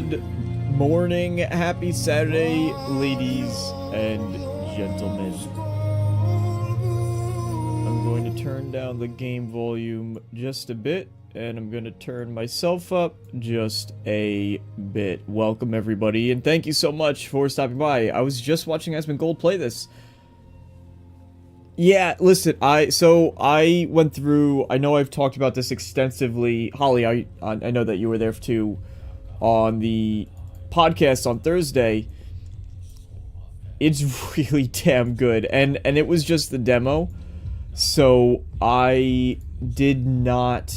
Good morning, happy Saturday, ladies and gentlemen. I'm going to turn down the game volume just a bit, and I'm going to turn myself up just a bit. Welcome, everybody, and thank you so much for stopping by. I was just watching Asmongold play this. Yeah, listen, I went through, I know I've talked about this extensively. Holly, I know that you were there too on the podcast on Thursday. It's really damn good, and it was just the demo, so I did not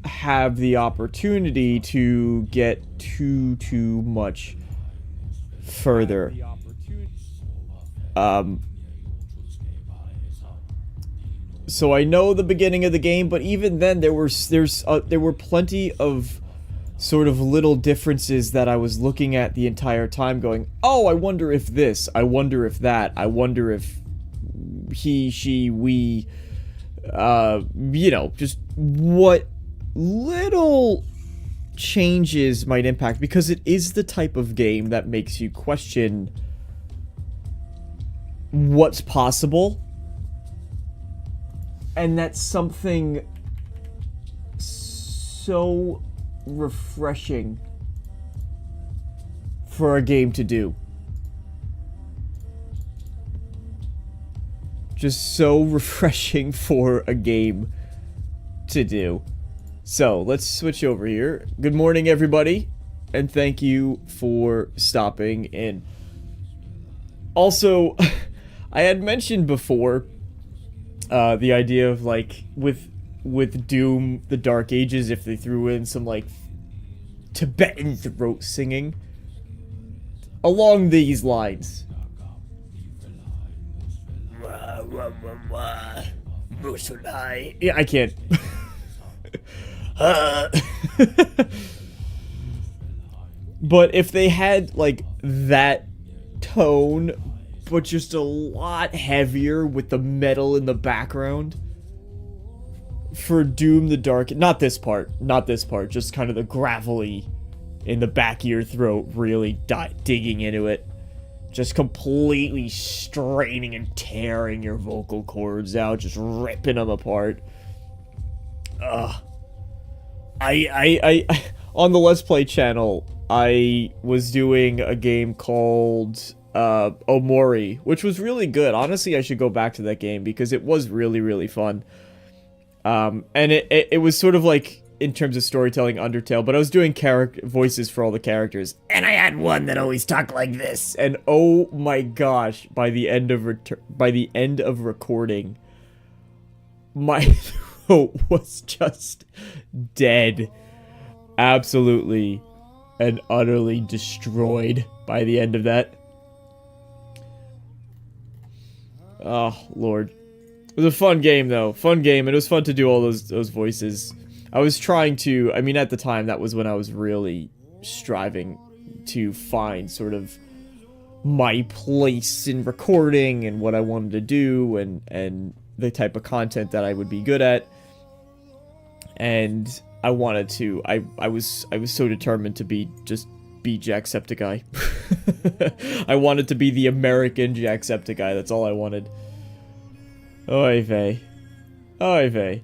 have the opportunity to get too much further. So I know the beginning of the game, but even then there were plenty of sort of little differences that I was looking at the entire time going, oh, I wonder if this, I wonder if that, I wonder if he, she, we, you know, just what little changes might impact, because it is the type of game that makes you question what's possible, and that's something so refreshing for a game to do. Just so refreshing for a game to do. So let's switch over here. Good morning, everybody, and thank you for stopping in. Also, I had mentioned before the idea of, like, with Doom, the Dark Ages, if they threw in some, like, Tibetan throat singing along these lines. Yeah, I can't. But if they had, like, that tone, but just a lot heavier with the metal in the background for Doom the Dark, not this part, just kind of the gravelly in the back of your throat, really digging into it, just completely straining and tearing your vocal cords out, just ripping them apart. I on the Let's Play channel, I was doing a game called Omori, which was really good. Honestly, I should go back to that game because it was really fun. And it was sort of like, in terms of storytelling, Undertale, but I was doing voices for all the characters, and I had one that always talked like this, and oh my gosh, by the end of recording, my throat was just dead. Absolutely and utterly destroyed by the end of that. Oh, Lord. It was a fun game, though. Fun game, and it was fun to do all those voices. I was trying to, I mean, at the time, that was when I was really striving to find sort of my place in recording and what I wanted to do and the type of content that I would be good at. And I wanted to, I was so determined to be Jacksepticeye. I wanted to be the American Jacksepticeye. That's all I wanted. Oy vey. Oy vey.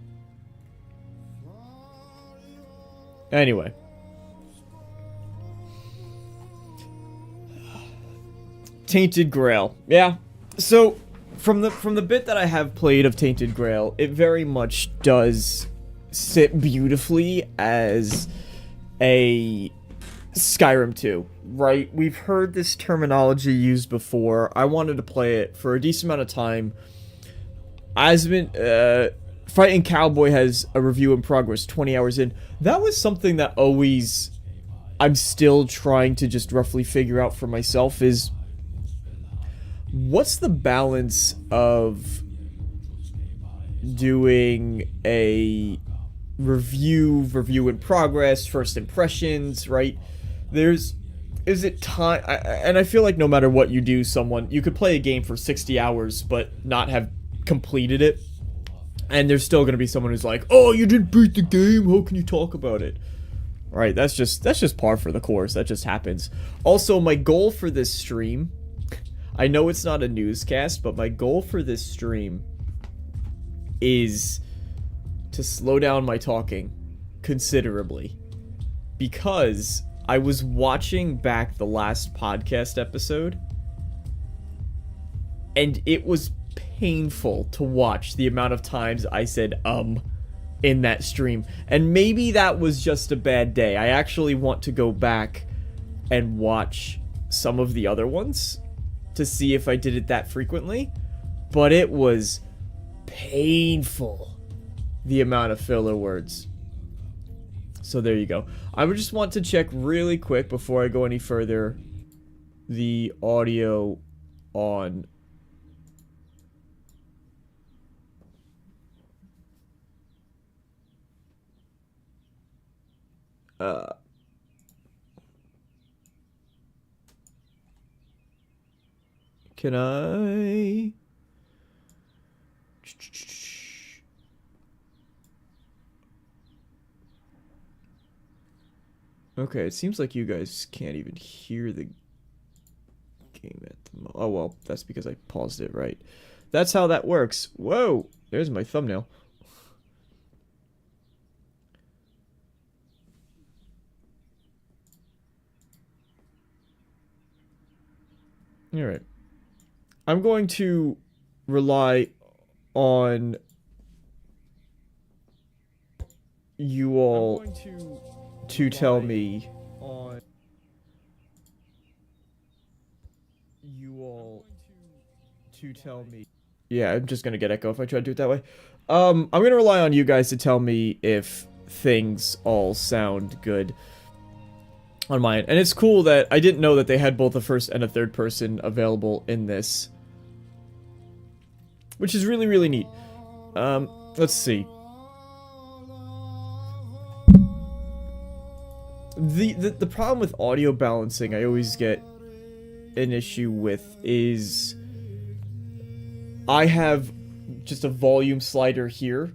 Anyway. Tainted Grail. Yeah. So, from the bit that I have played of Tainted Grail, it very much does sit beautifully as a Skyrim 2, right? We've heard this terminology used before. I wanted to play it for a decent amount of time. Fighting Cowboy has a review in progress, 20 hours in. That was something that always I'm still trying to just roughly figure out for myself, is what's the balance of doing a review in progress, first impressions, right? Is it time, and I feel like no matter what you do, you could play a game for 60 hours but not have completed it, and there's still going to be someone who's like, oh, you didn't beat the game, how can you talk about it? Right, that's just par for the course. That just happens. Also, my goal for this stream, I know it's not a newscast, but my goal for this stream is to slow down my talking considerably, because I was watching back the last podcast episode and it was painful to watch the amount of times I said in that stream. And maybe that was just a bad day. I actually want to go back and watch some of the other ones to see if I did it that frequently, but it was painful, the amount of filler words. So there you go. I would just want to check really quick before I go any further the audio on can I? Okay, it seems like you guys can't even hear the game at the moment. Oh, well, that's because I paused it, right? That's how that works. Whoa! There's my thumbnail. Alright. I'm going to rely on you all to tell me Yeah, I'm just gonna get echo if I try to do it that way. I'm gonna rely on you guys to tell me if things all sound good on my end. And it's cool that I didn't know that they had both a first and a third person available in this, which is really, really neat. Let's see. The problem with audio balancing I always get an issue with is I have just a volume slider here.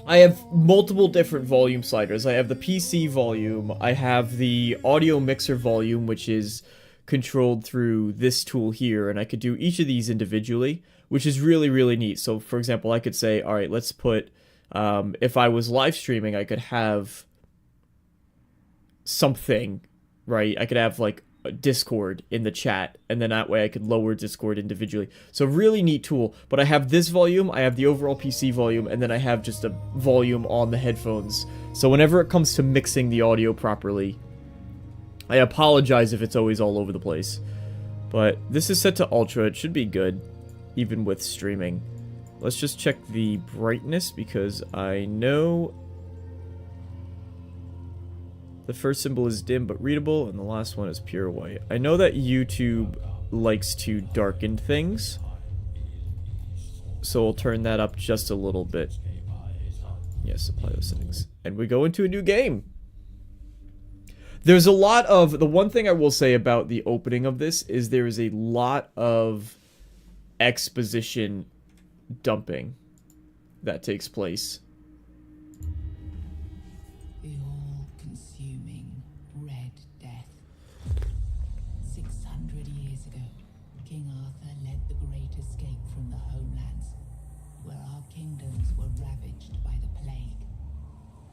I have multiple different volume sliders. I have the PC volume, I have the audio mixer volume, which is controlled through this tool here, and I could do each of these individually, which is really, really neat. So, for example, I could say, alright, let's put, if I was live streaming, I could have something, right? I could have, like, Discord in the chat, and then that way I could lower Discord individually. So really neat tool. But I have this volume, I have the overall PC volume, and then I have just a volume on the headphones. So whenever it comes to mixing the audio properly, I apologize if it's always all over the place. But this is set to ultra, it should be good, even with streaming. Let's just check the brightness, because I know the first symbol is dim but readable, and the last one is pure white. I know that YouTube likes to darken things, so I'll turn that up just a little bit. Yes, apply those settings. And we go into a new game. There's a lot of... The one thing I will say about the opening of this is there is a lot of exposition dumping that takes place.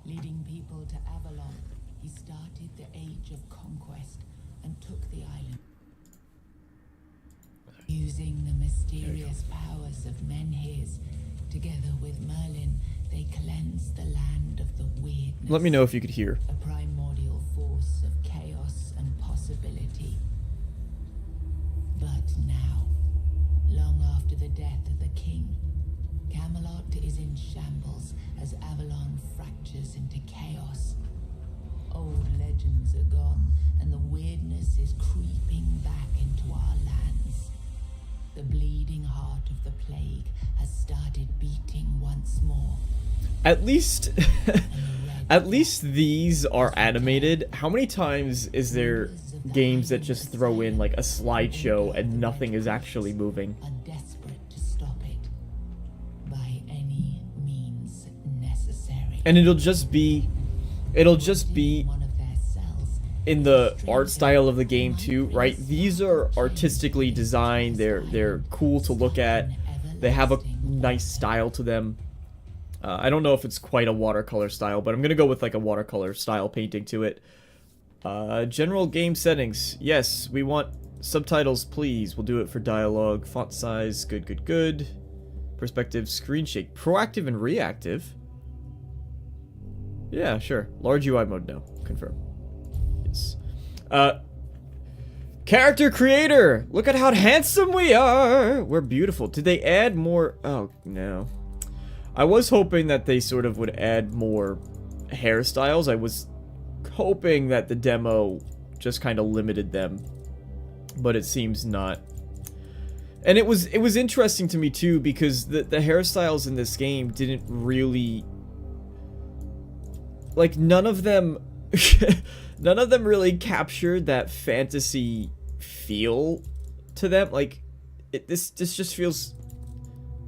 Leading people to Avalon, he started the age of conquest and took the island. Using the mysterious powers of Menhirs, together with Merlin, they cleansed the land of the weirdness. Let me know if you could hear. A primordial force of chaos and possibility. But now, long after the death of the king, Camelot is in shambles as Avalon fractures into chaos. Old legends are gone, and the weirdness is creeping back into our lands. The bleeding heart of the plague has started beating once more. At least, at least these are animated. How many times is there games that just throw in like a slideshow and nothing is actually moving? And it'll just be in the art style of the game too, right? These are artistically designed. They're cool to look at. They have a nice style to them. I don't know if it's quite a watercolor style, but I'm gonna go with like a watercolor style painting to it. General game settings. Yes, we want subtitles, please. We'll do it for dialogue. Font size, good, good, good. Perspective, screen shake. Proactive and reactive. Yeah, sure. Large UI mode, no. Confirm. Yes. Character creator! Look at how handsome we are! We're beautiful. Did they add more? Oh, no. I was hoping that they sort of would add more hairstyles. I was hoping that the demo just kind of limited them, but it seems not. And it was interesting to me too, because the hairstyles in this game didn't really, like, none of them really captured that fantasy feel to them. Like, this just feels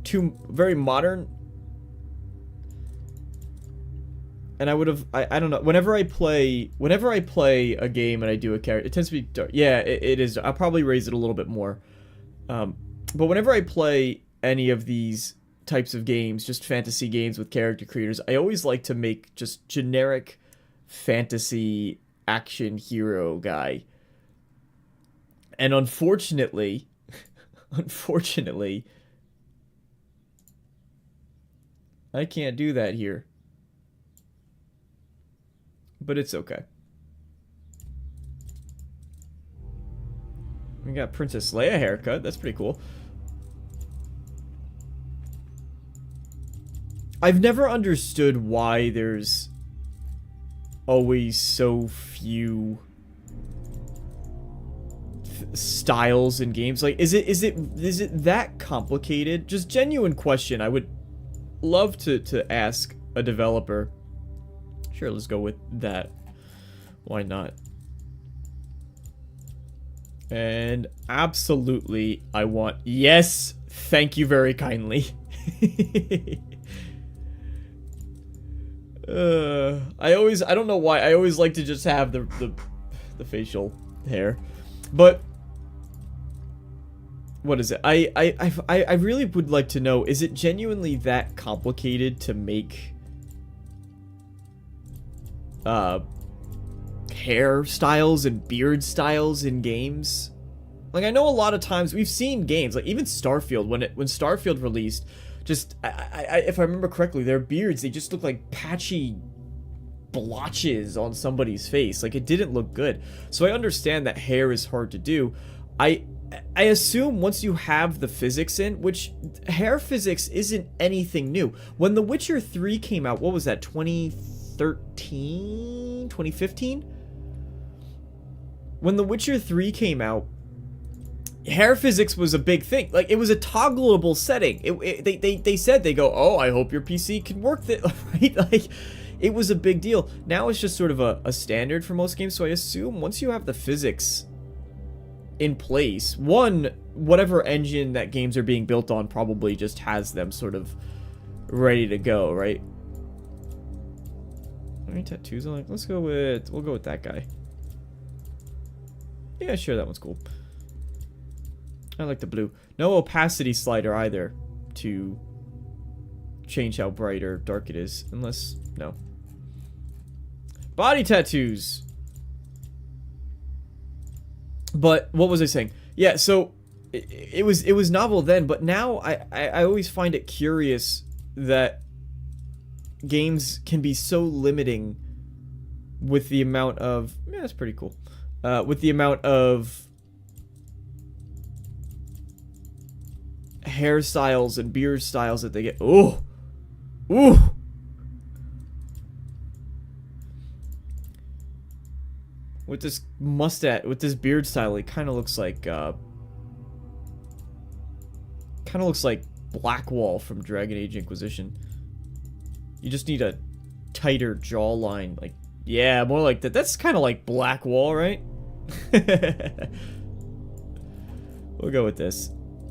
very modern. And I would have, I don't know, whenever I play a game and I do a character, it tends to be dark. Yeah, it is. I'll probably raise it a little bit more. But whenever I play any of these types of games, just fantasy games with character creators, I always like to make just generic fantasy action hero guy. And unfortunately, I can't do that here. But it's okay. We got Princess Leia haircut. That's pretty cool. I've never understood why there's always so few styles in games. Like, is it that complicated? Just genuine question. I would love to ask a developer. Sure, let's go with that. Why not? And absolutely, I want... Yes! Thank you very kindly. I don't know why, I always like to just have the facial hair. But... what is it? I really would like to know, is it genuinely that complicated to make... hairstyles and beard styles in games? Like, I know a lot of times we've seen games, like even Starfield, when Starfield released, just if I remember correctly, their beards, they just look like patchy blotches on somebody's face. Like, it didn't look good. So I understand that hair is hard to do. I assume once you have the physics in, which hair physics isn't anything new. When The Witcher 3 came out, what was that, 2013? 2015? When The Witcher 3 came out, hair physics was a big thing. Like, it was a toggleable setting. They said, they go, oh, I hope your PC can work that, right? Like, it was a big deal. Now it's just sort of a standard for most games, so I assume once you have the physics in place, whatever engine that games are being built on probably just has them sort of ready to go, right? How many tattoos? Like, we'll go with that guy. Yeah, sure, that one's cool. I like the blue. No opacity slider either to change how bright or dark it is, unless no. Body tattoos. But what was I saying? Yeah, so it was novel then, but now I always find it curious that games can be so limiting with the amount of... yeah, that's pretty cool. With the amount of hairstyles and beard styles that they get. Oh! Ooh! With this mustache, with this beard style, it kind of looks like, Blackwall from Dragon Age Inquisition. You just need a tighter jawline, like, yeah, more like that. That's kind of like Blackwall, right? We'll go with this.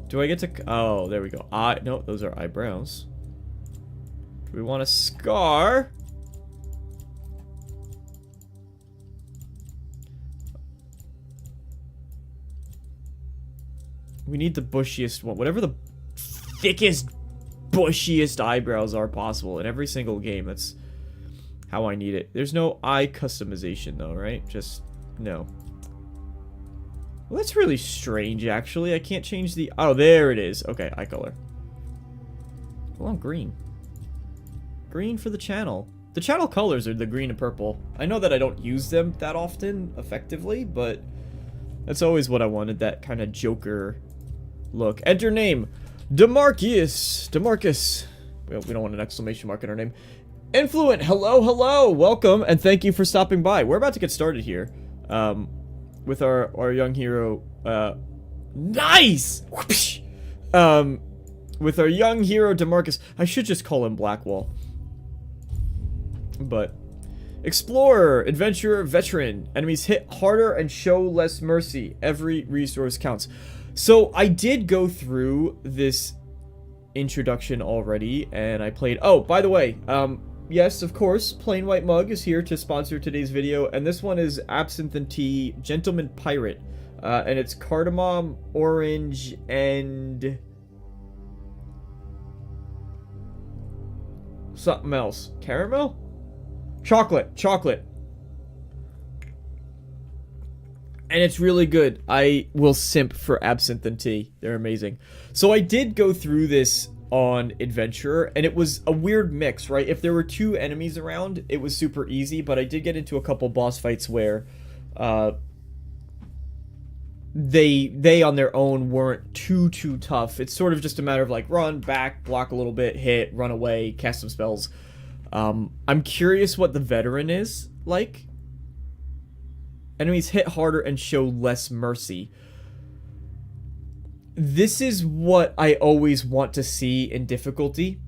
Do I get to... oh, there we go. No, those are eyebrows. Do we want a scar? We need the bushiest one. Whatever the thickest, bushiest eyebrows are possible in every single game. That's how I need it. There's no eye customization though, right? Just, no. Well, that's really strange, actually. I can't change the... Oh, there it is. Okay, eye color. Well, I'm green. Green for the channel. The channel colors are the green and purple. I know that I don't use them that often, effectively, but that's always what I wanted, that kind of Joker look. Enter name. DeMarcus. DeMarcus. Well, we don't want an exclamation mark in our name. Influent. Hello, hello. Welcome, and thank you for stopping by. We're about to get started here. With our young hero, nice! With our young hero, DeMarcus. I should just call him Blackwall. But, explorer, adventurer, veteran. Enemies hit harder and show less mercy. Every resource counts. So, I did go through this introduction already, and I played... Oh, by the way, yes, of course, Plain White Mug is here to sponsor today's video, and this one is Absinthe and Tea Gentleman Pirate, and it's cardamom, orange, and something else. Caramel? Chocolate. And it's really good. I will simp for Absinthe and Tea. They're amazing. So I did go through this on Adventurer, and it was a weird mix, right? If there were two enemies around, it was super easy, but I did get into a couple boss fights where they on their own weren't too tough. It's sort of just a matter of like run, back, block a little bit, hit, run away, cast some spells. I'm curious what the veteran is like. Enemies hit harder and show less mercy. This is what I always want to see in difficulty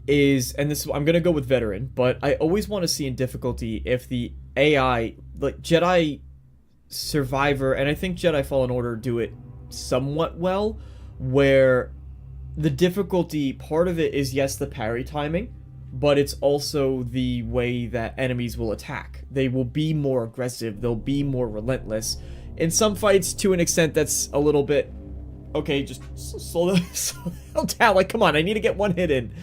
is, and this I'm gonna go with veteran, but I always want to see in difficulty if the AI, like Jedi Survivor, and I think Jedi Fallen Order do it somewhat well, where the difficulty part of it is, yes, the parry timing, but it's also the way that enemies will attack. They will be more aggressive, they'll be more relentless. In some fights, to an extent, that's a little bit... Okay, just slow down. Like, come on, I need to get one hit in.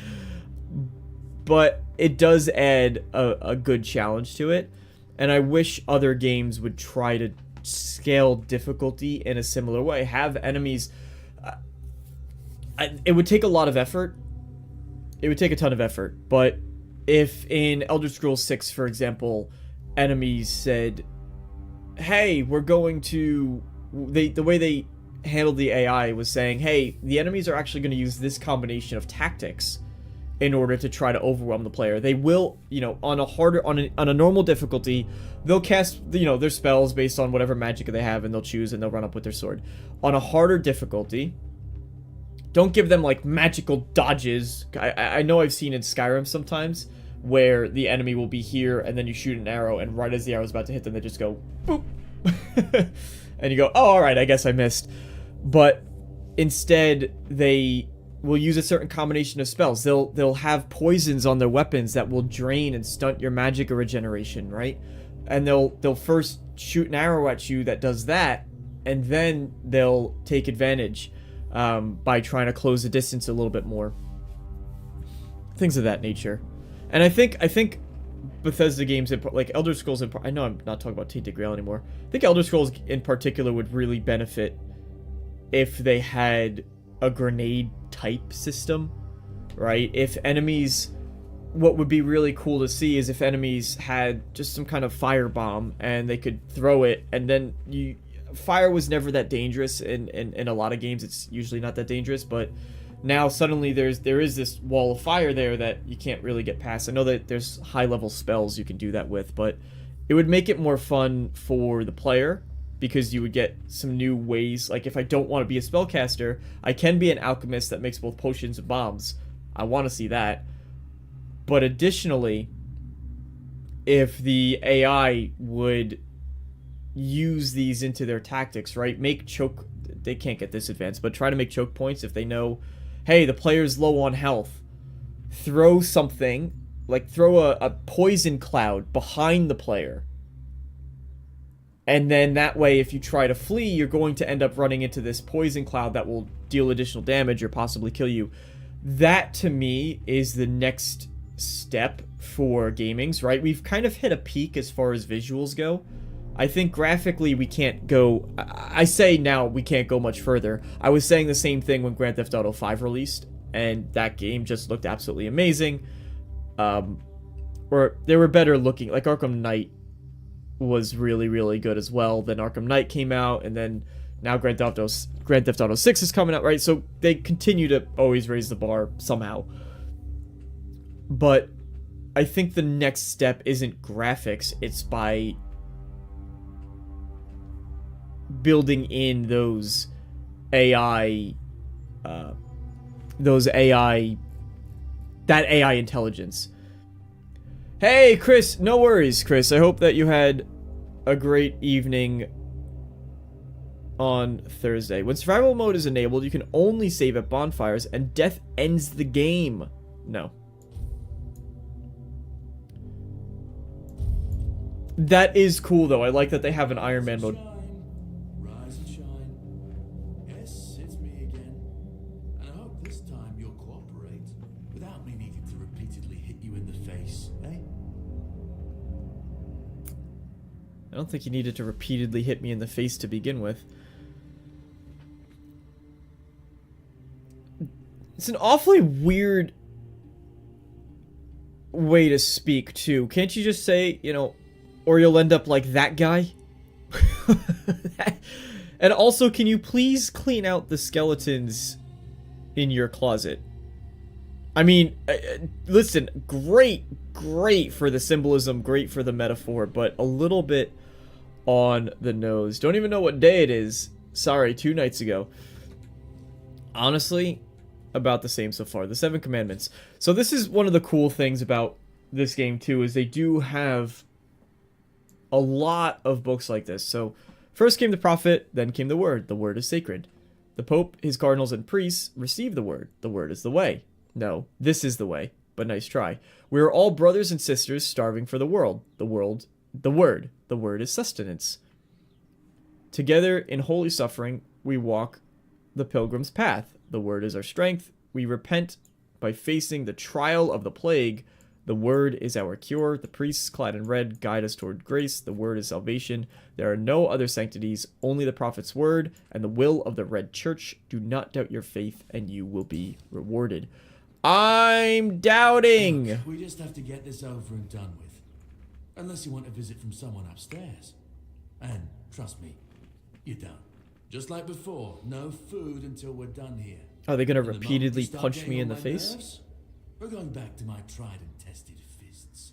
But it does add a good challenge to it. And I wish other games would try to scale difficulty in a similar way. Have enemies... it would take a lot of effort. It would take a ton of effort. But if in Elder Scrolls 6, for example, enemies said, hey, we're going to... The way they handled the AI was saying, hey, the enemies are actually going to use this combination of tactics in order to try to overwhelm the player. They will, you know, on a normal difficulty, they'll cast, you know, their spells based on whatever magic they have, and they'll choose and they'll run up with their sword. On a harder difficulty, don't give them like magical dodges. I know I've seen in Skyrim sometimes where the enemy will be here and then you shoot an arrow, and right as the arrow's about to hit them, they just go boop. And you go, oh, all right, I guess I missed. But instead, they will use a certain combination of spells. They'll have poisons on their weapons that will drain and stunt your magic regeneration, right? And they'll first shoot an arrow at you that does that, and then they'll take advantage by trying to close the distance a little bit more. Things of that nature. And I think Bethesda games, like Elder Scrolls, I know I'm not talking about Tainted Grail anymore. I think Elder Scrolls in particular would really benefit if they had a grenade type system, right? If enemies, what would be really cool to see is if enemies had just some kind of firebomb and they could throw it, and then fire was never that dangerous in a lot of games. It's usually not that dangerous, but now suddenly there is this wall of fire there that you can't really get past. I know that there's high level spells you can do that with, but it would make it more fun for the player, because you would get some new ways. Like, if I don't want to be a spellcaster, I can be an alchemist that makes both potions and bombs. I want to see that. But additionally, if the AI would use these into their tactics, right? Make choke... They can't get this advanced, but try to make choke points if they know, hey, the player's low on health. Throw something, like throw a poison cloud behind the player. And then that way, if you try to flee, you're going to end up running into this poison cloud that will deal additional damage or possibly kill you. That, to me, is the next step for gamings, right? We've kind of hit a peak as far as visuals go. I think graphically we can't go... I say now we can't go much further. I was saying the same thing when Grand Theft Auto 5 released, and that game just looked absolutely amazing. Or they were better looking. Like Arkham Knight was really, really good as well. Then Arkham Knight came out, and then now Grand Theft Auto 6 is coming out, right? So they continue to always raise the bar somehow. But I think the next step isn't graphics, it's by building in those AI that AI intelligence. Hey, Chris, no worries, Chris. I hope that you had a great evening on Thursday. When survival mode is enabled, you can only save at bonfires, and death ends the game. No. That is cool, though. I like that they have an Iron Man mode. Rise and shine. Yes, it's me again. And I hope this time you'll cooperate without me needing to repeatedly hit you in the face, eh? I don't think you needed to repeatedly hit me in the face to begin with. It's an awfully weird way to speak, too. Can't you just say, you know, or you'll end up like that guy? And also, can you please clean out the skeletons in your closet? I mean, listen, great for the symbolism, great for the metaphor, but a little bit on the nose. Don't even know what day it is. Sorry, 2 nights ago. Honestly, about the same so far. The 7 Commandments. So this is one of the cool things about this game, too, is they do have a lot of books like this. So, first came the prophet, then came the word. The word is sacred. The Pope, his cardinals, and priests receive the word. The word is the way. No, this is the way, but nice try. We are all brothers and sisters starving for the world. The word. The word is sustenance. Together in holy suffering, we walk the pilgrim's path. The word is our strength. We repent by facing the trial of the plague. The word is our cure. The priests, clad in red, guide us toward grace. The word is salvation. There are no other sanctities, only the prophet's word and the will of the Red Church. Do not doubt your faith, and you will be rewarded. I'm doubting. Look, we just have to get this over and done with. Unless you want a visit from someone upstairs. And trust me, you don't. Just like before, no food until we're done here. Are they going to And the moment repeatedly you start punch getting me in on the my face? nerves, we're going back to my tried and tested fists.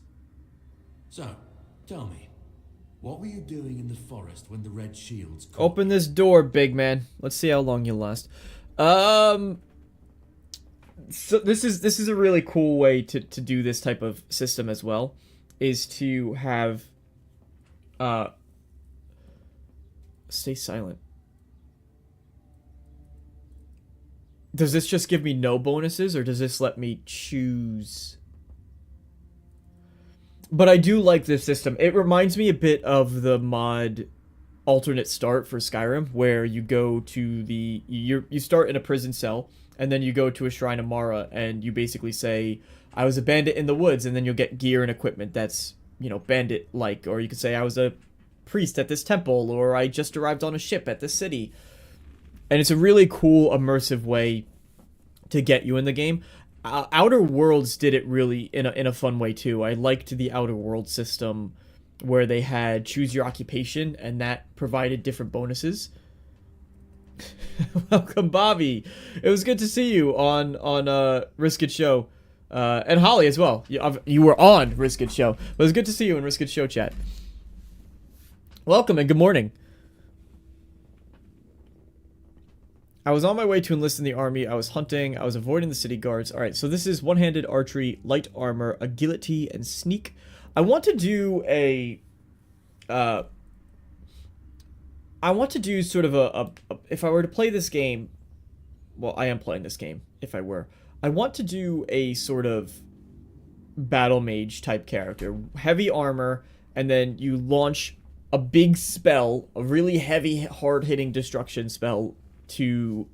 So, tell me, what were you doing in the forest when the red shields caught Open this door, big man. Let's see how long you last. So this is a really cool way to do this type of system as well, is to have stay silent. Does this just give me no bonuses, or does this let me choose? But I do like this system. It reminds me a bit of the mod alternate start for Skyrim, where you go to the... You start in a prison cell, and then you go to a Shrine of Mara, and you basically say, I was a bandit in the woods, and then you'll get gear and equipment that's, you know, bandit-like. Or you could say, I was a priest at this temple, or I just arrived on a ship at this city. And it's a really cool, immersive way to get you in the game. Outer Worlds did it really in a fun way, too. I liked the Outer World system where they had choose your occupation, and that provided different bonuses. Welcome, Bobby. It was good to see you on Risk It Show. And Holly as well. You were on Risk It Show. But it was good to see you in Risk It Show chat. Welcome and good morning. I was on my way to enlist in the army. I was hunting. I was avoiding the city guards. All right, so this is one-handed archery, light armor, agility, and sneak. I want to do a... I want to do sort of a... If I were to play this game... Well, I am playing this game, if I were. I want to do a sort of battle mage type character. Heavy armor, and then you launch a big spell, a really heavy, hard-hitting destruction spell to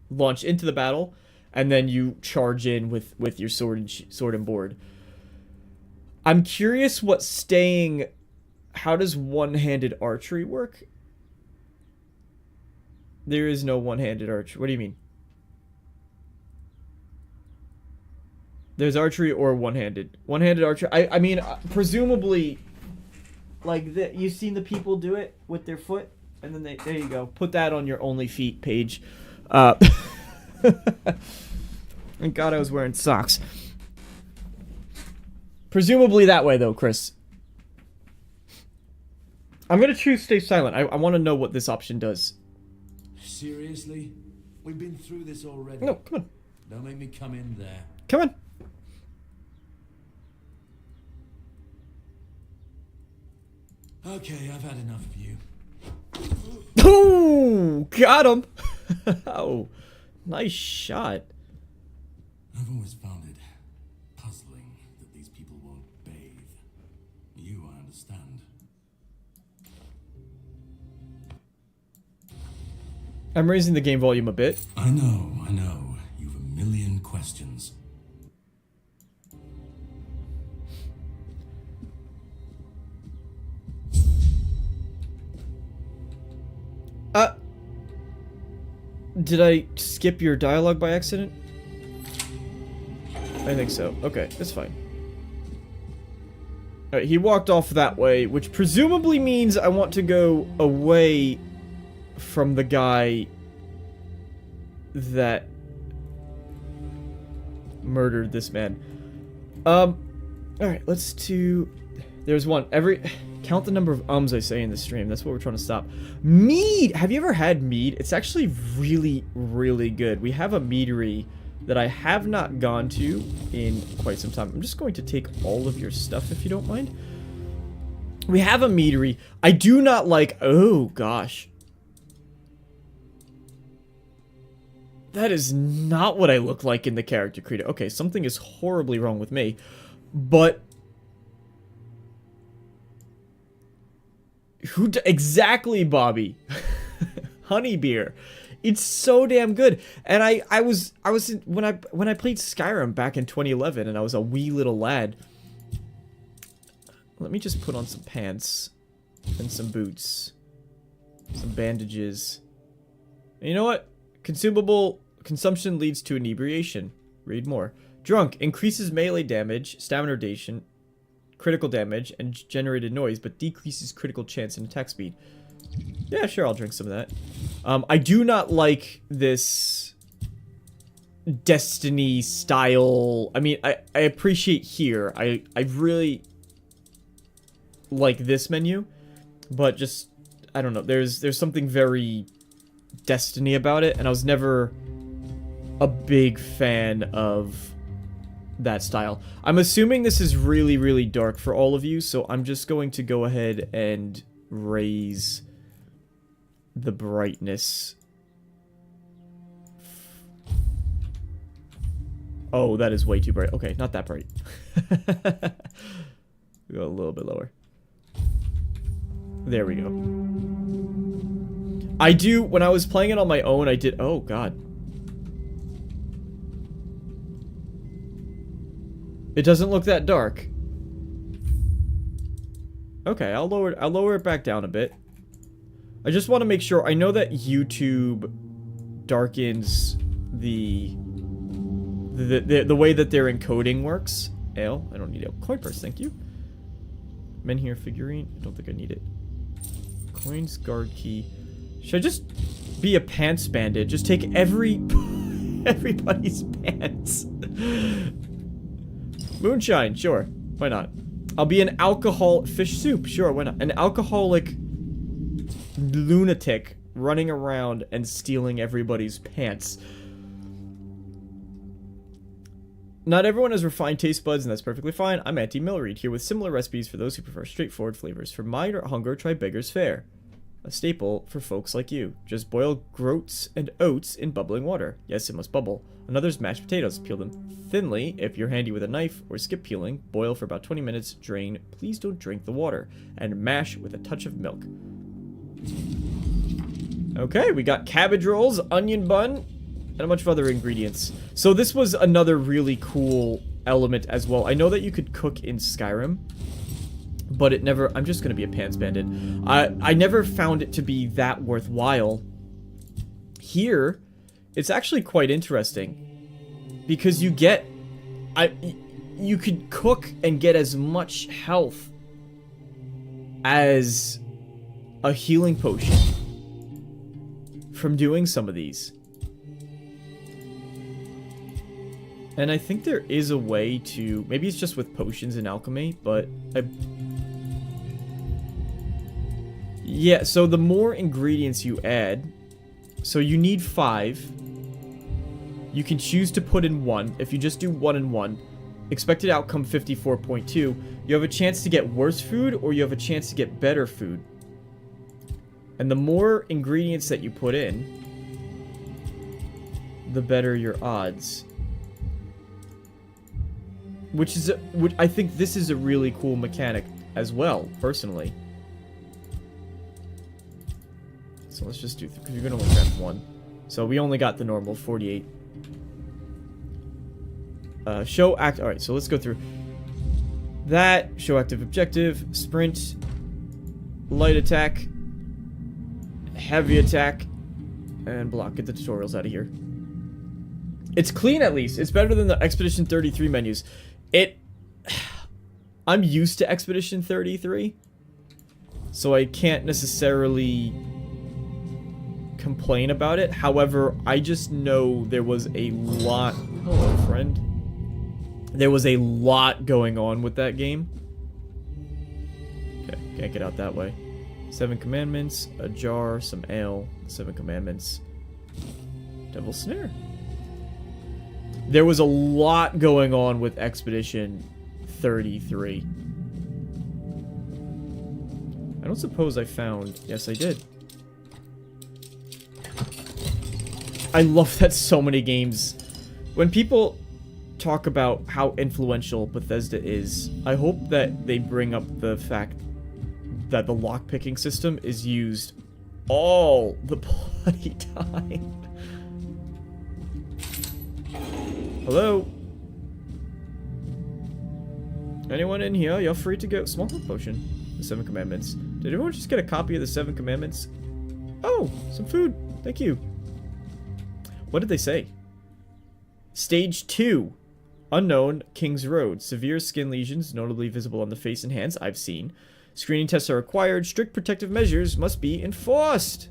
launch into the battle, and then you charge in with your sword and board. I'm curious what staying... How does one-handed archery work? There is no one-handed archery. What do you mean? There's archery or one-handed. One-handed archery. I mean, presumably, like, you've seen the people do it with their foot, and then there you go. Put that on your Only Feet page. Thank God I was wearing socks. Presumably that way, though, Chris. I'm gonna choose stay silent. I want to know what this option does. Seriously? We've been through this already. No, come on. Don't make me come in there. Come on. Okay, I've had enough of you. Ooh, got him. Oh, nice shot. I've always found it puzzling that these people won't bathe. You, I understand. I'm raising the game volume a bit. I know. You've a million questions. Did I skip your dialogue by accident? I think so. Okay, that's fine. Alright, he walked off that way, which presumably means I want to go away from the guy that murdered this man. Alright, let's do... There's one. Count the number of ums I say in the stream. That's what we're trying to stop. Mead! Have you ever had mead? It's actually really, really good. We have a meadery that I have not gone to in quite some time. I'm just going to take all of your stuff if you don't mind. We have a meadery. I do not like... Oh, gosh. That is not what I look like in the character creator. Okay, something is horribly wrong with me. But... Exactly, Bobby. Honey beer. It's so damn good. And I was when I played Skyrim back in 2011 and I was a wee little lad. Let me just put on some pants and some boots. Some bandages. And you know what? Consumable consumption leads to inebriation. Read more. Drunk increases melee damage, stamina reduction, critical damage, and generated noise, but decreases critical chance and attack speed. Yeah, sure, I'll drink some of that. I do not like this Destiny style. I mean, I appreciate here. I really like this menu, but just, I don't know. There's something very Destiny about it, and I was never a big fan of that style. I'm assuming this is really, really dark for all of you, so I'm just going to go ahead and raise the brightness. Oh, that is way too bright. Okay, not that bright. We go a little bit lower. There we go. I do, when I was playing it on my own, I did... Oh, God. It doesn't look that dark. Okay, I'll lower it back down a bit. I just want to make sure. I know that YouTube darkens the way that their encoding works. Ale, I don't need ale. Coin purse, thank you. Men here figurine. I don't think I need it. Coins, guard key. Should I just be a pants bandit? Just take everybody's pants. Moonshine, sure. Why not? I'll be an fish soup, sure, why not? An alcoholic lunatic running around and stealing everybody's pants. Not everyone has refined taste buds, and that's perfectly fine. I'm Auntie Millreed, here with similar recipes for those who prefer straightforward flavors. For mind or hunger, try Beggar's Fare. A staple for folks like you. Just boil groats and oats in bubbling water. Yes, it must bubble. Another's mashed potatoes. Peel them thinly if you're handy with a knife, or skip peeling. Boil for about 20 minutes. Drain. Please don't drink the water. And mash with a touch of milk. Okay, we got cabbage rolls, onion bun, and a bunch of other ingredients. So this was another really cool element as well. I know that you could cook in Skyrim, but it never... I'm just gonna be a pants bandit. I never found it to be that worthwhile. Here, it's actually quite interesting, because you get... you could cook and get as much health as a healing potion from doing some of these. And I think there is a way to... Maybe it's just with potions and alchemy, but... Yeah, so the more ingredients you add... So you need 5. You can choose to put in 1. If you just do 1 and 1, expected outcome 54.2, you have a chance to get worse food, or you have a chance to get better food. And the more ingredients that you put in, the better your odds. Which I think this is a really cool mechanic as well, personally. So let's just do, because you're gonna only grab 1. So we only got the normal 48. Show act. All right, so let's go through that. Show active objective, sprint, light attack, heavy attack, and block. Get the tutorials out of here. It's clean, at least. It's better than the Expedition 33 menus. I'm used to Expedition 33, so I can't necessarily complain about it. However, I just know there was a lot... Hello, friend. There was a lot going on with that game. Okay, can't get out that way. 7 commandments, a jar, some ale, 7 commandments. Devil's Snare. There was a lot going on with Expedition 33. I don't suppose I found... Yes, I did. I love that so many games... When people talk about how influential Bethesda is, I hope that they bring up the fact that the lockpicking system is used all the bloody time. Hello? Anyone in here? You're free to go. Small health potion. The 7 commandments. Did everyone just get a copy of the 7 commandments? Oh, some food. Thank you. What did they say? Stage 2. Unknown, King's Road. Severe skin lesions, notably visible on the face and hands. I've seen. Screening tests are required. Strict protective measures must be enforced.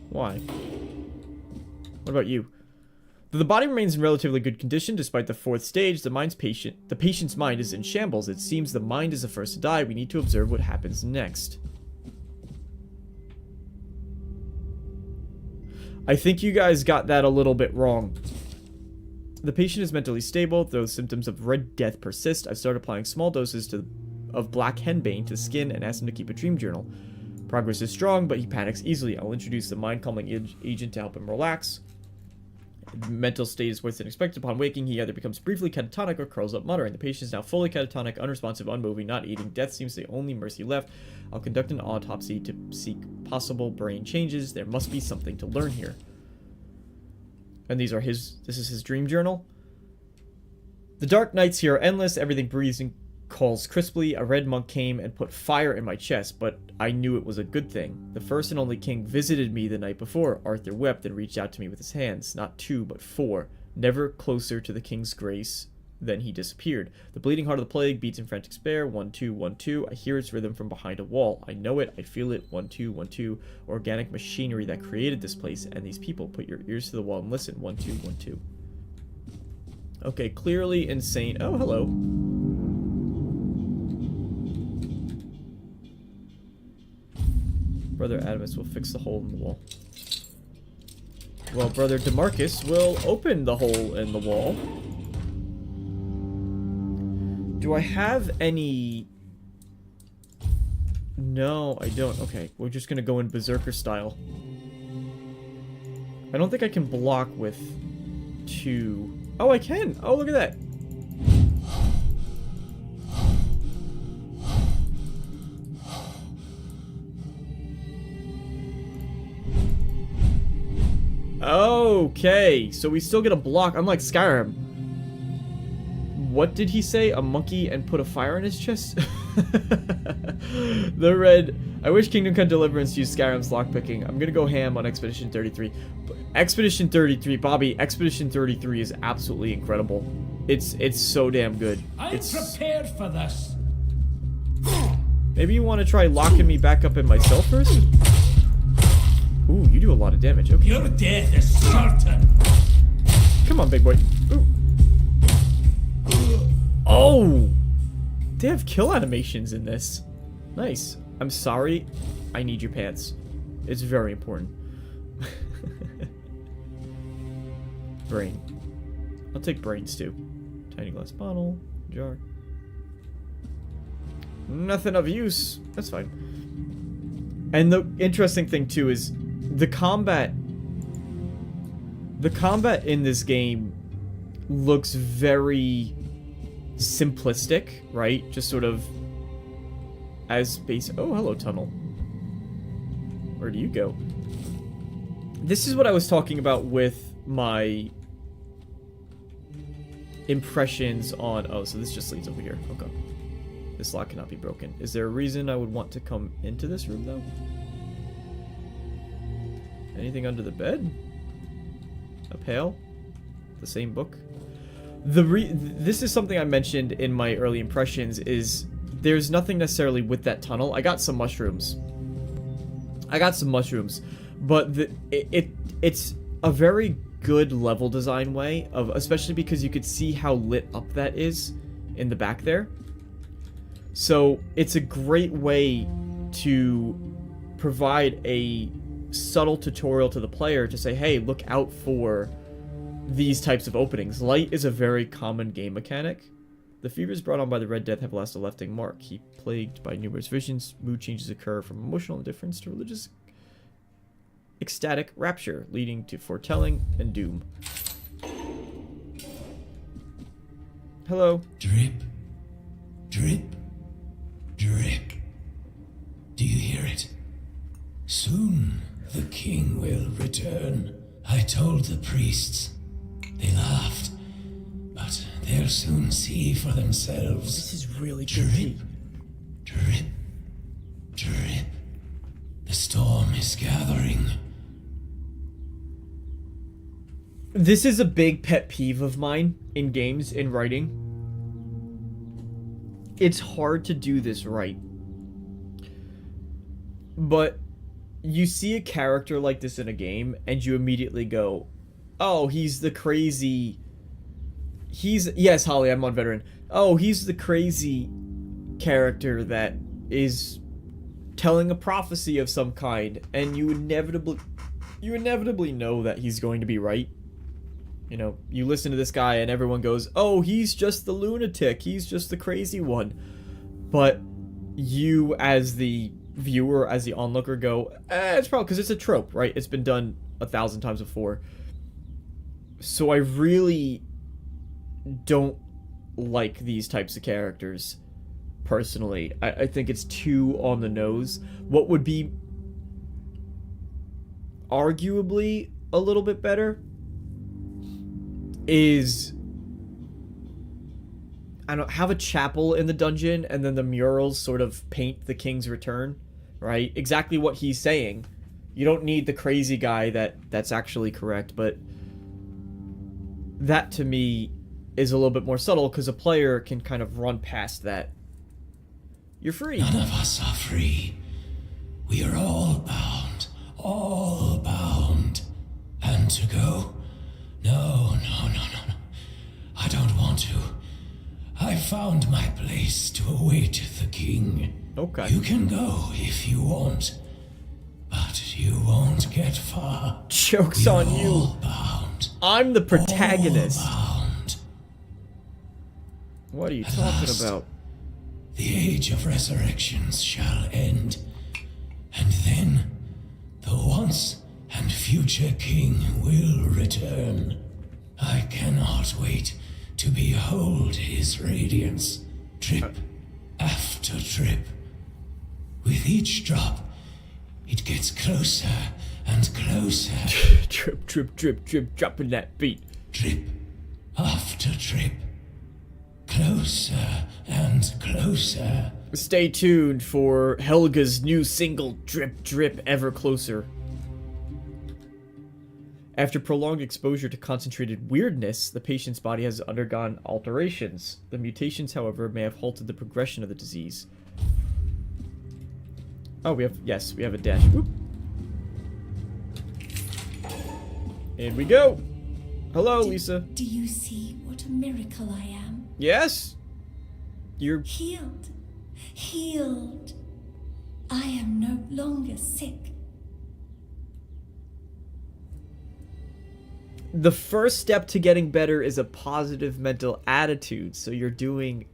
Why? What about you? Though the body remains in relatively good condition despite the 4th stage, the patient's mind is in shambles. It seems the mind is the first to die. We need to observe what happens next. I think you guys got that a little bit wrong. The patient is mentally stable, though symptoms of Red Death persist. I've started applying small doses of black henbane to the skin and asked him to keep a dream journal. Progress is strong, but he panics easily. I'll introduce the mind-calming agent to help him relax. Mental state is worse than expected. Upon waking, he either becomes briefly catatonic or curls up muttering. The patient is now fully catatonic, unresponsive, unmoving, not eating. Death seems the only mercy left. I'll conduct an autopsy to seek possible brain changes. There must be something to learn here. And this is his dream journal. The dark nights here are endless. Everything breathes and calls crisply. A red monk came and put fire in my chest, but I knew it was a good thing. The first and only king visited me the night before. Arthur wept and reached out to me with his hands. Not 2, but 4. Never closer to the king's grace. Then he disappeared. The bleeding heart of the plague beats in frantic despair. 1, 2, 1, 2. I hear its rhythm from behind a wall. I know it. I feel it. 1, 2, 1, 2. Organic machinery that created this place and these people. Put your ears to the wall and listen. 1, 2, 1, 2. Okay, clearly insane. Oh, hello. Brother Adamus will fix the hole in the wall. Well, Brother DeMarcus will open the hole in the wall. Do I have any No, I don't. Okay, we're just gonna go in Berserker style. I don't think I can block with 2. Oh, I can! Oh, look at that! Okay, so we still get a block, unlike Skyrim. What did he say? A monkey and put a fire in his chest? The red. I wish Kingdom Come Deliverance used Skyrim's lockpicking. I'm gonna go ham on Expedition 33. Expedition 33, Bobby, Expedition 33 is absolutely incredible. It's so damn good. I'm prepared for this. Maybe you want to try locking me back up in my cell first? Ooh, you do a lot of damage. Okay. Your death is certain. Come on, big boy. Ooh. Oh! They have kill animations in this. Nice. I'm sorry. I need your pants. It's very important. Brain. I'll take brains too. Tiny glass bottle. Jar. Nothing of use. That's fine. And the interesting thing too is the combat in this game looks very simplistic, right? Just sort of as base. Oh, hello, tunnel. Where do you go? This is what I was talking about with my impressions on. Oh, so this just leads over here. Okay. This lock cannot be broken. Is there a reason I would want to come into this room, though? Anything under the bed? A pail? The same book? This is something I mentioned in my early impressions, is there's nothing necessarily with that tunnel. I got some mushrooms. But it's a very good level design way of, especially because you could see how lit up that is in the back there. So it's a great way to provide a subtle tutorial to the player to say, hey, look out for these types of openings. Light is a very common game mechanic. The fevers brought on by the Red Death have left a lasting mark. He plagued by numerous visions. Mood changes occur from emotional indifference to religious ecstatic rapture, leading to foretelling and doom. Hello. Drip, drip, drip. Do you hear it? Soon the king will return. I told the priests. They laughed. But they'll soon see for themselves. This is really drip, drip, drip. The storm is gathering. This is a big pet peeve of mine in games, in writing. It's hard to do this right. But you see a character like this in a game, and you immediately go, oh, he's the crazy... Yes, Holly, I'm on veteran. Oh, he's the crazy character that is telling a prophecy of some kind, and you inevitably know that he's going to be right. You know, you listen to this guy and everyone goes, oh, he's just the lunatic, he's just the crazy one. But you, as the viewer, as the onlooker, go, it's probably because it's a trope, right? It's been done 1,000 times before. So I really don't like these types of characters, personally. I think it's too on the nose. What would be arguably a little bit better is, I don't know, have a chapel in the dungeon and then the murals sort of paint the king's return, right? Exactly what he's saying. You don't need the crazy guy that's actually correct, but that to me is a little bit more subtle because a player can kind of run past that. You're free. None of us are free. We are all bound. All bound. And to go? No. I don't want to. I found my place to await the king. Okay. You can go if you want. But you won't get far. Joke's We're on all you. Bound. I'm the protagonist. All bound. What are you At talking last, about? The age of resurrections shall end. And then the once and future king will return. I cannot wait to behold his radiance, drip after drip. With each drop, it gets closer and closer. Drip, drip, drip, drip, dropping that beat. Drip after drip. Closer and closer. Stay tuned for Helga's new single, Drip Drip Ever Closer. After prolonged exposure to concentrated weirdness, the patient's body has undergone alterations. The mutations, however, may have halted the progression of the disease. Oh, we have a dash. Whoop. In we go. Hello, Lisa. Do you see what a miracle I am? Yes? You're... Healed. Healed. I am no longer sick. The first step to getting better is a positive mental attitude, so you're doing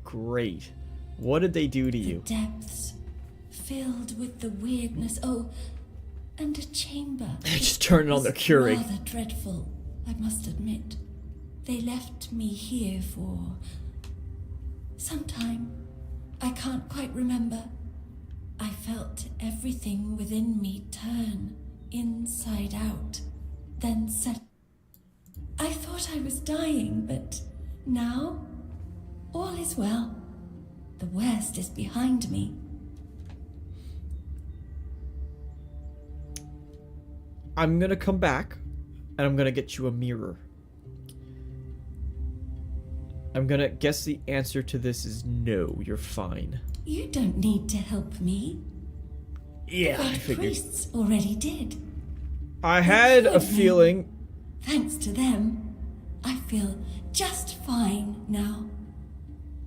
great. What did they do to you? The depths, filled with the weirdness. Oh, and a chamber. Just turning on the Keurig. Rather dreadful, I must admit. They left me here for some time. I can't quite remember. I felt everything within me turn inside out, then set. I thought I was dying, but now all is well. The worst is behind me. I'm gonna come back, and I'm gonna get you a mirror. I'm gonna guess the answer to this is no, you're fine. You don't need to help me. Yeah, I Red figured. priests already did. I had a Good, feeling... Thanks to them, I feel just fine now.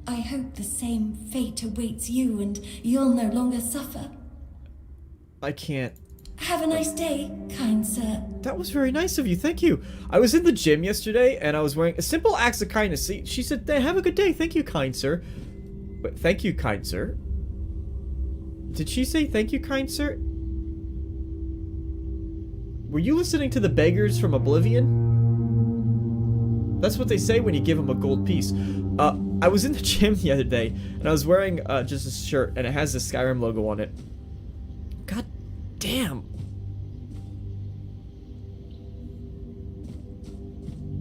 I hope the same fate awaits you and you'll no longer suffer. I can't... Have a nice day, kind sir. That was very nice of you, thank you. I was in the gym yesterday, and I was wearing a simple acts of kindness. She said, have a good day, thank you, kind sir. But thank you, kind sir. Did she say thank you, kind sir? Were you listening to the beggars from Oblivion? That's what they say when you give them a gold piece. I was in the gym the other day, and I was wearing just a shirt, and it has the Skyrim logo on it. God damn.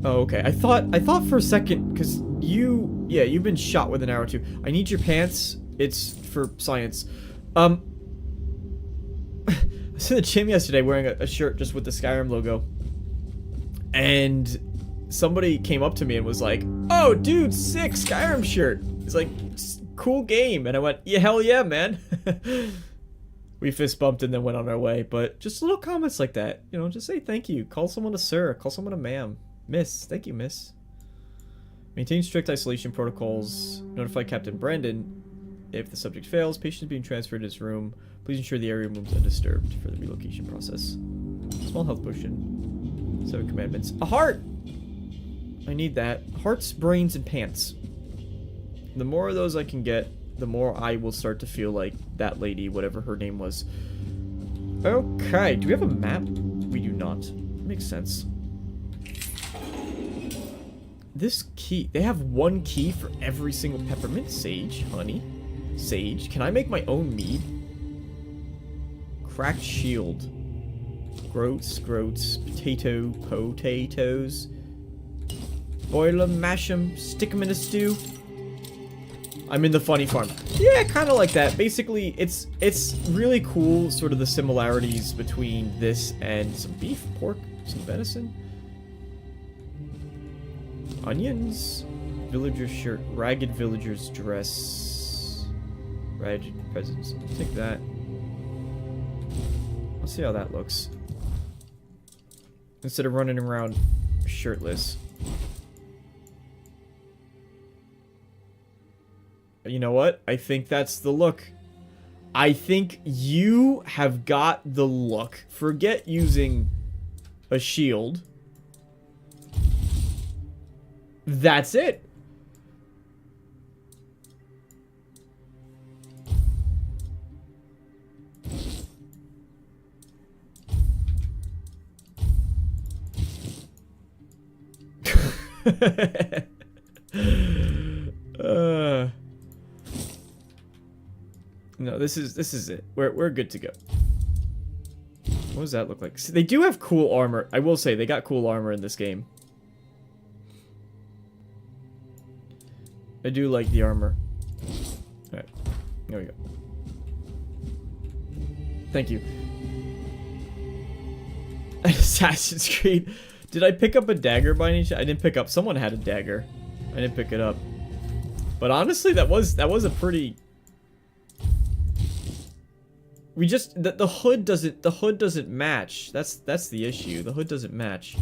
Oh, okay. I thought for a second, because you've been shot with an arrow too. I need your pants. It's for science. I was in the gym yesterday wearing a shirt just with the Skyrim logo. And somebody came up to me and was like, "Oh, dude, sick Skyrim shirt." It's like, cool game. And I went, "Yeah, hell yeah, man." We fist bumped and then went on our way. But just little comments like that. You know, just say thank you. Call someone a sir. Call someone a ma'am. Miss. Thank you, miss. Maintain strict isolation protocols. Notify Captain Brandon if the subject fails. Patient being transferred to his room. Please ensure the area remains undisturbed for the relocation process. Small health potion. 7 commandments. A heart! I need that. Hearts, brains, and pants. The more of those I can get, the more I will start to feel like that lady, whatever her name was. Okay, do we have a map? We do not. Makes sense. This key, they have one key for every single peppermint, sage, honey, sage. Can I make my own mead? Cracked shield. Groats, potatoes. Boil them, mash them, stick them in a stew. I'm in the funny farm. Yeah, kind of like that. Basically, it's really cool, sort of the similarities between this and some beef, pork, some venison. Onions. Villager's shirt. Ragged villager's dress. Ragged presents. Take that. Let's see how that looks. Instead of running around shirtless. You know what? I think that's the look. I think you have got the look. Forget using a shield. That's it. No, this is it. We're good to go. What does that look like? See, they do have cool armor. I will say they got cool armor in this game. I do like the armor. Alright. There we go. Thank you. Assassin's Creed. Did I pick up a dagger by any chance? I didn't pick up. Someone had a dagger. I didn't pick it up. But honestly, that was a pretty. We just the hood doesn't match. That's the issue. The hood doesn't match.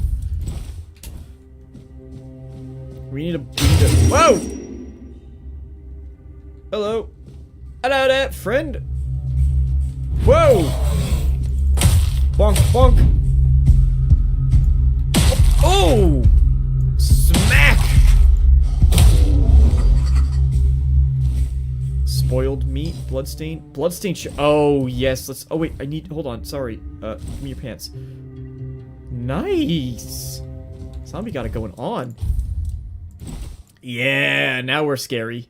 We need a whoa! Hello. Hello there, friend. Whoa! Bonk bonk. Oh! Smack! Spoiled meat, bloodstain, oh yes, let's. Oh wait, I need. Hold on, sorry. Give me your pants. Nice. Zombie got it going on. Yeah, now we're scary.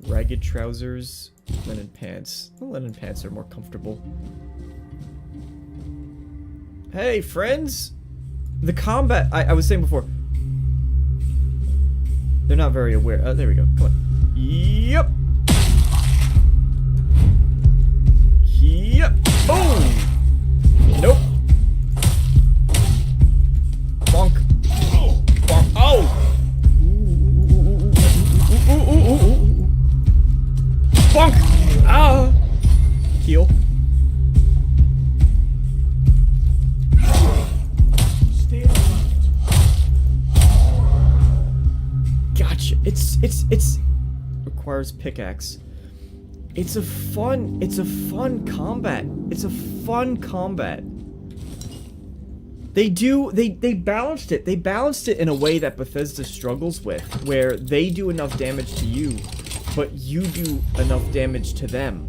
Ragged trousers, linen pants. The linen pants are more comfortable. Hey, friends! The combat, I was saying before. They're not very aware. There we go. Come on. Yep! Yep! Oh! Nope! Bonk! Bonk! Oh! Ooh. Bonk! Ah! Heal. Gotcha. It's requires pickaxe. It's a fun combat. It's a fun combat. They balanced it. They balanced it in a way that Bethesda struggles with, where they do enough damage to you, but you do enough damage to them.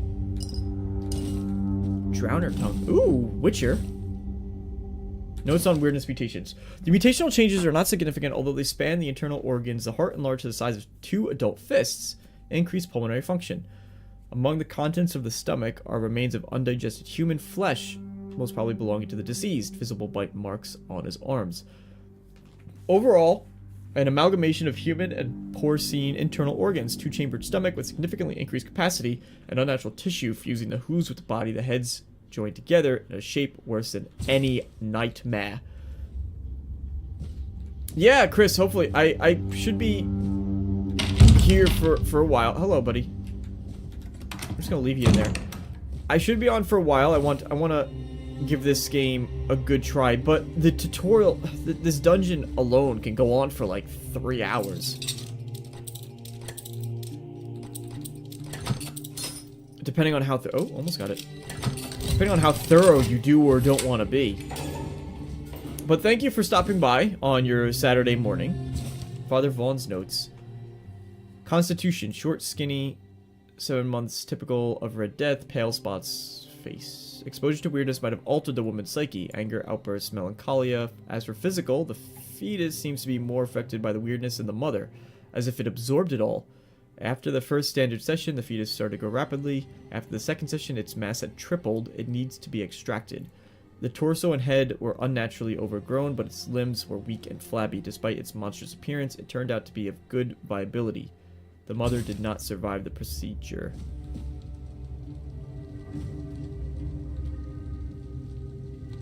Drowner tongue. Ooh, Witcher. Notes on weirdness mutations. The mutational changes are not significant, although they span the internal organs. The heart enlarged to the size of 2 adult fists. Increased pulmonary function. Among the contents of the stomach are remains of undigested human flesh, most probably belonging to the deceased, visible bite marks on his arms. Overall, an amalgamation of human and porcine internal organs, 2-chambered stomach with significantly increased capacity, and unnatural tissue fusing the hooves with the body, the heads joined together in a shape worse than any nightmare. Yeah, Chris, hopefully. I should be here for a while. Hello, buddy. I'm just gonna leave you in there. I should be on for a while. I want to give this game a good try, but the tutorial, this dungeon alone can go on for like 3 hours. Depending on how oh, almost got it. Depending on how thorough you do or don't want to be. But thank you for stopping by on your Saturday morning. Father Vaughn's notes. Constitution, short, skinny, 7 months, typical of Red Death, pale spots, face. Exposure to weirdness might have altered the woman's psyche, anger, outbursts, melancholia. As for physical, the fetus seems to be more affected by the weirdness than the mother, as if it absorbed it all. After the first standard session, the fetus started to grow rapidly. After the second session, its mass had tripled. It needs to be extracted. The torso and head were unnaturally overgrown, but its limbs were weak and flabby. Despite its monstrous appearance, it turned out to be of good viability. The mother did not survive the procedure.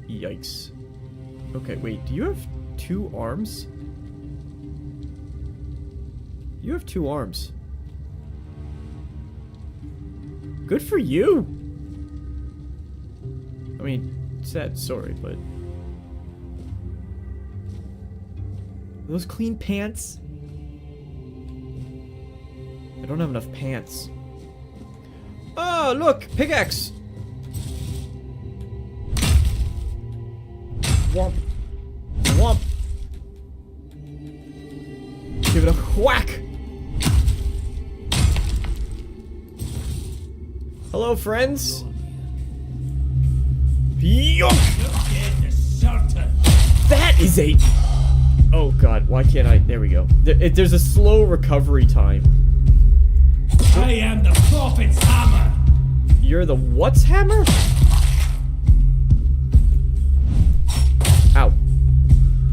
Yikes. Okay, wait, do you have 2 arms? You have 2 arms. Good for you! I mean, sad story, but... Are those clean pants? I don't have enough pants. Oh, look! Pickaxe! Womp. Womp. Give it a whack! Hello, friends. Yonk! That is a... Oh god, why can't I... There we go. There's a slow recovery time. I am the prophet's hammer. You're the what's hammer? Ow.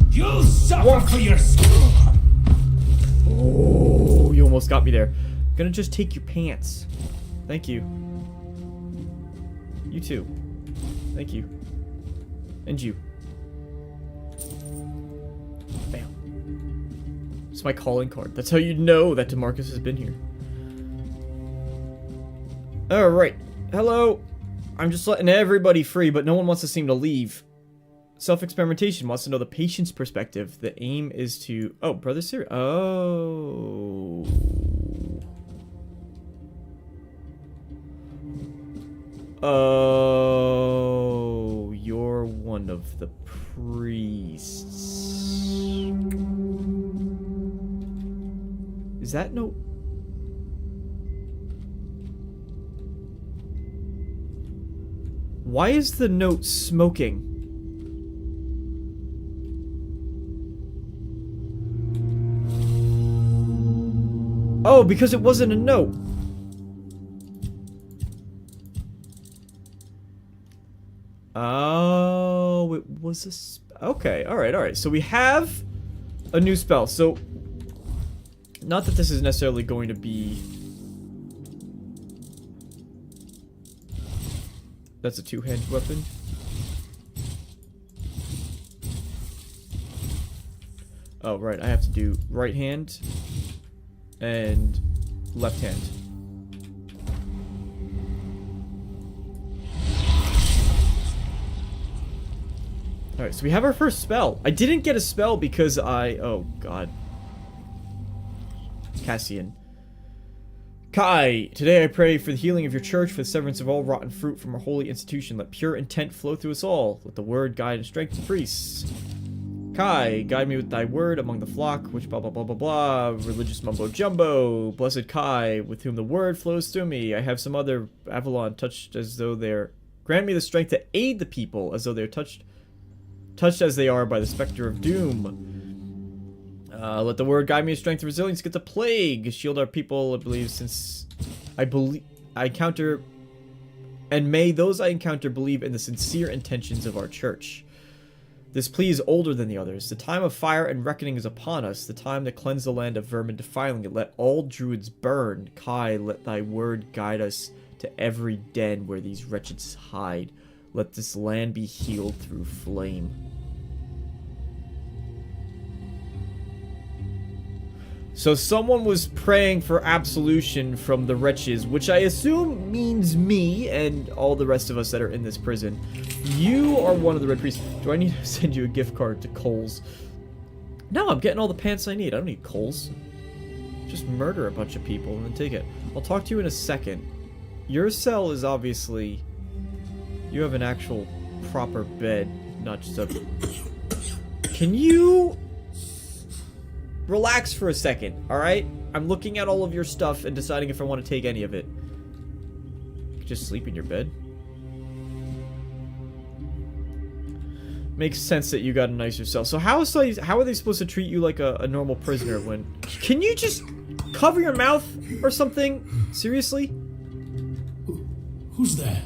You'll suffer for your skill. Oh, you almost got me there. I'm gonna just take your pants. Thank you. You too. Thank you. And you. Bam. It's my calling card. That's how you know that DeMarcus has been here. Alright. Hello. I'm just letting everybody free, but no one wants to seem to leave. Self-experimentation wants to know the patient's perspective. The aim is to... Oh, Brother Siri. Oh. Oh. You're one of the priests. Is that no... Why is the note smoking? Oh, because it wasn't a note. Oh, it was a... Okay, alright. So we have a new spell. So, not that this is necessarily going to be... That's a two-handed weapon. Oh, right. I have to do right hand and left hand. Alright, so we have our first spell. I didn't get a spell because I... Oh, God. Cassian. Kai, today I pray for the healing of your church, for the severance of all rotten fruit from our holy institution. Let pure intent flow through us all. Let the word guide and strengthen the priests. Kai, guide me with thy word among the flock, which blah blah blah blah blah. Religious mumbo jumbo. Blessed Kai, with whom the word flows through me. I have some other Avalon touched as though they're... Grant me the strength to aid the people as though they're touched as they are by the specter of doom. Let the word guide me with strength and resilience against the plague. Shield our people, I believe, since I encounter, and may those I encounter believe in the sincere intentions of our church. This plea is older than the others. The time of fire and reckoning is upon us, the time to cleanse the land of vermin defiling it. Let all druids burn. Kai, let thy word guide us to every den where these wretches hide. Let this land be healed through flame. So someone was praying for absolution from the wretches, which I assume means me and all the rest of us that are in this prison. You are one of the red priests. Do I need to send you a gift card to Kohl's? No, I'm getting all the pants I need. I don't need Kohl's. Just murder a bunch of people and then take it. I'll talk to you in a second. Your cell is obviously... You have an actual proper bed, not just a... Can you... Relax for a second, alright? I'm looking at all of your stuff and deciding if I want to take any of it. You could just sleep in your bed. Makes sense that you got a nicer cell. So how are they supposed to treat you like a normal prisoner when... Can you just cover your mouth or something? Seriously? Who's there?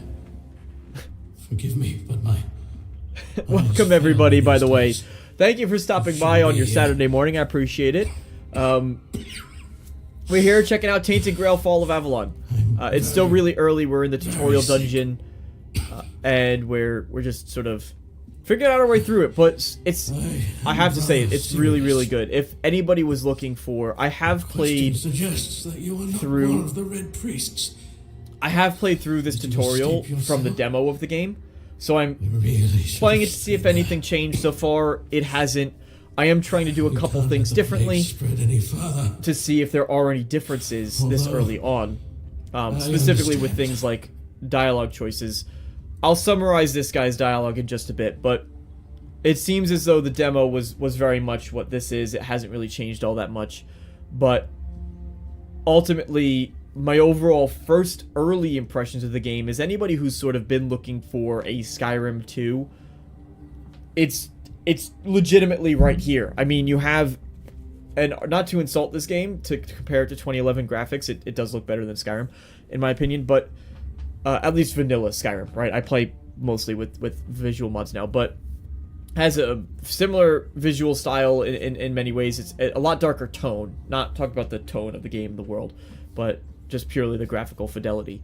Forgive me, but my... Welcome everybody, by the way. Thank you for stopping by on your Saturday morning. I appreciate it. We're here checking out Tainted Grail Fall of Avalon. It's still really early. We're in the tutorial dungeon. And we're just sort of figuring out our way through it. But it's I have to say, it's really, really good. If anybody was looking for... I have played through... I have played through this tutorial from the demo of the game. So I'm playing it to see if anything changed. So far, it hasn't. I am trying to do a couple things differently to see if there are any differences this early on. Specifically with things like dialogue choices. I'll summarize this guy's dialogue in just a bit, but it seems as though the demo was very much what this is. It hasn't really changed all that much. But ultimately... My overall first early impressions of the game is anybody who's sort of been looking for a Skyrim 2, it's it's legitimately right here. I mean, you have, and not to insult this game, to compare it to 2011 graphics, it does look better than Skyrim, in my opinion, but at least vanilla Skyrim, right? I play mostly with visual mods now, but has a similar visual style in many ways. It's a lot darker tone, not talking about the tone of the game, the world, but just purely the graphical fidelity.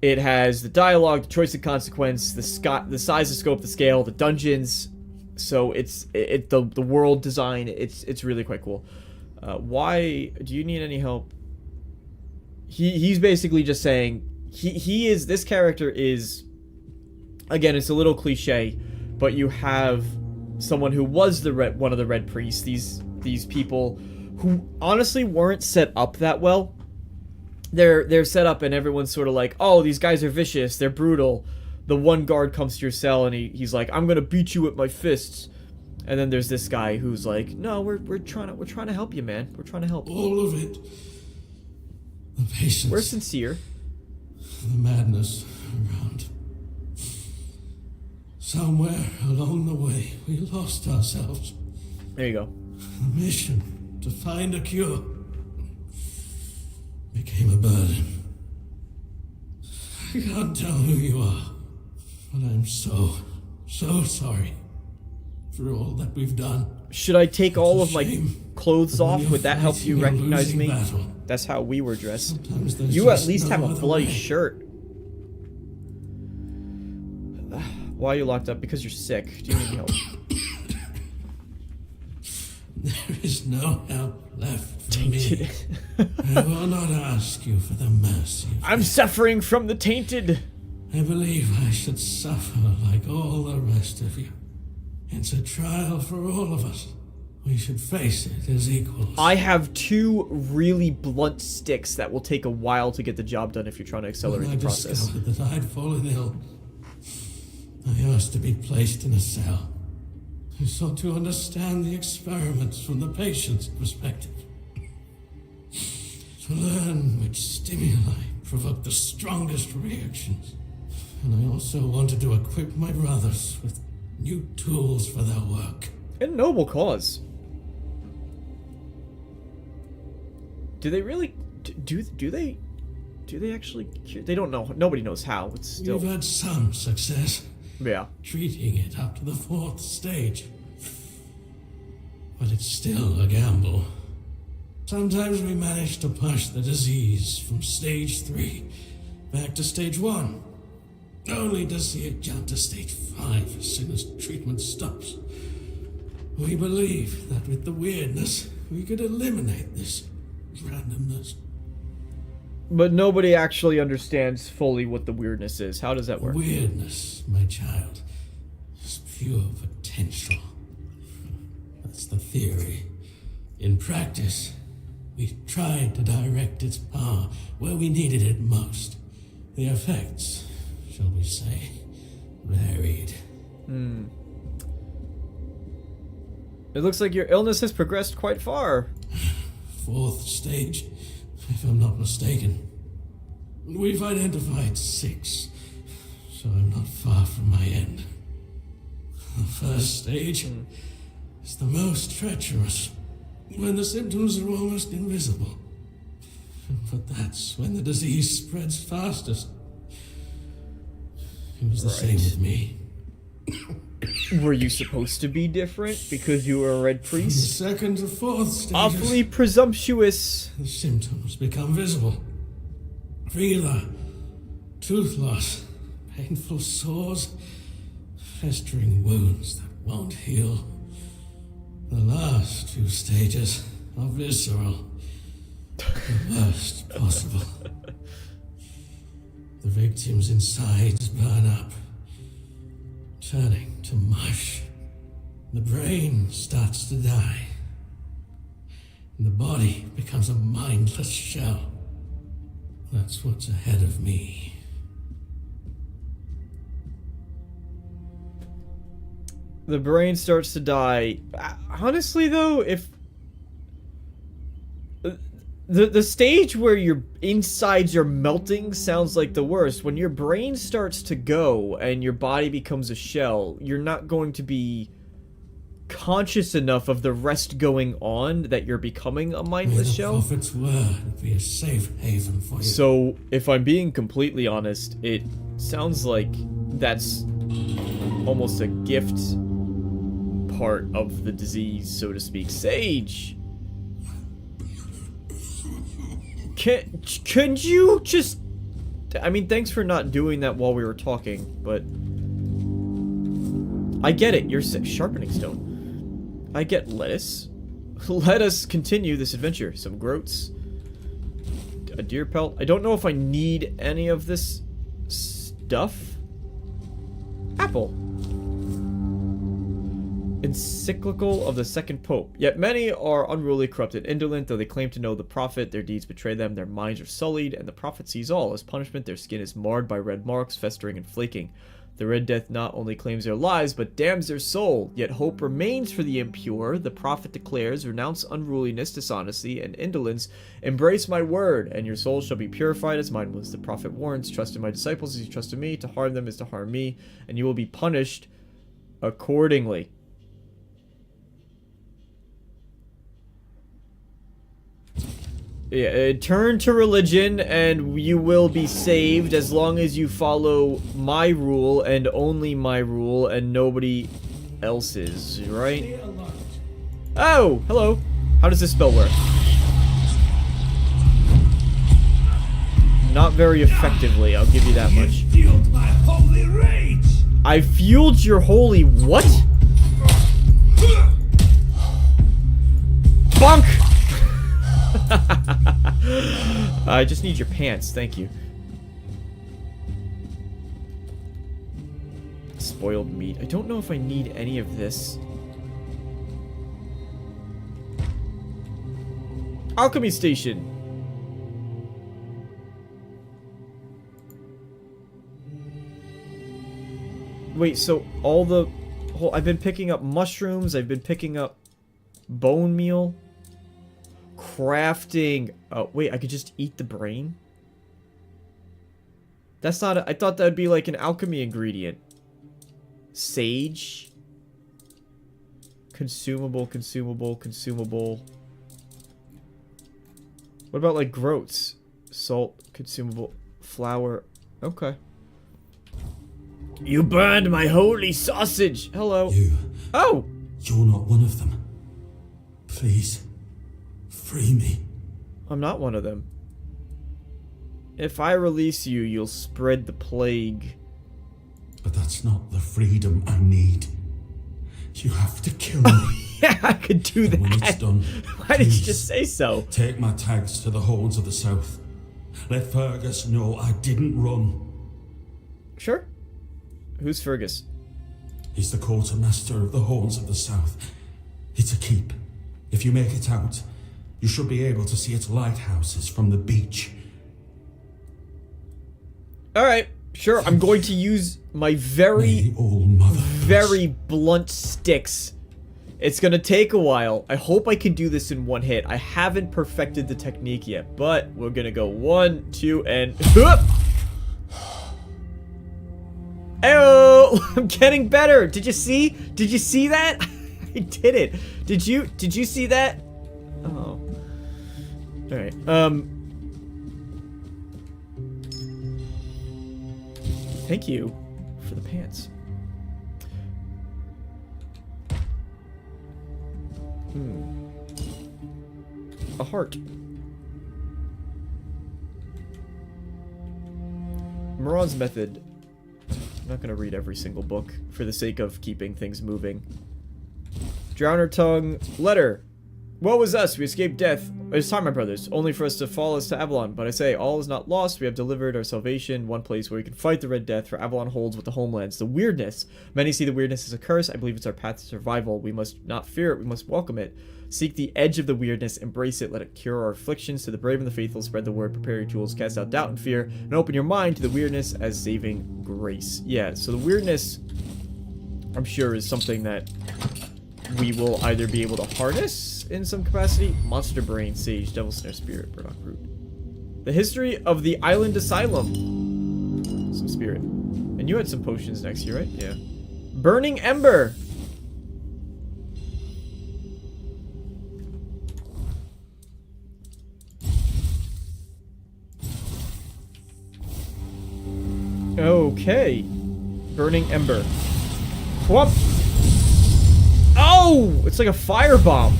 It has the dialogue, the choice of consequence, the size, the scope, the scale, the dungeons. So it's the world design. It's really quite cool. Why do you need any help? He's basically just saying this character is, again, it's a little cliche, but you have someone who was one of the Red Priests. These people who honestly weren't set up that well. They're set up and everyone's sort of like, oh, these guys are vicious, they're brutal. The one guard comes to your cell and he's like, I'm gonna beat you with my fists. And then there's this guy who's like, no, we're trying to help you, man. We're trying to help. All of it. The patience. We're sincere. The madness around. Somewhere along the way, we lost ourselves. There you go. The mission to find a cure became a burden. I can't tell who you are, but I'm so sorry for all that we've done. Should I take all It's of a my shame, clothes but when off? you're Would that help you fighting a recognize losing me? battle, That's how we were dressed. sometimes there's You at just least no have a other bloody way. shirt. Why are you locked up? Because you're sick. Do you need help? There is no help left for Tainted. me. I will not ask you for the mercy. I'm suffering from the tainted. I believe I should suffer like all the rest of you. It's a trial for all of us. We should face it as equals. I have 2 really blunt sticks that will take a while to get the job done if you're trying to accelerate When I the process. discovered that I'd fallen ill, I asked to be placed in a cell. I sought to understand the experiments from the patient's perspective. To learn which stimuli provoke the strongest reactions. And I also wanted to equip my brothers with new tools for their work. A noble cause. Do they really do they actually cure? They don't know. Nobody knows how. It's still, We've had some success, yeah. treating it up to the 4th stage. But it's still a gamble. Sometimes we manage to push the disease from stage 3 back to stage 1, only to see it jump to stage 5 as soon as treatment stops. We believe that with the weirdness, we could eliminate this randomness. But nobody actually understands fully what the weirdness is. How does that work? Weirdness, my child, is pure potential. That's the theory. In practice, we tried to direct its power where we needed it most. The effects, shall we say, varied. It looks like your illness has progressed quite far. 4th stage, if I'm not mistaken. We've identified 6, so I'm not far from my end. The 1st stage is the most treacherous, when the symptoms are almost invisible. But that's when the disease spreads fastest. It was the same with me. Were you supposed to be different because you were a red From the priest? 2nd to 4th stages, Awfully presumptuous. the symptoms become visible. Fever, tooth loss, painful sores, festering wounds that won't heal. The last 2 stages are visceral, the worst possible. The victim's insides burn up, turning to mush. The brain starts to die, and the body becomes a mindless shell. That's what's ahead of me. The brain starts to die. Honestly, though, if The stage where your insides are melting sounds like the worst. When your brain starts to go and your body becomes a shell, you're not going to be conscious enough of the rest going on that you're becoming a mindless May the shell. prophet's word be a safe haven for you. So, if I'm being completely honest, it sounds like that's almost a gift part of the disease, so to speak. Sage! Can you just... I mean, thanks for not doing that while we were talking, but... I get it, you're sharpening stone. I get lettuce. Let us continue this adventure. Some groats. A deer pelt. I don't know if I need any of this stuff. Apple. Encyclical of the second pope. Yet many are unruly, corrupt, and indolent, though they claim to know the prophet. Their deeds betray them, their minds are sullied, and the prophet sees all. As punishment, their skin is marred by red marks, festering and flaking. The Red Death not only claims their lives, but damns their soul. Yet hope remains for the impure. The prophet declares, renounce unruliness, dishonesty, and indolence. Embrace my word, and your soul shall be purified as mine was. The prophet warns, trust in my disciples as you trust in me. To harm them is to harm me, and you will be punished accordingly. Yeah, turn to religion and you will be saved as long as you follow my rule and only my rule and nobody else's, right? Oh, hello. How does this spell work? Not very effectively, I'll give you that much. Fueled my holy rage. I fueled your holy what? Bonk! I just need your pants, thank you. Spoiled meat. I don't know if I need any of this. Alchemy station. Wait, so all the whole... I've been picking up mushrooms, I've been picking up bone meal. Crafting... Oh, wait, I could just eat the brain? That's not... I thought that would be like an alchemy ingredient. Sage. Consumable, consumable, consumable. What about like groats? Salt, consumable, flour. Okay. You burned my holy sausage! Hello. Oh! You're not one of them. Please. Free me. I'm not one of them. If I release you, you'll spread the plague. But that's not the freedom I need. You have to kill me. Yeah, I could do that. And when it's done, why did you please just say so? Take my tags to the horns of the south. Let Fergus know I didn't run. Sure. Who's Fergus? He's the quartermaster of the horns of the south. It's a keep. If you make it out, you should be able to see its lighthouses from the beach. Alright, sure. I'm going to use my very blunt sticks. It's gonna take a while. I hope I can do this in one hit. I haven't perfected the technique yet, but we're gonna go 1, 2, and... Ayo! I'm getting better! Did you see? Did you see that? I did it. Did you see that? Oh. Alright, thank you for the pants. A heart. Moran's method. I'm not gonna read every single book for the sake of keeping things moving. Drowner tongue. Letter. Woe is us, we escaped death. It is time, my brothers, only for us to follow us to Avalon. But I say, all is not lost. We have delivered our salvation, one place where we can fight the Red Death, for Avalon holds with the homelands. The weirdness. Many see the weirdness as a curse. I believe it's our path to survival. We must not fear it, we must welcome it. Seek the edge of the weirdness, embrace it, let it cure our afflictions. To the brave and the faithful, spread the word, prepare your tools, cast out doubt and fear, and open your mind to the weirdness as saving grace. Yeah, so the weirdness, I'm sure, is something that we will either be able to harness in some capacity. Monster Brain, Sage, Devil Snare, Spirit, Burdock Root. The history of the Island Asylum. Some Spirit. And you had some potions next year, right? Yeah. Burning Ember. Okay. Burning Ember. Whoop. Oh! It's like a firebomb.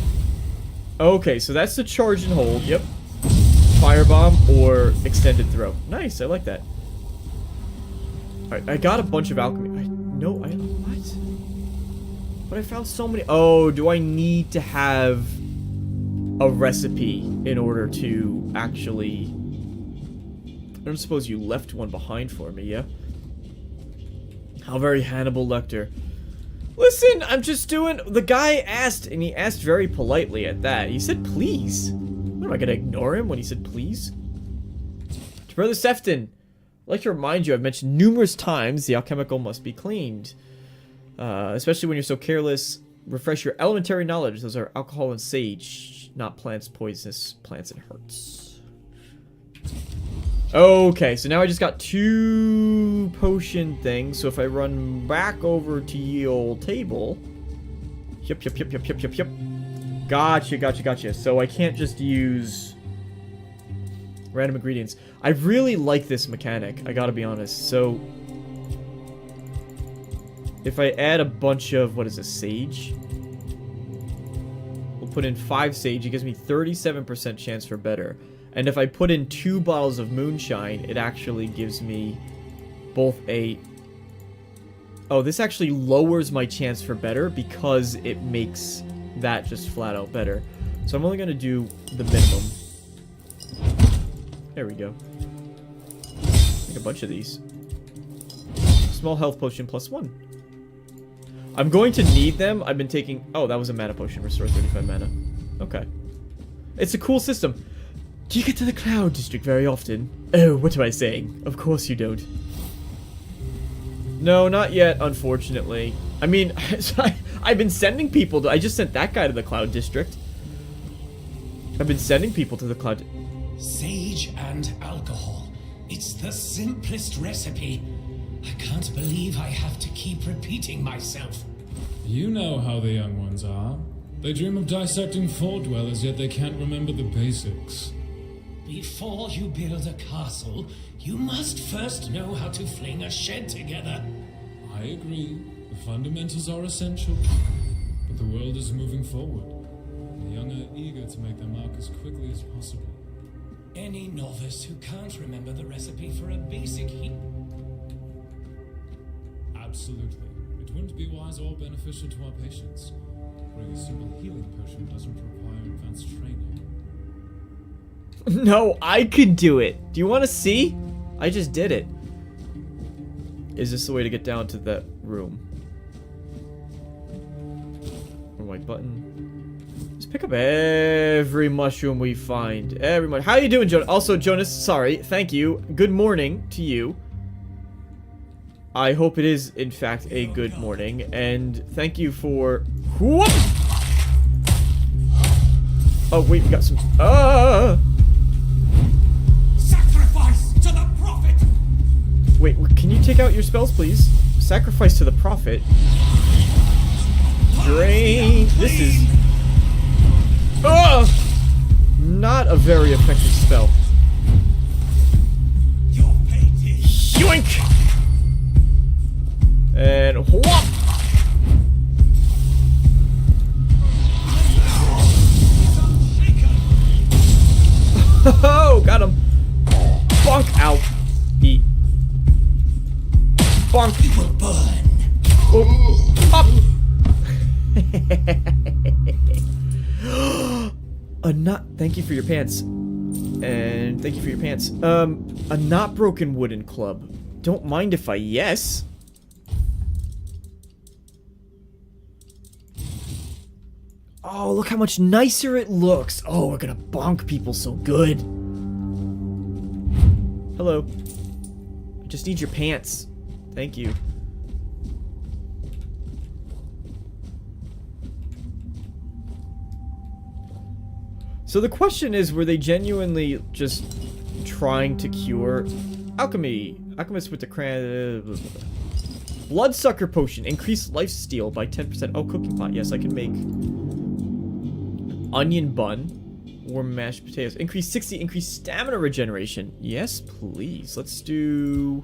Okay, so that's the charge and hold. Yep. Firebomb or extended throw. Nice, I like that. Alright, I got a bunch of alchemy. What? But I found so many. Oh, do I need to have a recipe in order to actually... I don't suppose you left one behind for me, yeah? How very Hannibal Lecter. Listen, I'm just doing... The guy asked, and he asked very politely at that. He said, please. What, am I gonna ignore him when he said, please? To Brother Sefton, I'd like to remind you, I've mentioned numerous times, the alchemical must be cleaned. Especially when you're so careless. Refresh your elementary knowledge. Those are alcohol and sage, not plants, poisonous plants, and hearts. Okay, so now I just got 2 potion things. So if I run back over to ye old table. Yep. Gotcha. So I can't just use random ingredients. I really like this mechanic, I gotta be honest. So if I add a bunch of, what is this, sage? We'll put in 5 sage, it gives me 37% chance for better. And if I put in 2 bottles of moonshine, it actually gives me both a... Oh, this actually lowers my chance for better because it makes that just flat out better. So I'm only going to do the minimum. There we go. Make a bunch of these. Small health potion +1. I'm going to need them. I've been taking... Oh, that was a mana potion. Restore 35 mana. Okay. It's a cool system. Do you get to the Cloud District very often? Oh, what am I saying? Of course you don't. No, not yet, unfortunately. I mean, I've been sending people to... I just sent that guy to the Cloud District. I've been sending people to the Cloud... Sage and alcohol. It's the simplest recipe. I can't believe I have to keep repeating myself. You know how the young ones are. They dream of dissecting fort dwellers, yet they can't remember the basics. Before you build a castle, you must first know how to fling a shed together. I agree. The fundamentals are essential. But the world is moving forward. The young are eager to make their mark as quickly as possible. Any novice who can't remember the recipe for a basic heat... Absolutely. It wouldn't be wise or beneficial to our patients. Brewing a simple healing potion doesn't require advanced training. No, I could do it. Do you want to see? I just did it. Is this the way to get down to that room? Or white button. Just pick up every mushroom we find. Every mushroom. How you doing, Jonas? Also, Jonas, sorry. Thank you. Good morning to you. I hope it is, in fact, a good morning. And thank you for... Whoop! Oh, wait, we got some... Sacrifice to the prophet! Wait, can you take out your spells, please? Sacrifice to the prophet. Drain. This is... Not a very effective spell. Your fate is... Yoink! And whoop! Oh, got him! Bonk out! Eat. Bonk! You will burn. Oh, up! A not. Thank you for your pants. And thank you for your pants. A not broken wooden club. Don't mind if I yes. Oh, look how much nicer it looks. Oh, we're gonna bonk people so good. Hello. I just need your pants. Thank you. So the question is, were they genuinely just trying to cure alchemy? Alchemist with the Bloodsucker potion. Increase lifesteal by 10%. Oh, cooking pot. Yes, I can make onion bun or mashed potatoes. Increase 60. Increase stamina regeneration. Yes, please. Let's do...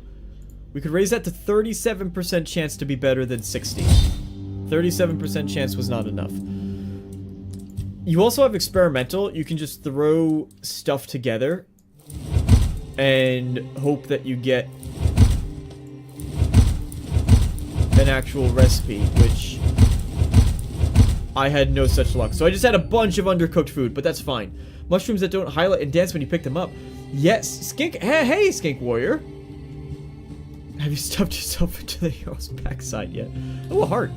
We could raise that to 37% chance to be better than 60. 37% chance was not enough. You also have experimental. You can just throw stuff together and hope that you get an actual recipe, which I had no such luck. So I just had a bunch of undercooked food, but that's fine. Mushrooms that don't highlight and dance when you pick them up. Yes, skink. Hey, skink warrior. Have you stuffed yourself into the hero's backside yet? Oh, a heart.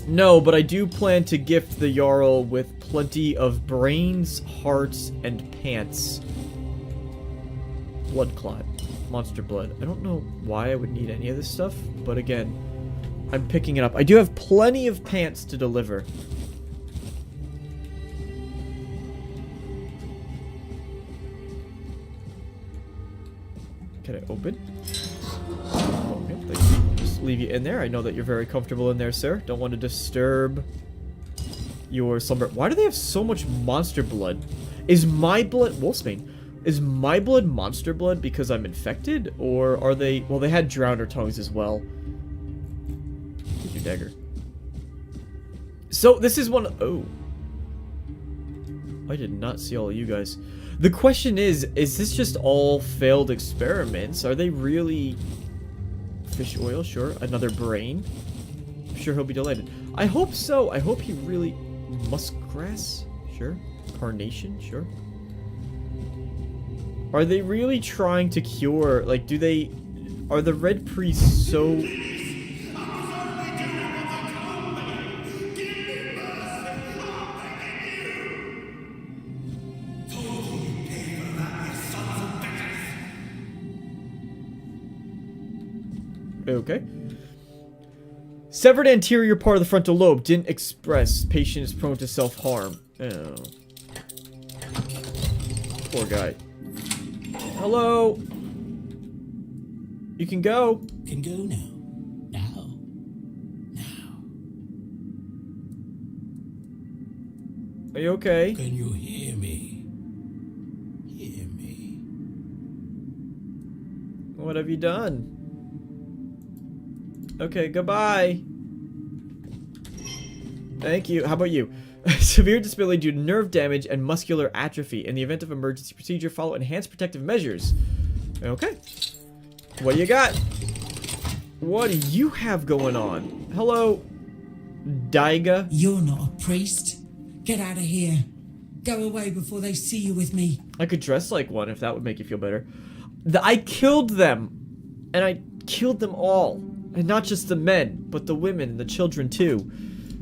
No, but I do plan to gift the Jarl with plenty of brains, hearts, and pants. Blood clot. Monster blood. I don't know why I would need any of this stuff, but again, I'm picking it up. I do have plenty of pants to deliver. Can I open? Okay, thank you. Just leave you in there. I know that you're very comfortable in there, sir. Don't want to disturb your slumber. Why do they have so much monster blood? Is my blood... Wolfsbane. Is my blood monster blood because I'm infected? Or are they... Well, they had drowner tongues as well. Get your dagger. So, this is one... Oh. I did not see all of you guys. The question is this just all failed experiments? Are they really... Fish oil, sure. Another brain. I'm sure he'll be delighted. I hope so. I hope he really... Muskgrass? Sure. Carnation? Sure. Are they really trying to cure... Like, do they... Are the red priests so... Okay. Severed anterior part of the frontal lobe. Didn't express. Patient is prone to self-harm. Oh. Poor guy. Hello. You can go. Can go now. Are you okay? Can you hear me? Hear me. What have you done? Okay, goodbye. Thank you. How about you? Severe disability due to nerve damage and muscular atrophy. In the event of emergency procedure, follow enhanced protective measures. Okay. What do you got? What do you have going on? Hello, Daiga. You're not a priest. Get out of here. Go away before they see you with me. I could dress like one if that would make you feel better. I killed them. And I killed them all. And not just the men, but the women and the children too.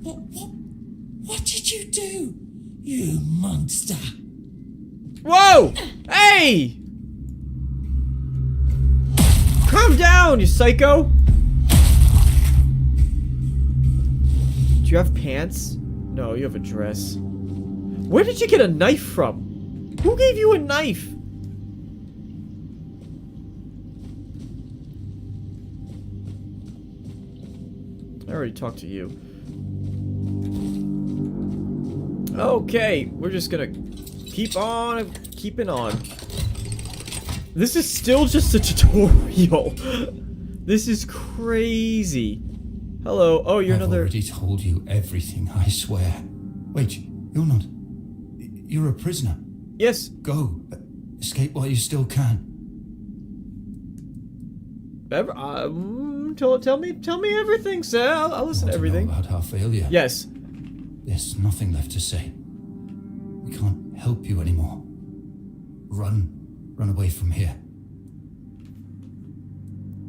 What did you do? You monster. Whoa! Hey! Calm down, you psycho! Do you have pants? No, you have a dress. Where did you get a knife from? Who gave you a knife? I already talked to you. Okay, we're just gonna keep on keeping on. This is still just a tutorial. This is crazy. Hello. Oh, you're another... I've already told you everything, I swear. Wait, you're not... You're a prisoner. Yes. Go. Escape while you still can. Tell me everything, sir. I'll listen to everything. Know about our failure? Yes. There's nothing left to say. We can't help you anymore. Run away from here.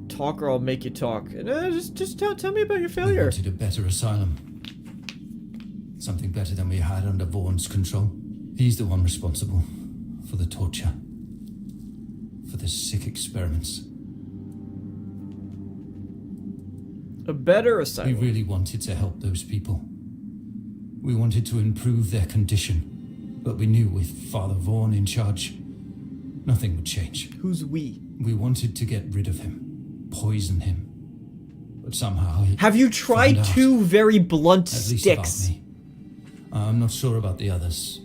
Talk or I'll make you talk. Just tell me about your We failure. wanted a better asylum. Something better than we had under Vaughn's control. He's the one responsible for the torture, for the sick experiments. A better asylum. We really wanted to help those people. We wanted to improve their condition. But we knew with Father Vaughan in charge, nothing would change. Who's we? We wanted to get rid of him, poison him. But somehow he Have you tried found out, two very blunt at least sticks? about me. I'm not sure about the others.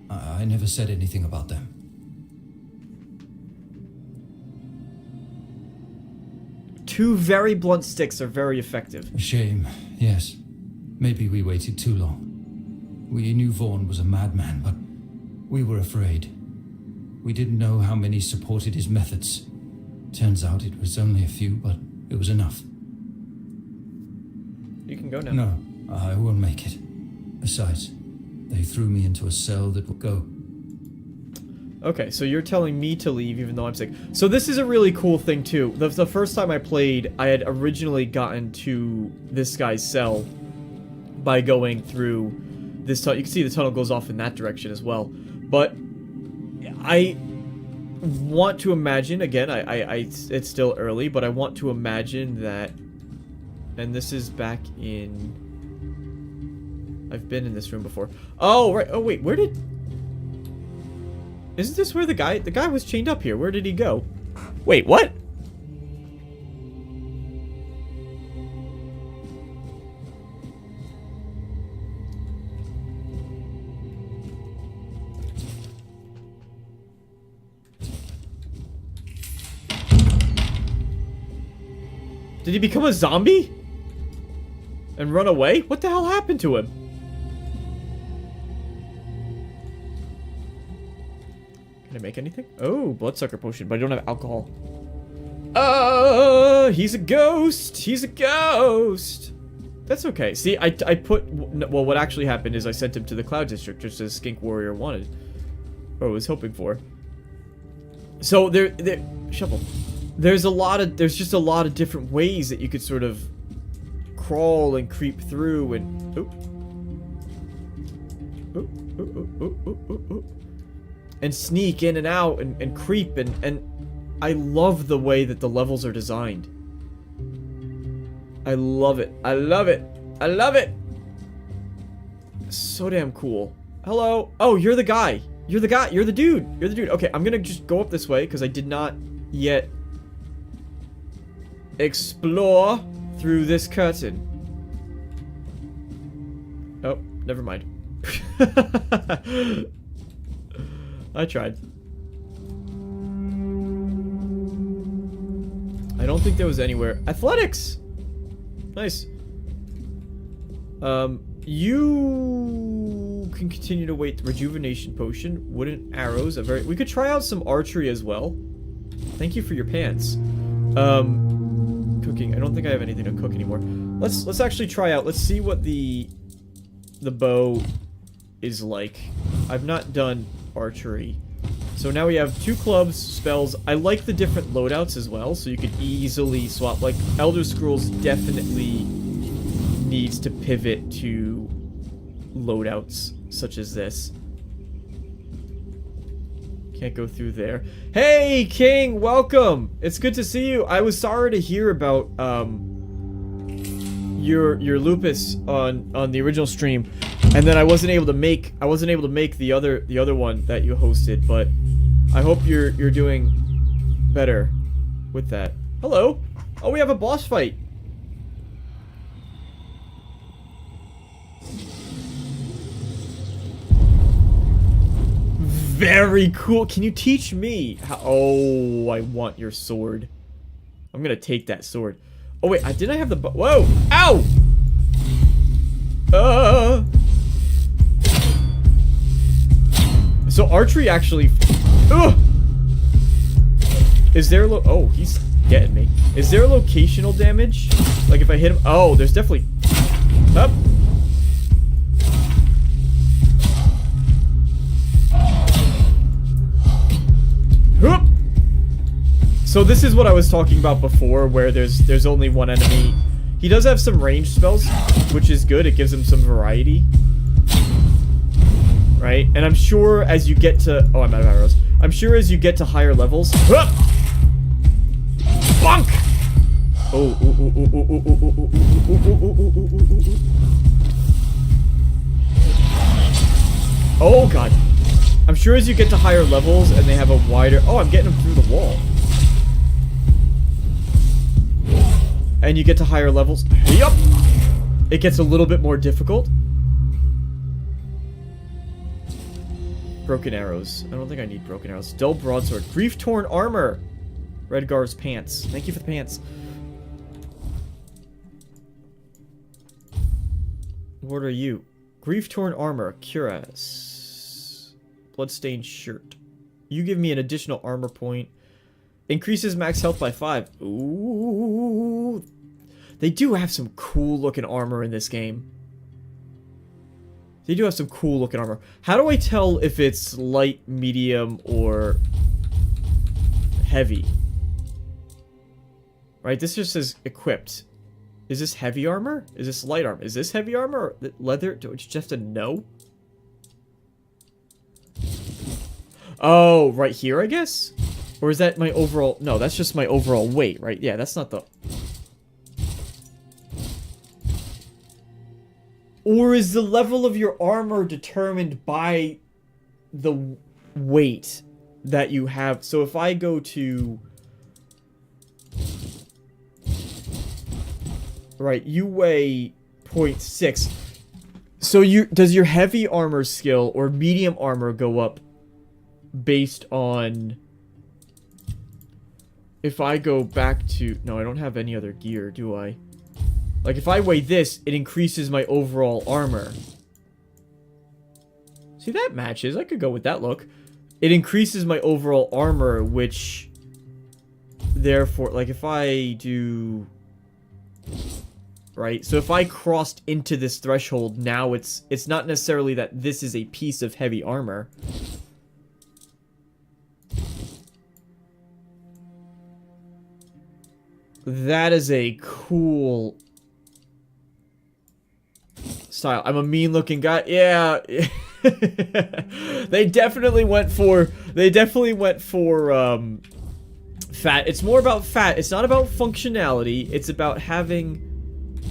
I never said anything about them. Two very blunt sticks are very effective. A shame, yes. Maybe we waited too long. We knew Vaughan was a madman, but we were afraid. We didn't know how many supported his methods. Turns out it was only a few, but it was enough. You can go now. No, I won't make it. Besides, they threw me into a cell that will go. Okay, so you're telling me to leave even though I'm sick. So this is a really cool thing too. The first time I played, I had originally gotten to this guy's cell by going through this tunnel. You can see the tunnel goes off in that direction as well. But I want to imagine, again, it's still early, but I want to imagine that, and this is back in... I've been in this room before. Oh, right. Oh, wait. Where did... Isn't this where the guy was chained up here? Where did he go? Wait, what? Did he become a zombie? And run away? What the hell happened to him? Can I make anything? Oh, bloodsucker potion, but I don't have alcohol. He's a ghost! He's a ghost! That's okay. See, I put... Well, what actually happened is I sent him to the Cloud District, just as Skink Warrior wanted. Or was hoping for. So, Shovel. There's just a lot of different ways that you could sort of crawl and creep through and... and sneak in and out and creep and I love the way that the levels are designed. I love it. I love it. I love it. So damn cool. Hello. Oh, you're the guy. You're the guy. You're the dude. You're the dude. Okay, I'm gonna just go up this way because I did not yet explore through this curtain. Oh, never mind. I tried. I don't think there was anywhere. Athletics! Nice. You can continue to wait. Rejuvenation potion, wooden arrows, we could try out some archery as well. Thank you for your pants. Cooking. I don't think I have anything to cook anymore. Let's actually try out. Let's see what the bow is like. I've not done archery. So now we have 2 clubs, spells. I like the different loadouts as well, so you could easily swap. Like, Elder Scrolls definitely needs to pivot to loadouts such as this. Can't go through there. Hey, King! Welcome! It's good to see you. I was sorry to hear about, your lupus on the original stream. And then I wasn't able to make the other one that you hosted, but I hope you're doing better with that. Hello. Oh, we have a boss fight. Very cool. Can you teach me how? Oh, I want your sword. I'm gonna take that sword. Oh wait, didn't I have the whoa! Ow! So archery actually... Ugh! Is there oh, he's getting me. Is there locational damage? Like if I hit him... Oh, there's definitely... Up! Hup! So this is what I was talking about before, where there's only one enemy. He does have some ranged spells, which is good. It gives him some variety. Right? And I'm sure as you get to... Oh, I'm out of arrows. I'm sure as you get to higher levels... Hup! Bonk! Oh, God. I'm sure as you get to higher levels and they have a wider... Oh, I'm getting them through the wall. And you get to higher levels. Yup! It gets a little bit more difficult. Broken arrows. I don't think I need broken arrows. Dull broadsword. Grief-torn armor. Redgar's pants. Thank you for the pants. What are you? Grief-torn armor. Cuirass. Bloodstained shirt. You give me an additional armor point. Increases max health by 5. Ooh. They do have some cool looking armor in this game. They do have some cool looking armor. How do I tell if it's light, medium, or heavy? Right, this just says equipped. Is this heavy armor? Is this light armor? Is this heavy armor? Or leather? Do I just have to know? Oh, right here, I guess? Or is that my overall... No, that's just my overall weight, right? Yeah, that's not the... Or is the level of your armor determined by the weight that you have? So if I go to... Right, you weigh 0.6. So does your heavy armor skill or medium armor go up based on... If I go back to... No, I don't have any other gear, do I? Like, if I weigh this, it increases my overall armor. See, that matches. I could go with that look. It increases my overall armor, which... Therefore, like, if I do... Right? So if I crossed into this threshold, now it's not necessarily that this is a piece of heavy armor. That is a cool... style. I'm a mean looking guy. Yeah. They definitely went for fat. It's more about fat. It's not about functionality. It's about having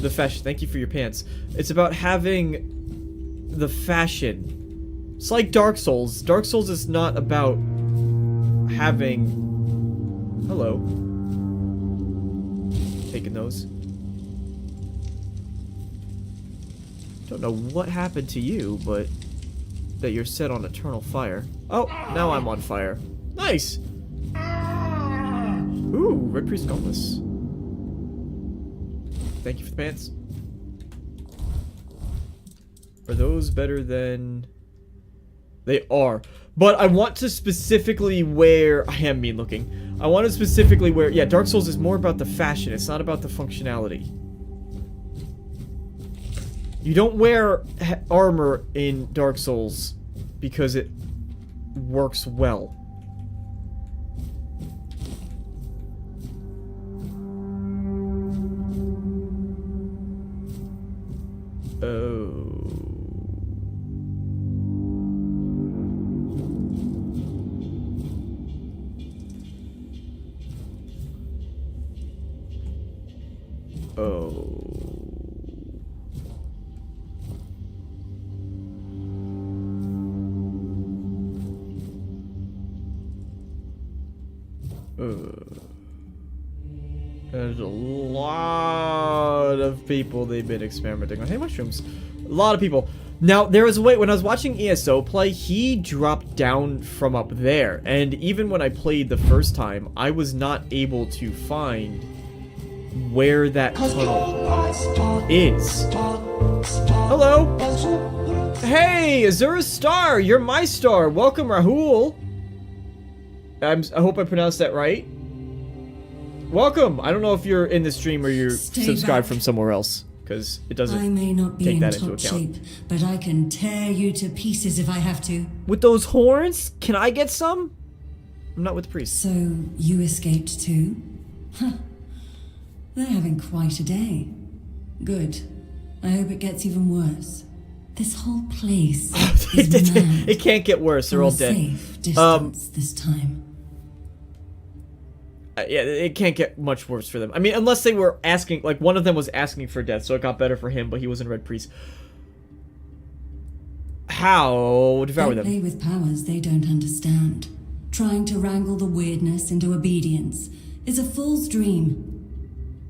the fashion. Thank you for your pants. It's about having the fashion. It's like Dark Souls. Dark Souls is not about having... Hello. Taking those. Don't know what happened to you, but that you're set on eternal fire. Oh, now I'm on fire. Nice! Ooh, Red Priest Gauntlets. Thank you for the pants. Are those better than... They are. But I want to specifically wear... I am mean looking. I want to specifically wear... Yeah, Dark Souls is more about the fashion. It's not about the functionality. You don't wear armor in Dark Souls because it works well. Oh. Oh. There's a lot of people they've been experimenting on. Hey, mushrooms. A lot of people. Now, there was a way, when I was watching ESO play, he dropped down from up there. And even when I played the first time, I was not able to find where that tunnel is. Hello. Hey, Azura Star, you're my star. Welcome, Rahul. I hope I pronounced that right. Welcome. I don't know if you're in the stream or you're subscribed from somewhere else, because it doesn't I may not be take in that into top account. shape, but I can tear you to pieces if I have to. With those horns, can I get some? I'm not with the priest. So you escaped too? Huh. They're having quite a day. Good. I hope it gets even worse. This whole place is mad. It can't get worse. They're all From a dead. safe distance this time. Yeah, it can't get much worse for them. I mean, unless they were asking, like, one of them was asking for death, so it got better for him, but he wasn't a Red Priest. How? Devour They them. play with powers they don't understand. Trying to wrangle the weirdness into obedience is a fool's dream.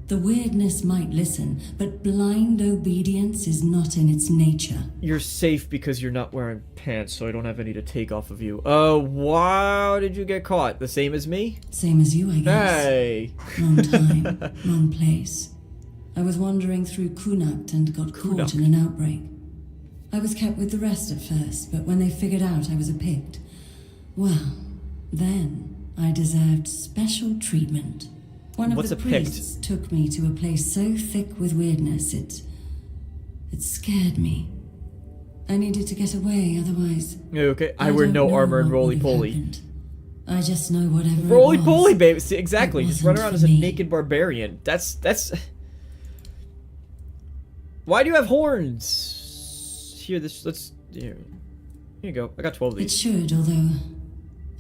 The weirdness might listen, but blind obedience is not in its nature. You're safe because you're not wearing pants, so I don't have any to take off of you. Why did you get caught? The same as me? Same as you, I guess. Hey! Wrong time, wrong place. I was wandering through Kunakt and got caught in an outbreak. I was kept with the rest at first, but when they figured out I was a Pict, well, then I deserved special treatment. One of What's the a Pict? priests took me to a place so thick with weirdness, it scared me. I needed to get away, otherwise... Okay, I wear no don't armor and know what roly-poly. would've happened. I just know whatever it Roly-poly, was, baby! See, exactly, it just run wasn't around for as a me. naked barbarian. That's... Why do you have horns? Here, here you go. I got 12 of It these. should, although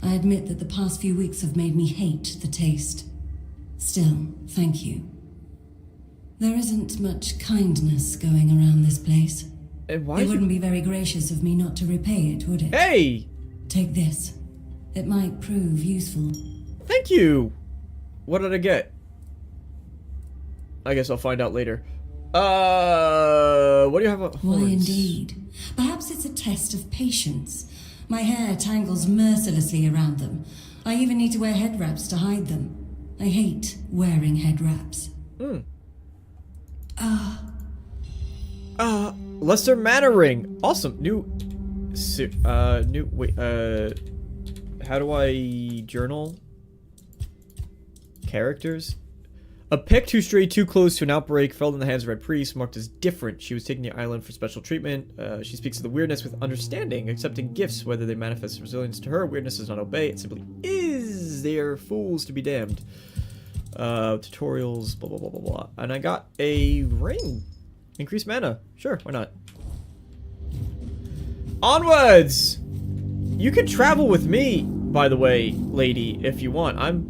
I admit that the past few weeks have made me hate the taste. Still, thank you. There isn't much kindness going around this place. And why It is wouldn't be very gracious of me not to repay it, would it? Hey! Take this. It might prove useful. Thank you! What did I get? I guess I'll find out later. What do you have? Why indeed? Perhaps it's a test of patience. My hair tangles mercilessly around them. I even need to wear head wraps to hide them. I hate wearing head wraps. Lesser Mana Ring. Awesome. How do I journal? Characters? A Pict who strayed too close to an outbreak fell in the hands of Red Priest, marked as different. She was taken to the island for special treatment. She speaks of the weirdness with understanding, accepting gifts, whether they manifest resilience to her. Weirdness does not obey, it simply is. They are fools to be damned. Tutorials, blah, blah, blah, blah, blah. And I got a ring. Increased mana. Sure, why not? Onwards! You can travel with me, by the way, lady, if you want. I'm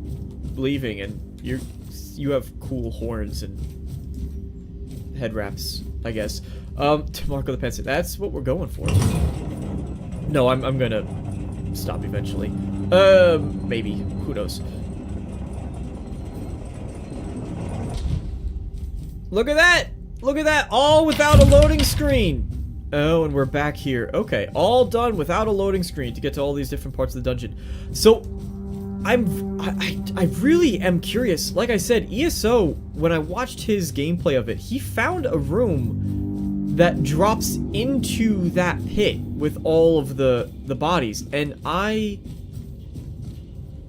leaving, and you have cool horns and head wraps, I guess. To Marco the Pencil. That's what we're going for. No, I'm gonna stop eventually. Maybe. Who knows? Look at that! Look at that! All without a loading screen! Oh, and we're back here. Okay, all done without a loading screen to get to all these different parts of the dungeon. So, I really am curious. Like I said, ESO, when I watched his gameplay of it, he found a room that drops into that pit with all of the bodies. And I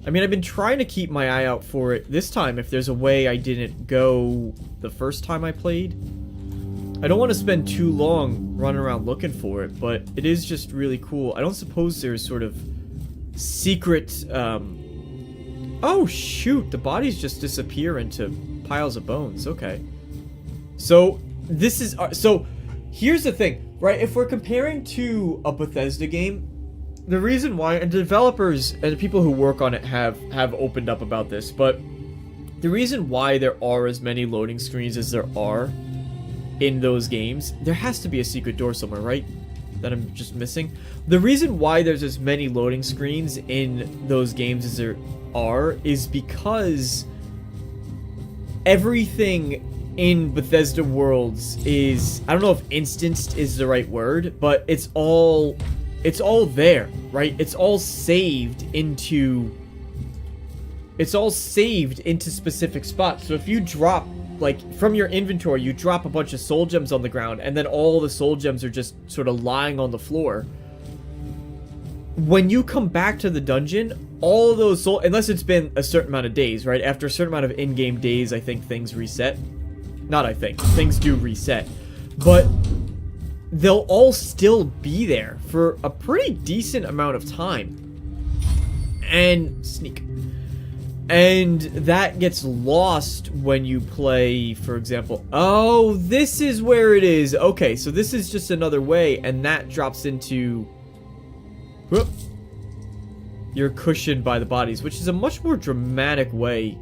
mean, I've been trying to keep my eye out for it this time if there's a way I didn't go the first time I played. I don't want to spend too long running around looking for it, but it is just really cool. I don't suppose there's sort of secret, oh shoot, the bodies just disappear into piles of bones. Okay. So, this is, so, here's the thing, right? If we're comparing to a Bethesda game, the reason why, and the developers and the people who work on it have opened up about this, but the reason why there are as many loading screens as there are in those games, there has to be a secret door somewhere, right? That I'm just missing. The reason why there's as many loading screens in those games as there are is because everything in Bethesda worlds is, I don't know if instanced is the right word, but it's all there, right? It's all saved into specific spots. So if you drop, like, from your inventory, you drop a bunch of soul gems on the ground, and then all the soul gems are just sort of lying on the floor. When you come back to the dungeon, all of those soul, unless it's been a certain amount of days, right? After a certain amount of in-game days, I think things reset. Not I think, things do reset. But they'll all still be there for a pretty decent amount of time. And sneak. And that gets lost when you play, for example, oh, this is where it is. Okay, so this is just another way, and that drops into, whoop, you're cushioned by the bodies, which is a much more dramatic way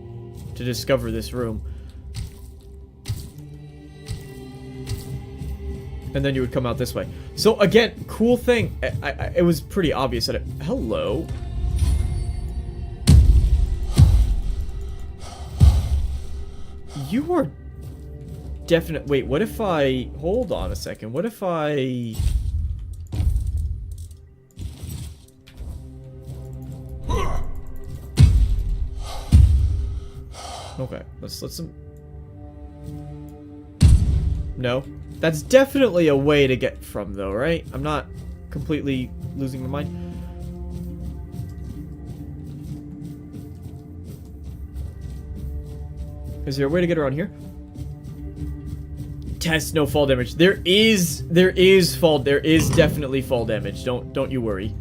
to discover this room. And then you would come out this way. So again, cool thing. It was pretty obvious that it... Hello. You are definite... Wait, what if I... Hold on a second. What if I... Okay, let's some... No. That's definitely a way to get from, though, right? I'm not completely losing my mind. Is there a way to get around here? Test no fall damage. There is definitely fall damage. Don't you worry.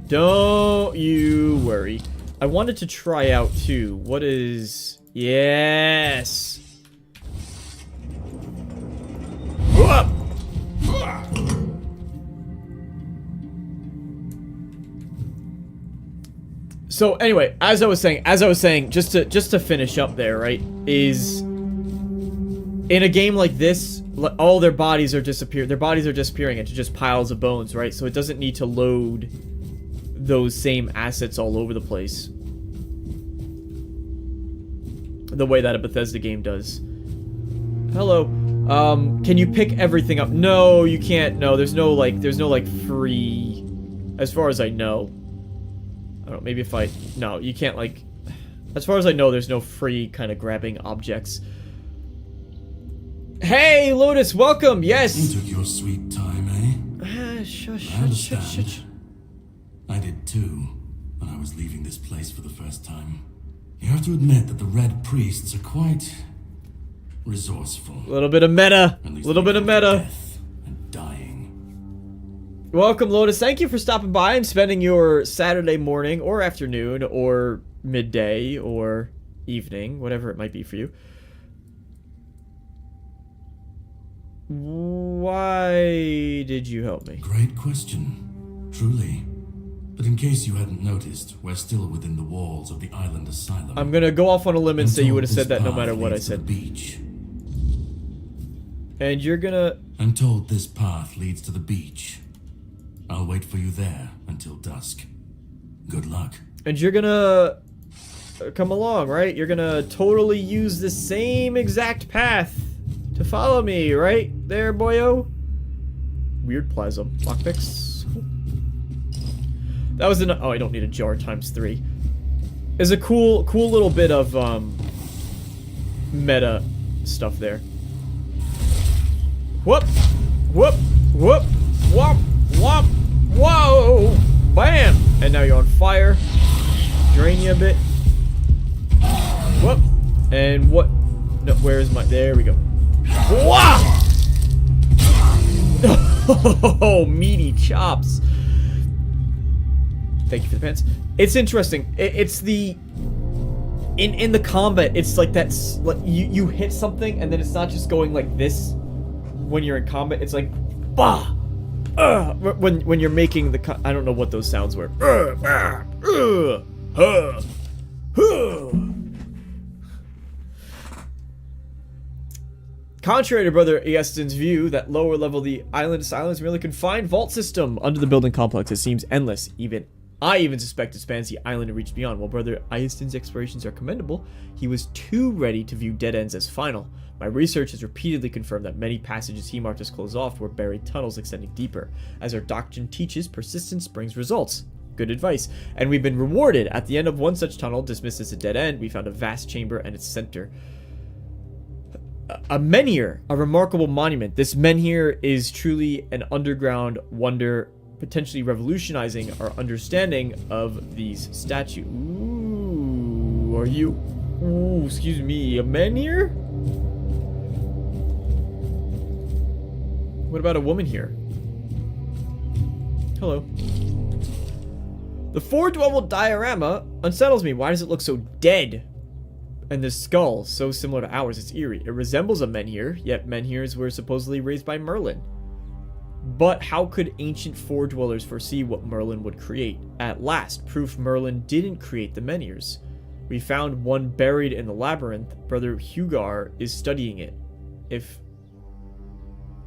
Don't you worry. I wanted to try out too. What is... Yes. Whoop! So anyway, as I was saying, just to finish up there, right, is in a game like this, all their bodies are disappearing into just piles of bones, right? So it doesn't need to load those same assets all over the place the way that a Bethesda game does. Hello. Can you pick everything up? No, you can't. No, there's no like free, as far as I know. I don't know, maybe if I... No, you can't, like... As far as I know, there's no free kind of grabbing objects. Hey, Lotus, welcome! Yes! You took your sweet time, eh? Shush. I did too, when I was leaving this place for the first time. You have to admit that the Red Priests are quite... resourceful. A little bit of meta. A little bit of meta. Death and dying. Welcome, Lotus. Thank you for stopping by and spending your Saturday morning or afternoon or midday or evening, whatever it might be for you. Why did you help me? Great question. Truly. But in case you hadn't noticed, we're still within the walls of the island asylum. I'm gonna go off on a limb and say you would have said that no matter what I said. Beach. And you're gonna... I'm told this path leads to the beach. I'll wait for you there until dusk. Good luck. And you're gonna come along, right? You're gonna totally use the same exact path to follow me, right? There, boyo. Weird plasm. Lockpicks. That was an... Oh, I don't need a jar times 3. There's a cool little bit of, meta stuff there. Whoop! Whoop! Whoop! Whoop! Whoop! Whoa! Bam! And now you're on fire. Drain you a bit. Whoop! And what? No, where is my... There we go. Whoa! Oh, meaty chops. Thank you for the pants. It's interesting. It's the... In the combat, it's like that's... Like you hit something, and then it's not just going like this when you're in combat. It's like... Bah! When you're making the... I don't know what those sounds were. Contrary to Brother Easton's view that lower level the island asylum is merely confined vault system under the building complex, it seems endless. I even suspect it spans the island and reaches beyond. While Brother Easton's explorations are commendable, he was too ready to view dead ends as final. My research has repeatedly confirmed that many passages he marked as closed off were buried tunnels extending deeper. As our doctrine teaches, persistence brings results. Good advice. And we've been rewarded. At the end of one such tunnel, dismissed as a dead end, we found a vast chamber and its center. A menhir, a remarkable monument. This menhir is truly an underground wonder, potentially revolutionizing our understanding of these statues. Ooh, are you... Ooh, excuse me, a menhir? What about a woman here? Hello. The four-level diorama unsettles me. Why does it look so dead? And the skull, so similar to ours, it's eerie. It resembles a menhir, yet menhirs were supposedly raised by Merlin. But how could ancient Four Dwellers foresee what Merlin would create? At last, proof Merlin didn't create the menhirs. We found one buried in the labyrinth. Brother Hugar is studying it. If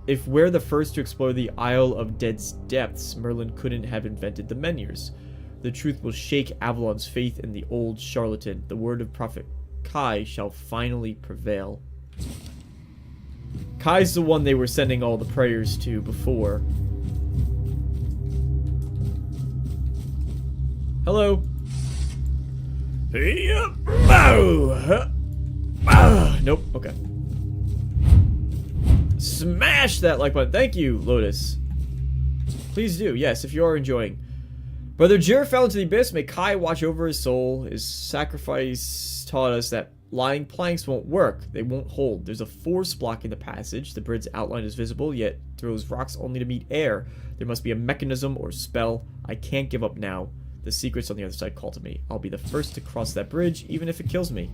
if we're the first to explore the Isle of Dead's depths, Merlin couldn't have invented the Menhirs. The truth will shake Avalon's faith in the old charlatan. The word of Prophet Kai shall finally prevail. Kai's the one they were sending all the prayers to before. Hello. Nope. Okay. Smash that like button. Thank you, Lotus. Please do. Yes, if you are enjoying. Brother Jir fell into the abyss. May Kai watch over his soul. His sacrifice taught us that lying planks won't work. They won't hold. There's a force blocking the passage. The bridge's outline is visible, yet throws rocks only to meet air. There must be a mechanism or spell. I can't give up now. The secrets on the other side call to me. I'll be the first to cross that bridge, even if it kills me.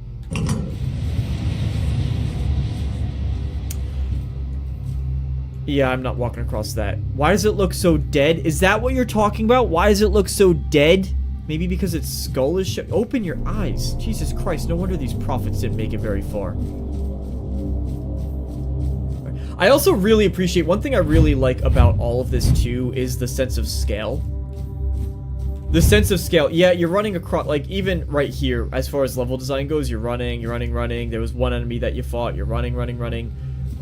Yeah, I'm not walking across that. Why does it look so dead? Is that what you're talking about? Why does it look so dead? Maybe because its skull is open your eyes. Jesus Christ, no wonder these prophets didn't make it very far. I also really appreciate, one thing I really like about all of this too is the sense of scale. The sense of scale. Yeah, you're running across, like, even right here, as far as level design goes, you're running. There was one enemy that you fought. You're running.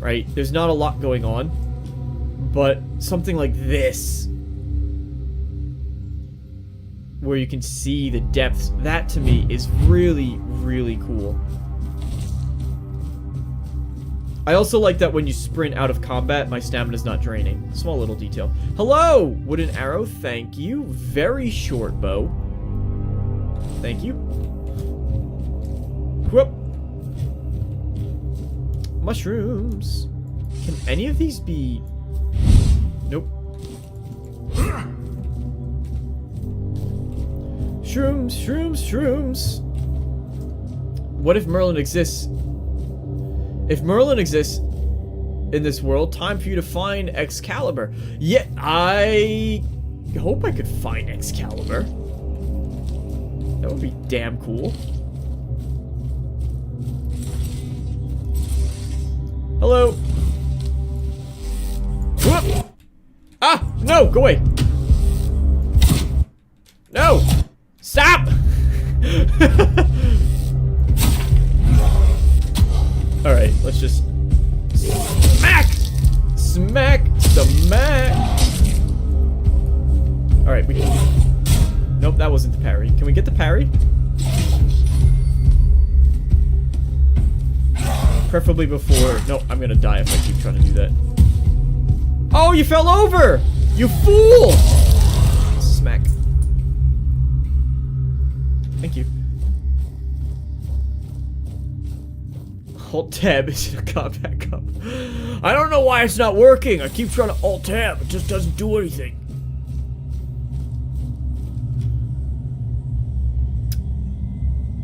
Right? There's not a lot going on. But something like this, where you can see the depths, that to me is really, really cool. I also like that when you sprint out of combat, my stamina's not draining. Small little detail. Hello! Wooden arrow, thank you. Very short bow. Thank you. Whoop. Mushrooms. Can any of these be... Nope. Shrooms. What if Merlin exists? If Merlin exists in this world, time for you to find Excalibur. Yeah, I hope I could find Excalibur. That would be damn cool. Hello. Whoop. Ah, no, go away. No. Stop. Alright, let's just smack. Alright, we can... Nope, that wasn't the parry. Can we get the parry? Preferably before... No, I'm gonna die if I keep trying to do that. Oh, you fell over! You fool! Smack. Thank you. Alt-tab is a combat cup. I don't know why it's not working. I keep trying to Alt-tab. It just doesn't do anything.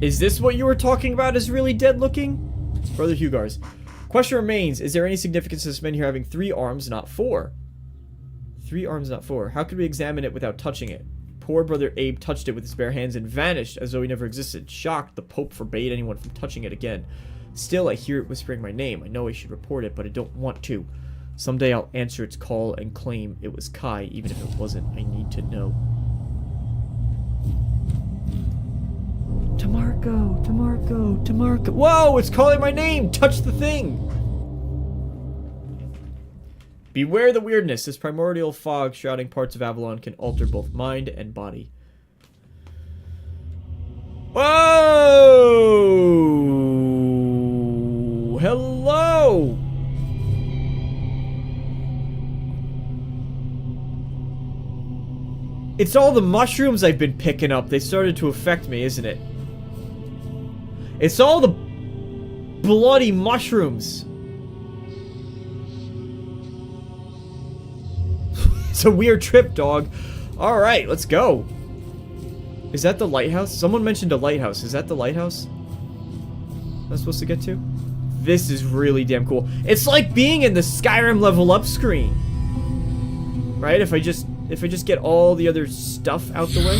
Is this what you were talking about as really dead looking? Brother Hugars. Question remains, is there any significance to this men here having 3 arms, not 4? 3 arms, not 4. How could we examine it without touching it? Poor Brother Abe touched it with his bare hands and vanished as though he never existed. Shocked, the Pope forbade anyone from touching it again. Still, I hear it whispering my name. I know I should report it, but I don't want to. Someday I'll answer its call and claim it was Kai, even if it wasn't. I need to know. Tamarko. Whoa, it's calling my name! Touch the thing! Beware the weirdness. This primordial fog shrouding parts of Avalon can alter both mind and body. Whoa! Hello! It's all the mushrooms I've been picking up. They started to affect me, isn't it? It's all the bloody mushrooms. It's a weird trip, dog. Alright, let's go. Is that the lighthouse? Someone mentioned a lighthouse. Is that the lighthouse I'm supposed to get to? This is really damn cool. It's like being in the Skyrim level up screen. Right? If I just get all the other stuff out the way.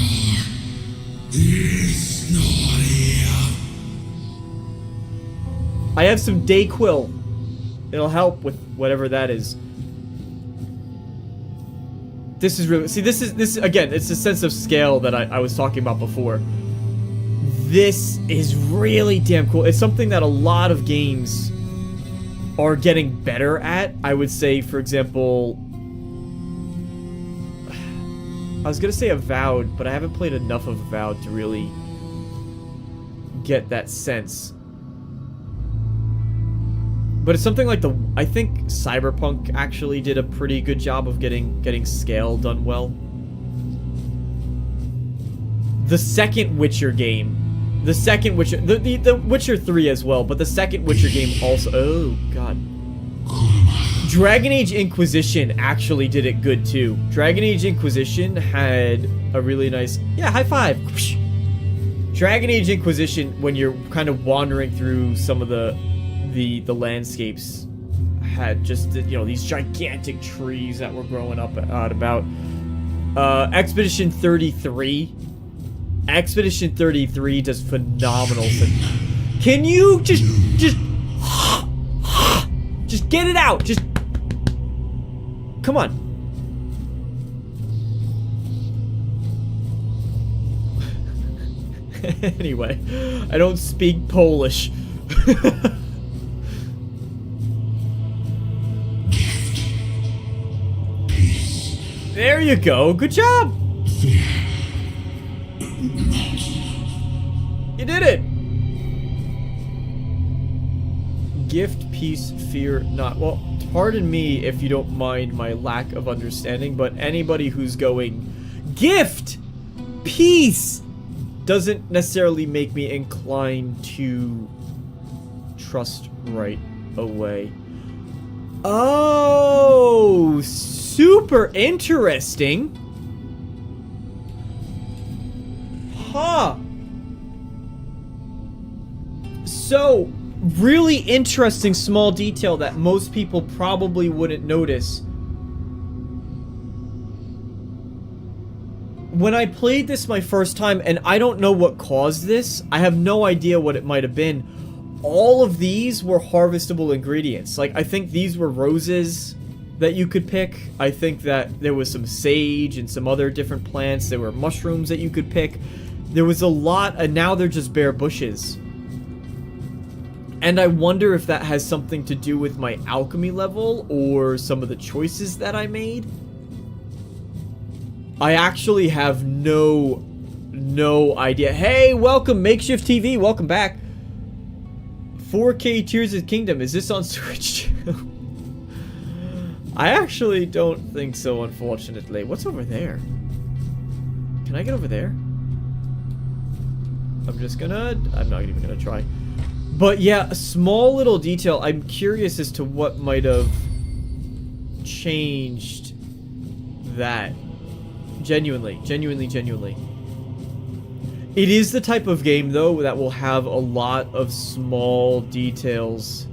I have some Dayquil. It'll help with whatever that is. This is really... See, this again, it's a sense of scale that I was talking about before. This is really damn cool. It's something that a lot of games are getting better at. I would say, for example... I was gonna say Avowed, but I haven't played enough of Avowed to really get that sense. But it's something like I think Cyberpunk actually did a pretty good job of getting scale done well. The second Witcher game, the second Witcher, the Witcher 3 as well, but the second Witcher game also. Oh god. Dragon Age Inquisition actually did it good too. Dragon Age Inquisition had a really nice, yeah, high five. Dragon Age Inquisition, when you're kind of wandering through some of the landscapes, had just, you know, these gigantic trees that were growing up out about. Expedition 33 does phenomenal things. Can you just get it out? Just come on. Anyway, I don't speak Polish. There you go. Good job. You did it. Gift, peace, fear not. Well, pardon me if you don't mind my lack of understanding, but anybody who's going gift, peace, doesn't necessarily make me inclined to trust right away. Oh, super interesting. Huh. So, really interesting small detail that most people probably wouldn't notice. When I played this my first time, and I don't know what caused this, I have no idea what it might have been. All of these were harvestable ingredients. Like, I think these were roses that you could pick. I think that there was some sage and some other different plants. There were mushrooms that you could pick. There was a lot, and now they're just bare bushes. And I wonder if that has something to do with my alchemy level or some of the choices that I made. I actually have no idea. Hey, welcome, Makeshift TV. Welcome back. 4K Tears of the Kingdom. Is this on Switch? I actually don't think so, unfortunately. What's over there? Can I get over there? I'm not even gonna try. But yeah, a small little detail. I'm curious as to what might have changed that. Genuinely. It is the type of game, though, that will have a lot of small details.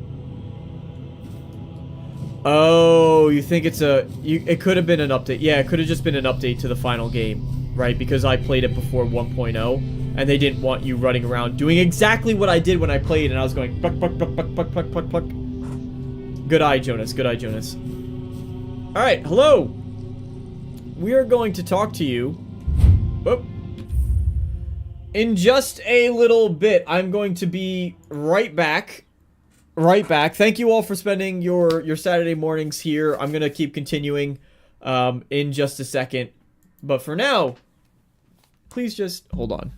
Oh, you think it's it could have been an update. Yeah, it could have just been an update to the final game, right? Because I played it before 1.0, and they didn't want you running around doing exactly what I did when I played, and I was going buck, buck, buck, buck, buck, buck, buck, buck. Good eye, Jonas. Good eye, Jonas. Alright, hello. We are going to talk to you. Whoop. In just a little bit. I'm going to be right back. Thank you all for spending your Saturday mornings here. I'm going to keep continuing in just a second. But for now, please just hold on.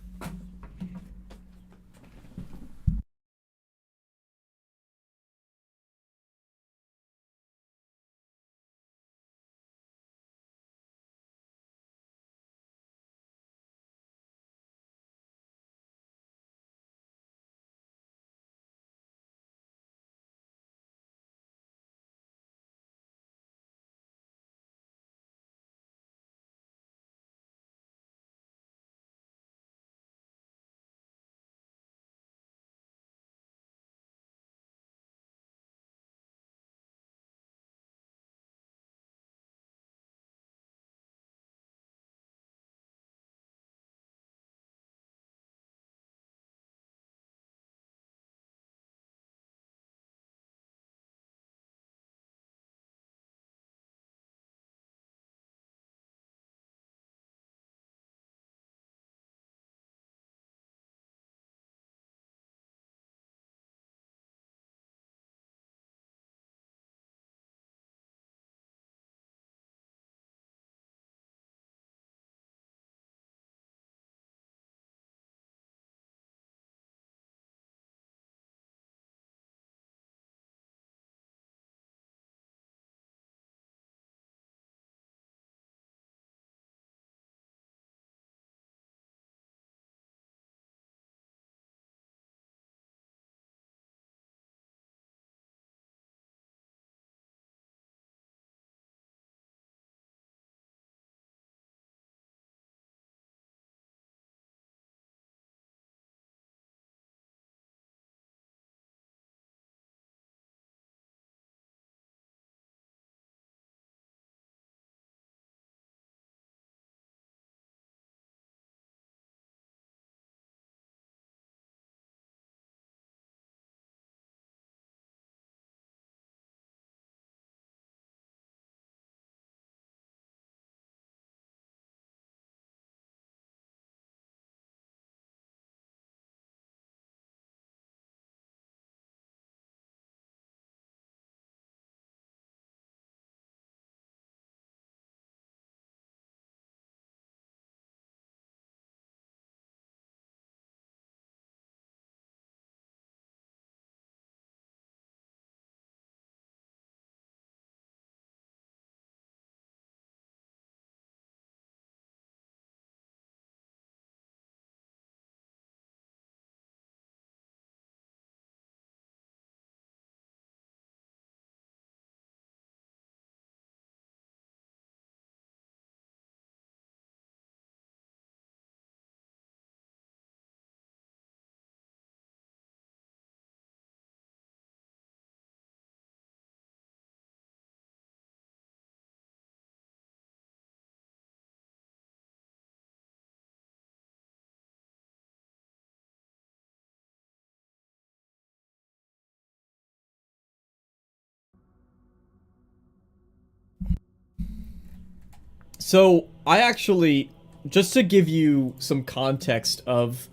So, I actually, just to give you some context of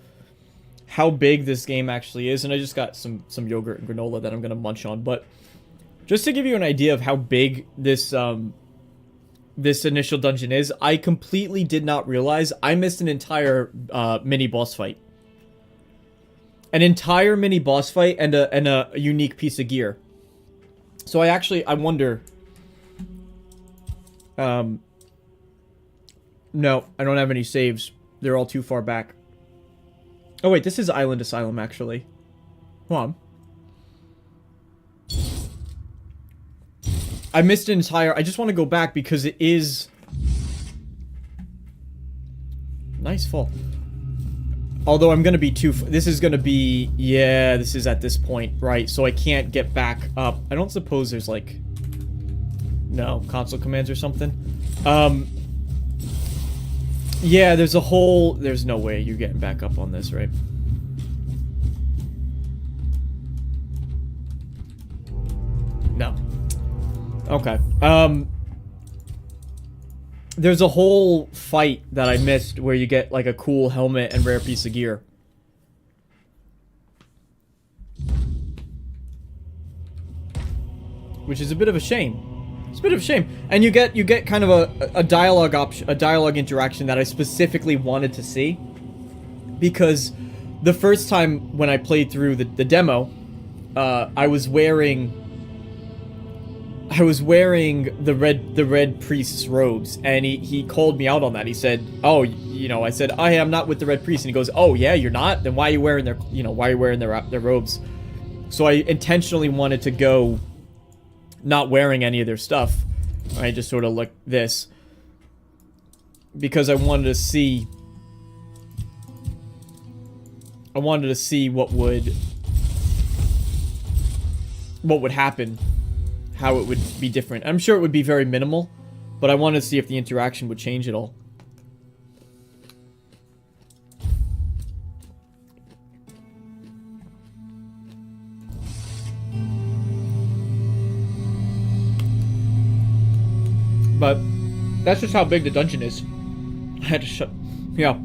how big this game actually is, and I just got some yogurt and granola that I'm gonna munch on, but just to give you an idea of how big this this initial dungeon is, I completely did not realize I missed an entire mini boss fight. An entire mini boss fight and a unique piece of gear. So I wonder. No, I don't have any saves. They're all too far back. Oh wait, this is Island Asylum actually. Come on. I missed an entire... I just want to go back because it is... Nice fall. Although I'm going to be too... This is going to be... Yeah, this is at this point, right? So I can't get back up. I don't suppose there's like... No, console commands or something. Yeah, there's a whole... There's no way you're getting back up on this, right? No. Okay. There's a whole fight that I missed where you get like a cool helmet and rare piece of gear. Which is a bit of a shame. It's a bit of a shame. And you get kind of a dialogue option, a dialogue interaction that I specifically wanted to see. Because the first time when I played through the demo, I was wearing the red priest's robes, and he called me out on that. He said, "Oh, you know," I said, "Oh, hey, I'm not with the red priest," and he goes, "Oh, yeah, you're not? Then why are you wearing their, you know, why are you wearing their robes?" So I intentionally wanted to go not wearing any of their stuff. I just sort of like this because I wanted to see what would happen. How it would be different. I'm sure it would be very minimal, but I wanted to see if the interaction would change at all. But that's just how big the dungeon is. I had to shut... Yeah.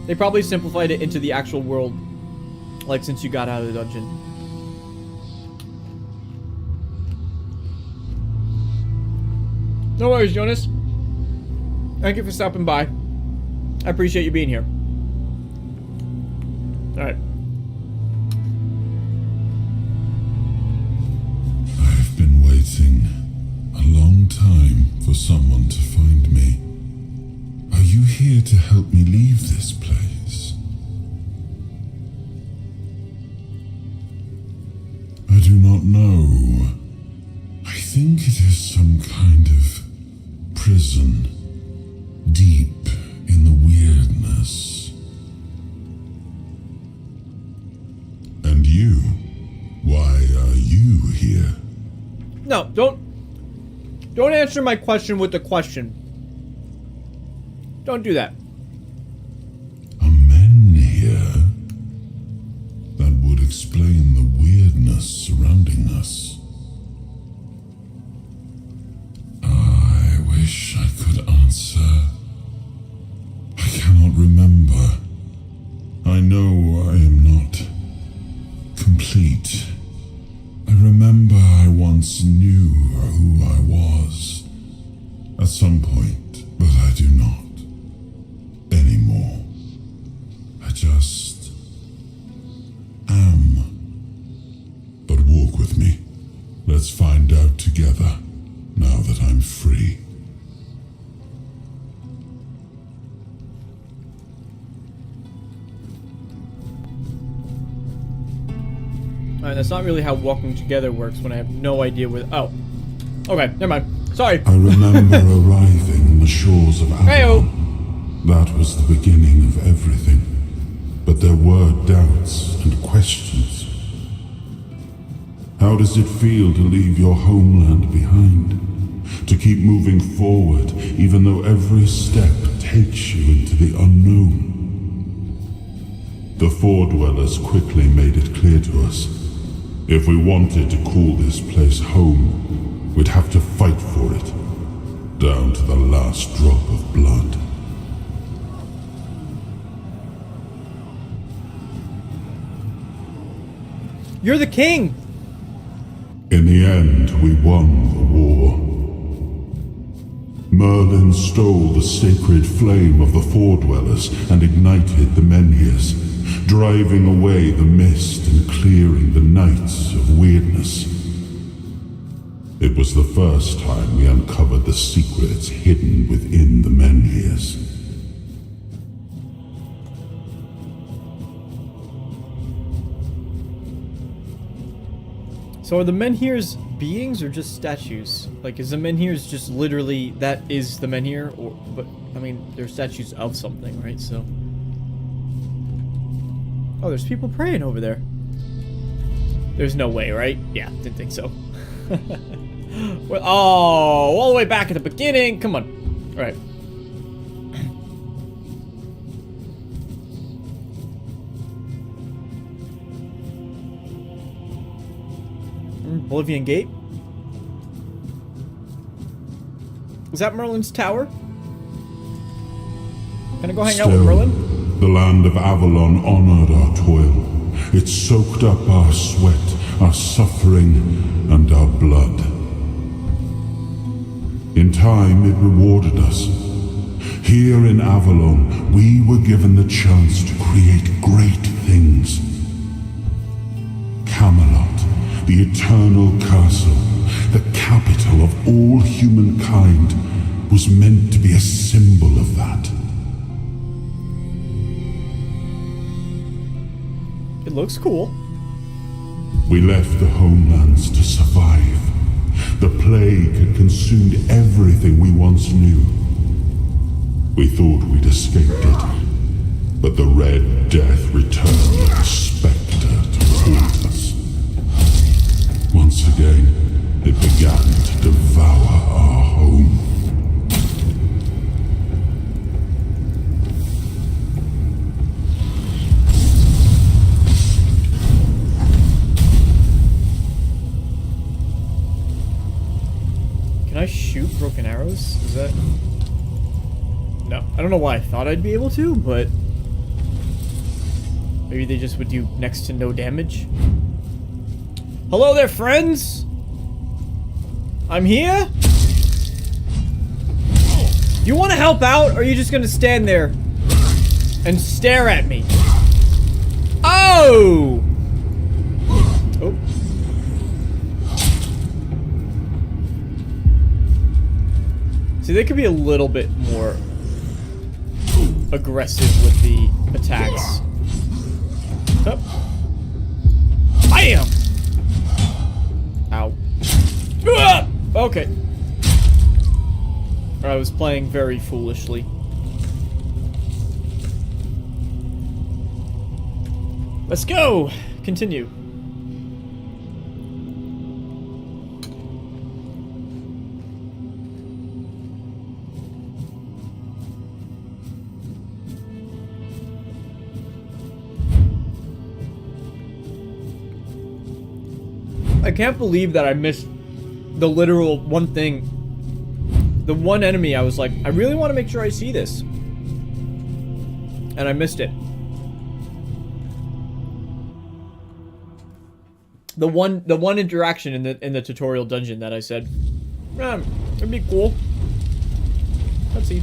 They probably simplified it into the actual world, like since you got out of the dungeon. No worries, Jonas. Thank you for stopping by. I appreciate you being here. Alright. I've been waiting a long time for someone to find me. Are you here to help me leave this place? I do not know. I think it is some kind of prison, deep in the weirdness. And you? Why are you here? No, don't answer my question with a question. Don't do that. Are men here? That would explain the weirdness surrounding us. I wish I could answer. I cannot remember. I know I am not complete. I remember I once knew who I was at some point, but I do not anymore. I just am. But walk with me. Let's find out together, now that I'm free. Alright, that's not really how walking together works when I have no idea where... Oh. Okay, never mind. Sorry. I remember arriving on the shores of Avalon. Hey-o. That was the beginning of everything. But there were doubts and questions. How does it feel to leave your homeland behind? To keep moving forward, even though every step takes you into the unknown? The Four Dwellers quickly made it clear to us. If we wanted to call this place home, we'd have to fight for it, down to the last drop of blood. You're the king! In the end, we won the war. Merlin stole the sacred flame of the Foredwellers and ignited the Menhirs, driving away the mist and clearing the nights of weirdness. It was the first time we uncovered the secrets hidden within the Menhirs. So are the Menhirs beings or just statues? Like, is the Menhirs just literally, that is the Menhir? Or, but, I mean, they're statues of something, right? So... Oh, there's people praying over there. There's no way, right? Yeah, didn't think so. Well, oh, all the way back at the beginning. Come on. All right. Oblivion Gate. Is that Merlin's tower? Can I go hang out with Merlin? The land of Avalon honored our toil. It soaked up our sweat, our suffering, and our blood. In time, it rewarded us. Here in Avalon, we were given the chance to create great things. Camelot, the eternal castle, the capital of all humankind, was meant to be a symbol of that. It looks cool. We left the homelands to survive. The plague had consumed everything we once knew. We thought we'd escaped it, but the Red Death returned like a specter to haunt us. Once again, it began to devour our home. Can I shoot broken arrows? Is that... No. I don't know why I thought I'd be able to, but... Maybe they just would do next to no damage. Hello there, friends! I'm here? You want to help out, or are you just gonna stand there and stare at me? Oh! Oh. See, they could be a little bit more aggressive with the attacks. Oh. Bam! Ow. Ah! Okay. I was playing very foolishly. Let's go! Continue. I can't believe that I missed the literal one thing. The one enemy I was like, I really want to make sure I see this. And I missed it. The one interaction in the tutorial dungeon that I said, it'd be cool. Let's see.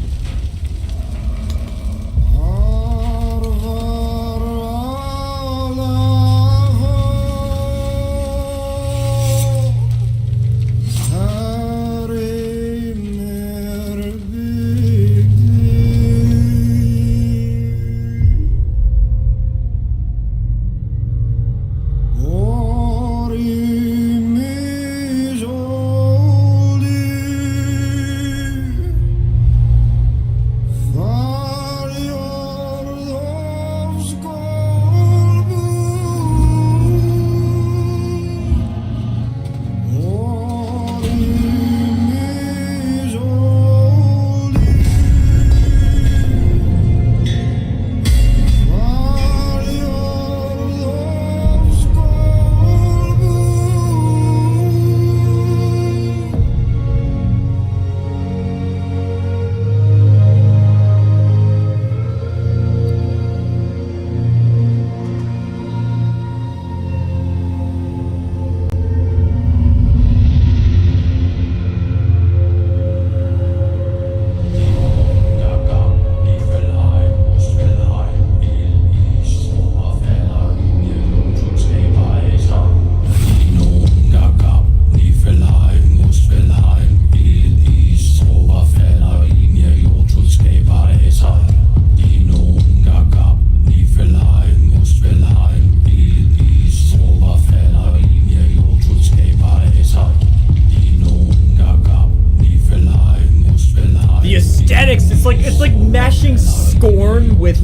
it's like mashing Scorn with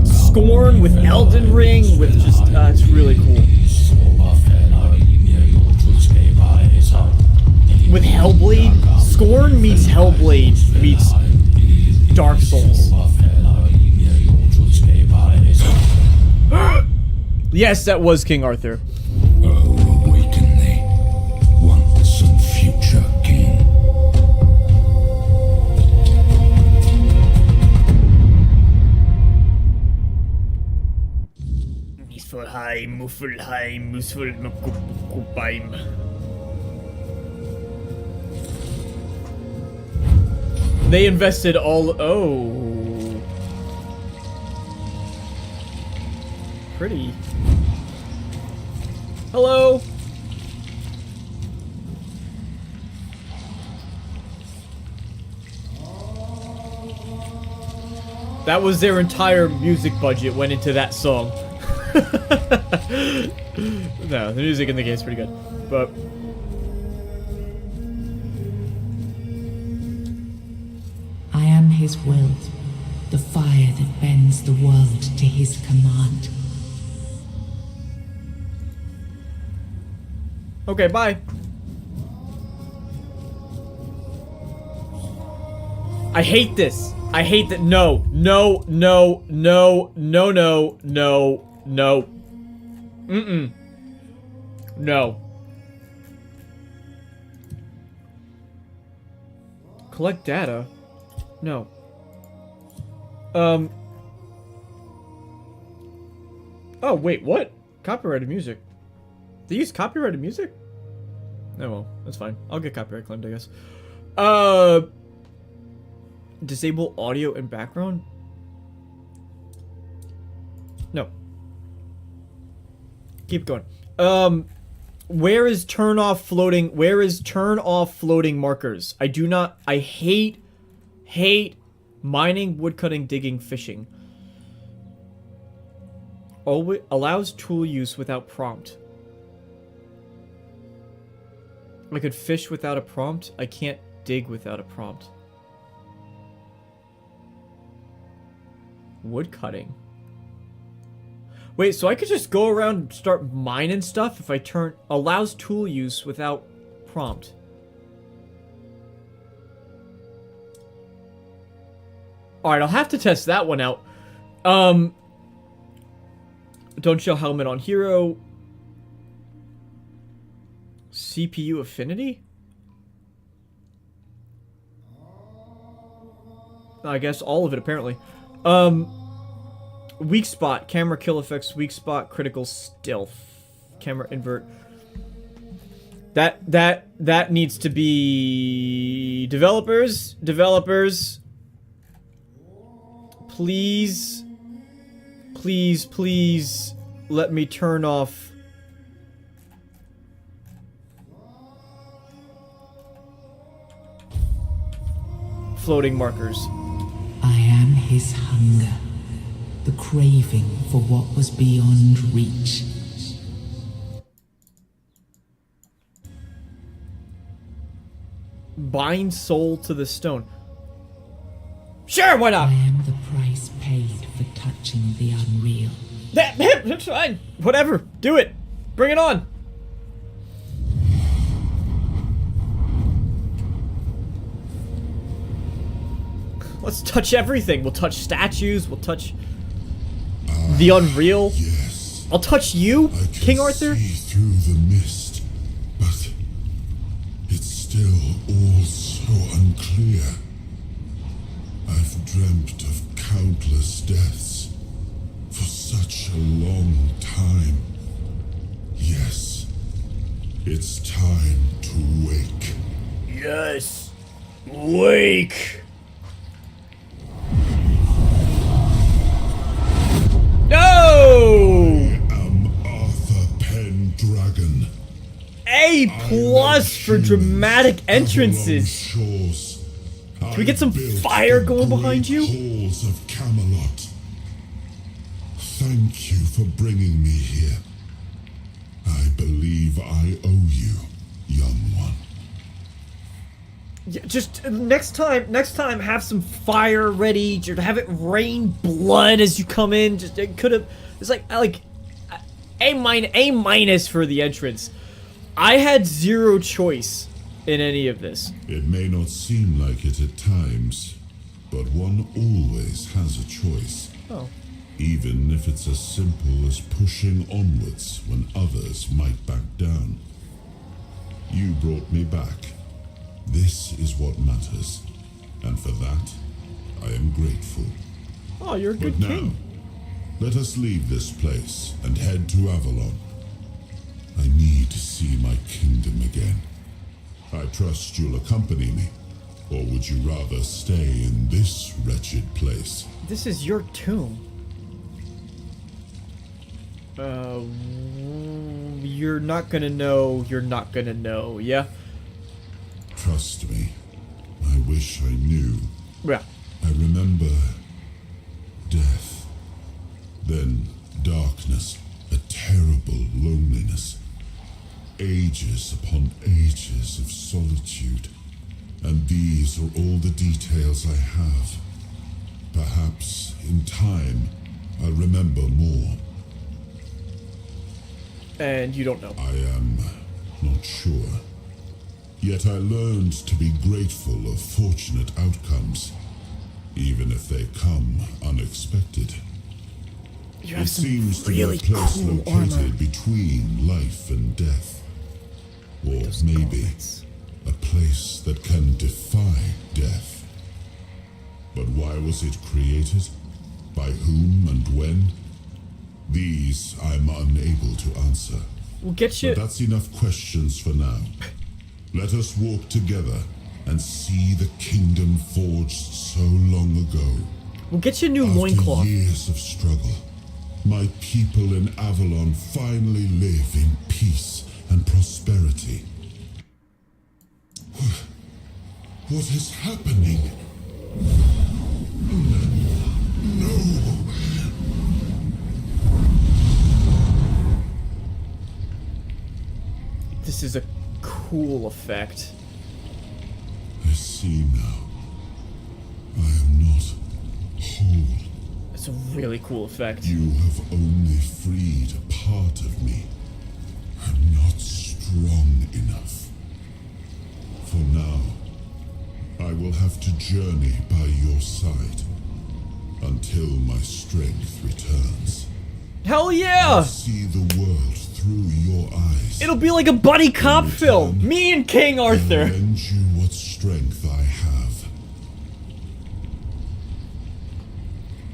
Scorn with Elden Ring with just it's really cool. With Hellblade, Scorn meets Hellblade meets Dark Souls. Yes, that was King Arthur. Oh, awaken thee, once and future king. Muspelheim, Muffelheim, Muspelheim. They invested all. Oh. Pretty. Hello. That was their entire music budget went into that song. No, the music in the game is pretty good, but I am his will, the fire that bends the world to his command. okay, bye. I hate this. I hate that. No, no, no, no, no, no, no, no. Mm-mm. No. Collect data? No. Oh, wait, what? Copyrighted music. They use copyrighted music? Oh, well, that's fine. I'll get copyright claimed, I guess. Disable audio and background? No. Keep going. Where is turn off floating markers? I hate mining, woodcutting, digging, fishing. Always allows tool use without prompt. I could fish without a prompt. I can't dig without a prompt. Woodcutting. Wait, so I could just go around and start mining stuff if I turn... Allows tool use without prompt. Alright, I'll have to test that one out. Don't show helmet on hero. CPU affinity? I guess all of it, apparently. Weak spot, camera kill effects, weak spot, critical stealth, camera invert. That needs to be developers. Please let me turn off floating markers. I am his hunger, the craving for what was beyond reach. Bind soul to the stone. Sure, why not? I am the price paid for touching the unreal. That's fine. Whatever. Do it. Bring it on. Let's touch everything. We'll touch statues. We'll touch the unreal. Yes. I'll touch you, I can King Arthur. see through the mist, but it's still all so unclear. I've dreamt of countless deaths for such a long time. Yes, it's time to wake. Yes. Wake. No! I'm Arthur Pendragon. A plus for dramatic entrances. Shores. Can we get some fire going behind you? Halls of Camelot. Thank you for bringing me here. I believe I owe you, young one. Yeah, just next time, have some fire ready. Just have it rain blood as you come in. Just it could have. It's like A minus for the entrance. I had zero choice in any of this. It may not seem like it at times, but one always has a choice. Oh. Even if it's as simple as pushing onwards when others might back down. You brought me back. This is what matters, and for that, I am grateful. Oh, you're a good But now, king. let us leave this place and head to Avalon. I need to see my kingdom again. I trust you'll accompany me, or would you rather stay in this wretched place? This is your tomb. You're not gonna know. You're not gonna know. Yeah. Trust me. I wish I knew. Yeah. I remember death, then darkness, a terrible loneliness, ages upon ages of solitude, and these are all the details I have. Perhaps in time I'll remember more. And you don't know. I am not sure. Yet I learned to be grateful of fortunate outcomes, even if they come unexpected. You have It some seems to really be a place cool located armor. between life and death. Or Those maybe gauntlets. a place that can defy death. But why was it created? By whom and when? These I'm unable to answer. We'll get you. But that's enough questions for now. Let us walk together and see the kingdom forged so long ago. We'll get you a new After loincloth. years of struggle, my people in Avalon finally live in peace and prosperity. What is happening? No. This is a cool effect. I see now. I am not whole. It's a really cool effect. You have only freed a part of me. I'm not strong enough. For now, I will have to journey by your side until my strength returns. Hell yeah! See the world through your eyes. It'll be like a buddy cop In film. return, Me and King I'll Arthur. lend you what strength I have.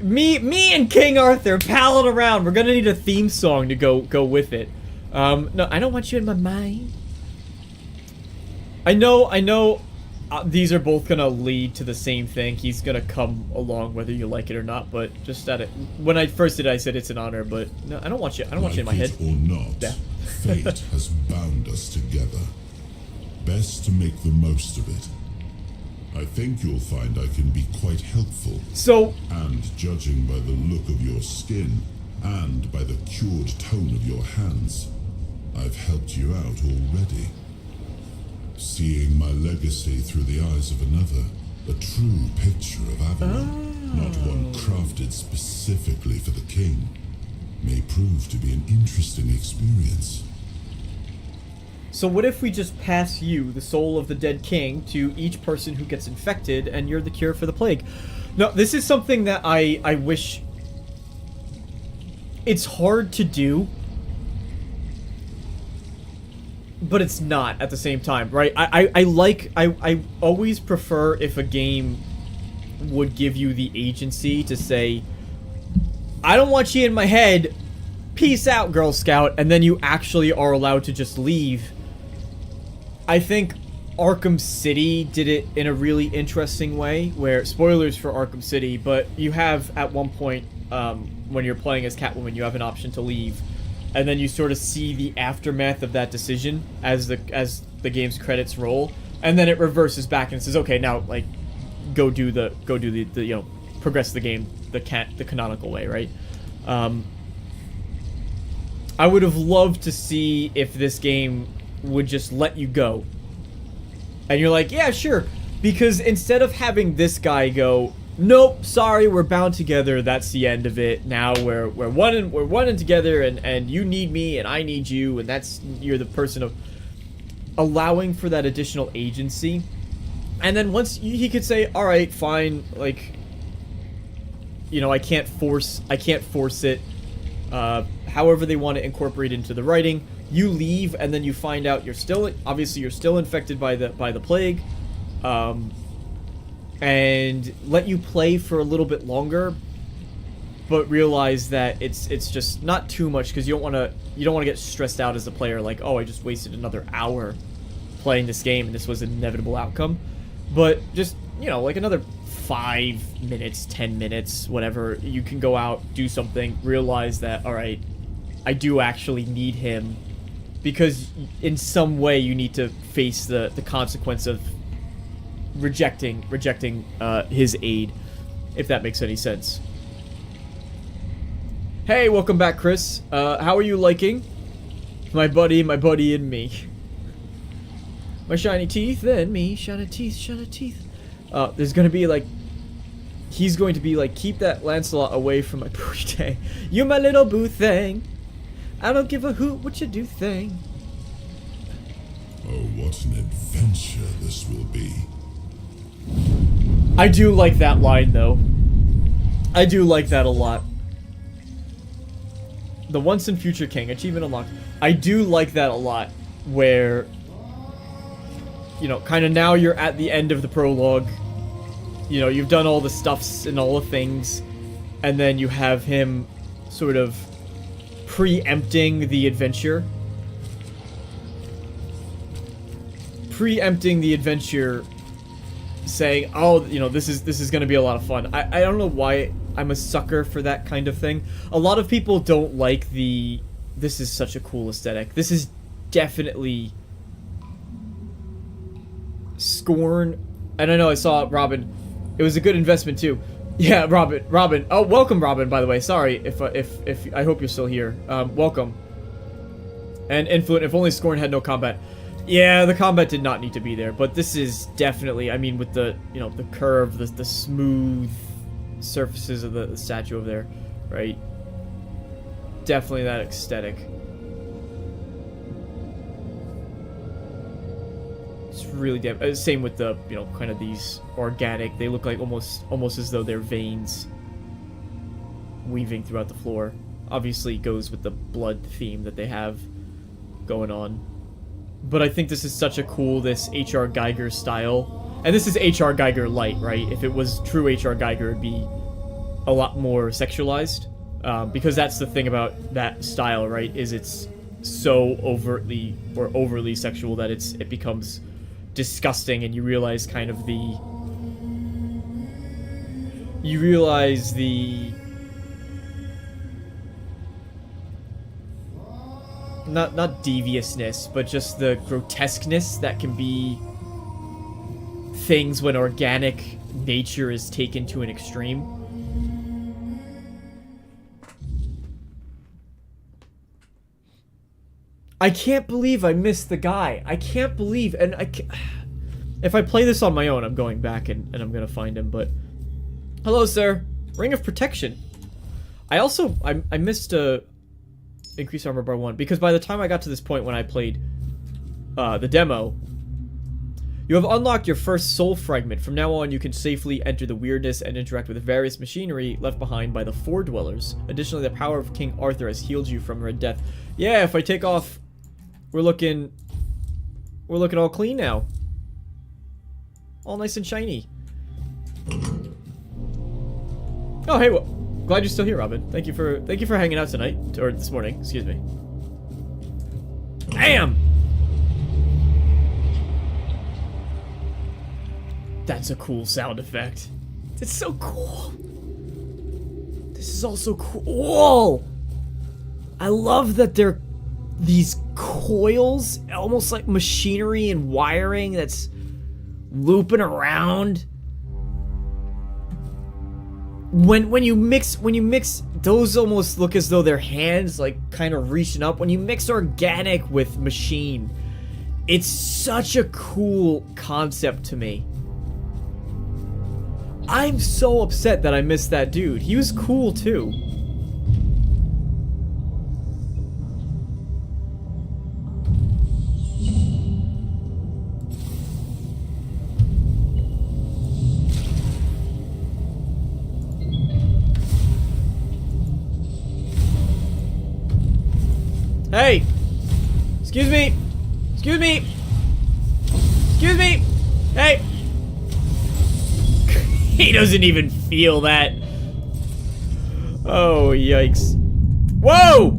Me and King Arthur palling around. We're gonna need a theme song to go with it. No, I don't want you in my mind. I know. These are both gonna lead to the same thing. He's gonna come along whether you like it or not. But just at it, when I first did it, I said it's an honor. But no, I don't want you. I don't want you in my Like head. it or not, Yeah. fate has bound us together. Best to make the most of it. I think you'll find I can be quite helpful. So And judging by the look of your skin, and by the cured tone of your hands, I've helped you out already. Seeing my legacy through the eyes of another, a true picture of Avalon, not one crafted specifically for the king, may prove to be an interesting experience. So what if we just pass you, the soul of the dead king, to each person who gets infected, and you're the cure for the plague? No, this is something that I wish... It's hard to do, but it's not at the same time, right? I always prefer if a game would give you the agency to say, I don't want you in my head, peace out, Girl Scout, and then you actually are allowed to just leave. I think Arkham City did it in a really interesting way, where, spoilers for Arkham City, but you have, at one point, when you're playing as Catwoman, you have an option to leave, and then you sort of see the aftermath of that decision as the game's credits roll, and then it reverses back and says, okay, now, like, go do the you know, progress the game the canonical way, right? I would have loved to see if this game would just let you go. And you're like, yeah, sure. Because instead of having this guy go, nope, sorry, we're bound together, that's the end of it. Now we're one and together, and you need me and I need you, and you're the person of allowing for that additional agency. And then once he could say, all right, fine, like, you know, I can't force it. However they want to incorporate into the writing. You leave, and then you find out you're still infected by the plague, and let you play for a little bit longer, but realize that it's just not too much, because you don't want to get stressed out as a player, like, oh, I just wasted another hour playing this game and this was an inevitable outcome. But just, you know, like another 5 minutes, 10 minutes, whatever, you can go out, do something, realize that, all right, I do actually need him, because in some way you need to face the consequence of rejecting his aid, if that makes any sense. Hey, welcome back, Chris. How are you liking my buddy and me? My shiny teeth and me, shiny teeth. There's gonna be like, he's going to be like, keep that Lancelot away from my birthday. You my little boo thing. I don't give a hoot what you do thing. Oh, what an adventure this will be. I do like that line, though. I do like that a lot. The once and future king, achievement unlocked. I do like that a lot, where, you know, kind of now you're at the end of the prologue. You know, you've done all the stuffs and all the things, and then you have him sort of preempting the adventure. Saying, oh, you know, this is gonna be a lot of fun. I don't know why I'm a sucker for that kind of thing. A lot of people don't like this is such a cool aesthetic. This is definitely Scorn. And I know I saw Robin. It was a good investment too. Yeah, Robin. Oh, welcome, Robin, by the way. Sorry if I hope you're still here. Welcome. And Influent, if only Scorn had no combat. Yeah, the combat did not need to be there, but this is definitely, I mean, with the, you know, the curve, the smooth surfaces of the statue over there, right? Definitely that aesthetic. It's really damn, same with the, you know, kind of these organic, they look like almost as though they're veins weaving throughout the floor. Obviously it goes with the blood theme that they have going on. But I think this is such a cool, this H.R. Geiger style. And this is H.R. Geiger light, right? If it was true H.R. Geiger, it'd be a lot more sexualized. Because that's the thing about that style, right? Is it's so overly sexual that it becomes disgusting, and you realize kind of the... Not deviousness, but just the grotesqueness that can be things when organic nature is taken to an extreme. I can't believe I missed the guy. I can't believe, and if I play this on my own, I'm going back and I'm gonna find him, but... Hello, sir. Ring of Protection. I missed a... Increase armor bar 1, because by the time I got to this point when I played the demo, you have unlocked your first soul fragment. From now on, you can safely enter the weirdness and interact with the various machinery left behind by the Four Dwellers. Additionally, the power of King Arthur has healed you from red death. Yeah, if I take off, we're looking all clean now. All nice and shiny. Oh, hey, well, glad you're still here, Robin. Thank you for hanging out tonight, or this morning, excuse me. Damn! That's a cool sound effect. It's so cool. This is also cool. I love that they're these coils, almost like machinery and wiring that's looping around. When you mix, those almost look as though their hands like kind of reaching up. When you mix organic with machine, it's such a cool concept to me. I'm so upset that I missed that dude. He was cool too. Hey! Excuse me! Excuse me! Excuse me! Hey! He doesn't even feel that. Oh, yikes. Whoa!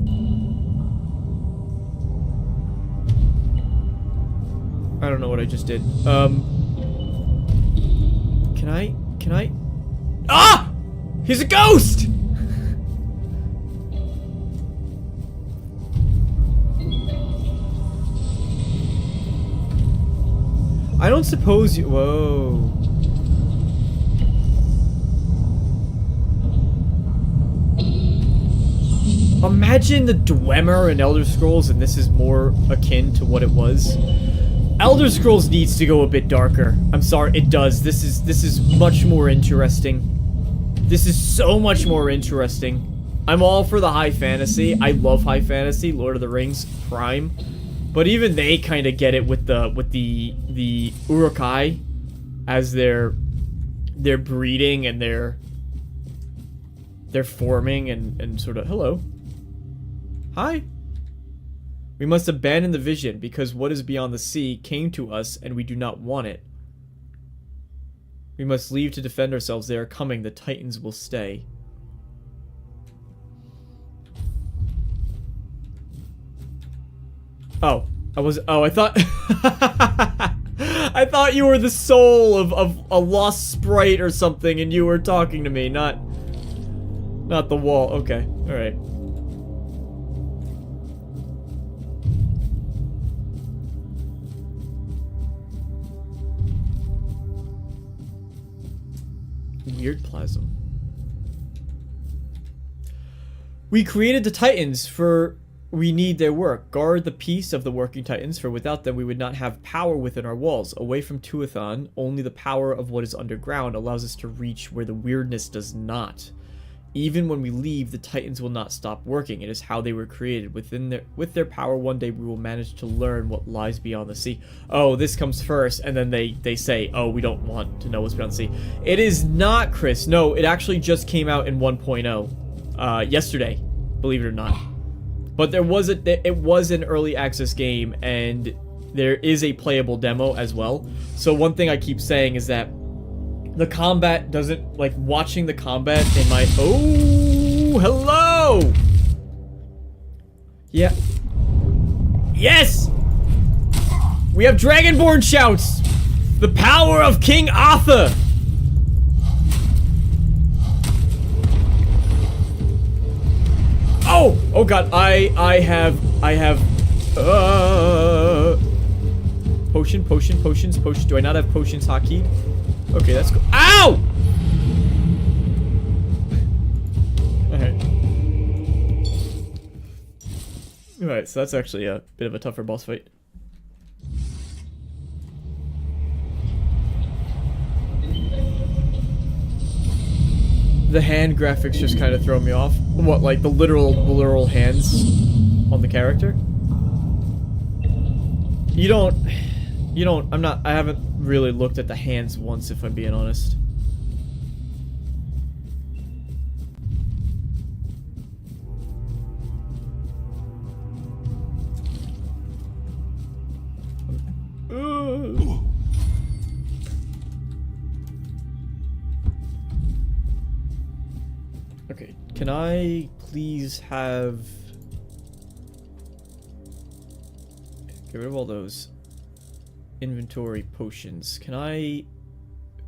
I don't know what I just did. Can I? Ah! He's a ghost! I don't suppose you. Whoa. Imagine the Dwemer in Elder Scrolls, and this is more akin to what it was. Elder Scrolls needs to go a bit darker. I'm sorry, it does. This is much more interesting. This is so much more interesting. I'm all for the high fantasy. I love high fantasy. Lord of the Rings, prime. But even they kind of get it with the Urukai as their breeding and their forming and sort of hello. Hi. We must abandon the vision because what is beyond the sea came to us and we do not want it. We must leave to defend ourselves. They are coming. The Titans will stay. Oh, I thought I thought you were the soul of a lost sprite or something and you were talking to me, not the wall. Okay, all right. Weird plasm. We created the Titans for we need their work. Guard the peace of the working Titans, for without them we would not have power within our walls. Away from Tuathan, only the power of what is underground allows us to reach where the weirdness does not. Even when we leave, the Titans will not stop working. It is how they were created. With their power, one day we will manage to learn what lies beyond the sea. Oh, this comes first, and then they say, oh, we don't want to know what's beyond the sea. It is not, Chris. No, it actually just came out in 1.0. Yesterday, believe it or not. But it was an early access game, and there is a playable demo as well. So one thing I keep saying is that the combat doesn't, like, watching the combat in my... Oh, hello! Yeah. Yes! We have Dragonborn shouts! The power of King Arthur! Oh! Oh god, I have... Potions. Do I not have potions hotkey? Okay, that's cool. Ow! Alright. Alright, so that's actually a bit of a tougher boss fight. The hand graphics just kind of throw me off. What, like the literal hands on the character? I haven't really looked at the hands once, if I'm being honest. Okay, can I please have... Get rid of all those inventory potions. Can I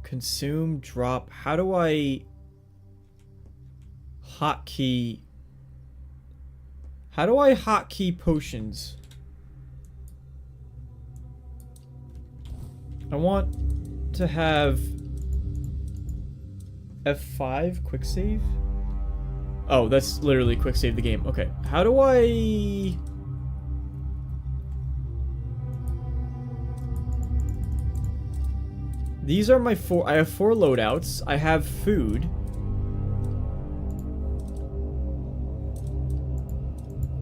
consume, drop? How do I hotkey? How do I hotkey potions? I want to have F5 quick save. Oh, that's literally quick save the game. Okay, how do I? These are my 4. I have 4 loadouts. I have food.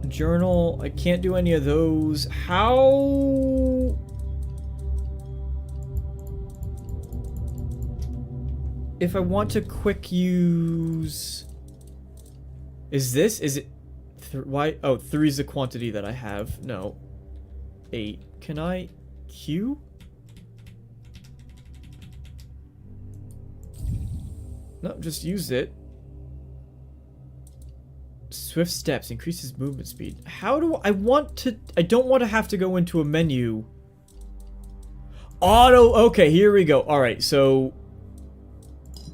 Journal. I can't do any of those. How... If I want to quick use... Is it... Why? Oh, 3 is the quantity that I have. No. 8. Can I... Q? No, just use it. Swift steps increases movement speed. How do I want to... I don't want to have to go into a menu. Auto... Okay, here we go. Alright, so...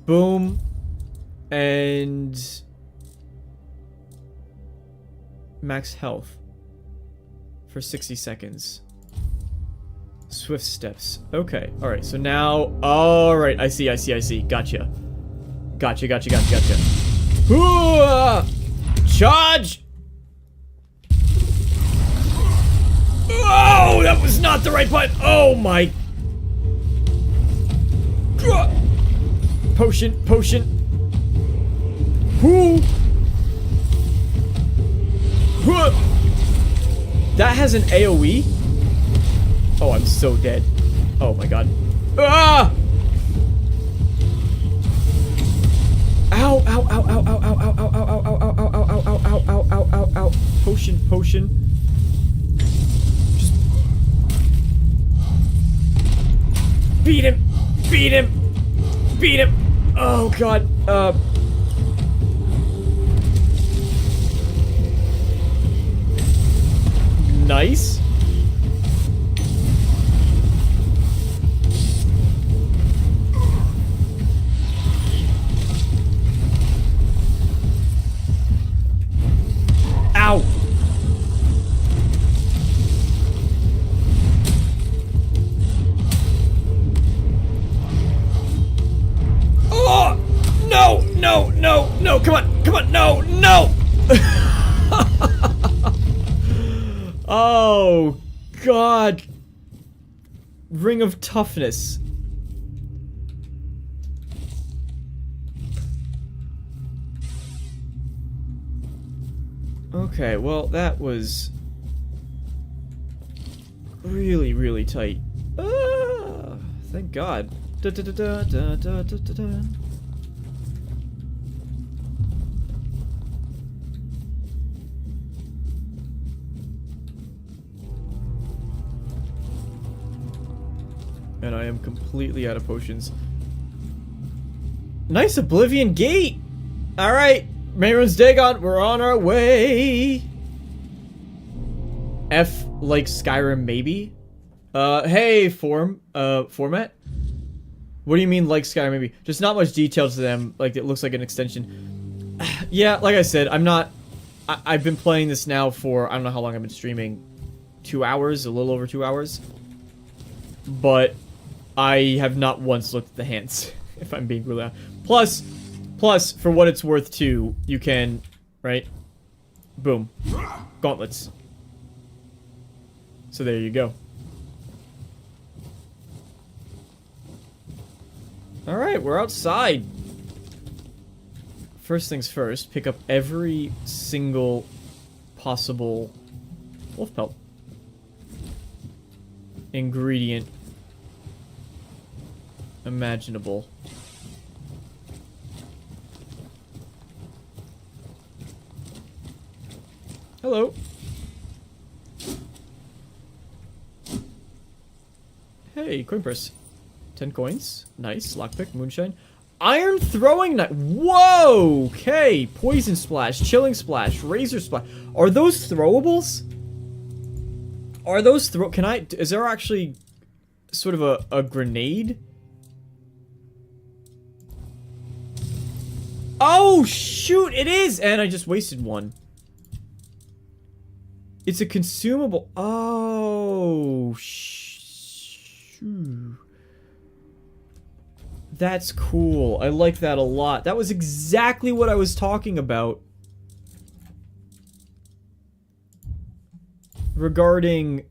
Boom. And... Max health. For 60 seconds. Swift steps. Okay, alright, so now... Alright, I see. Gotcha. Gotcha. Hooah! Charge! Oh, that was not the right button. Oh my... Potion. Whoo! That has an AoE? Oh, I'm so dead. Oh my god. Ah! Ow. Potion. Just... Beat him. Oh god. Nice. Ow. Oh! No! Come on! No! Oh, God. Ring of Toughness. Okay, well, that was really, really tight. Ah, thank God. And I am completely out of potions. Nice Oblivion Gate! Alright, Mehrunes Dagon, we're on our way! F like Skyrim, maybe? Hey, format? What do you mean like Skyrim, maybe? Just not much detail to them, like it looks like an extension. Yeah, like I said, I've been playing this now for, I don't know how long I've been streaming. 2 hours, a little over 2 hours. But I have not once looked at the hands, if I'm being really honest. Plus, for what it's worth too, you can, right? Boom. Gauntlets. So there you go. Alright, we're outside. First things first, pick up every single possible wolf pelt ingredient imaginable. Hello. Hey, coin purse. 10 coins. Nice. Lockpick, moonshine. Iron throwing knife. Whoa! Okay. Poison splash, chilling splash, razor splash. Are those throwables? Are those can I... Is there actually sort of a grenade? Oh, shoot! It is! And I just wasted one. It's a consumable. Oh, shoot. That's cool. I like that a lot. That was exactly what I was talking about. Regarding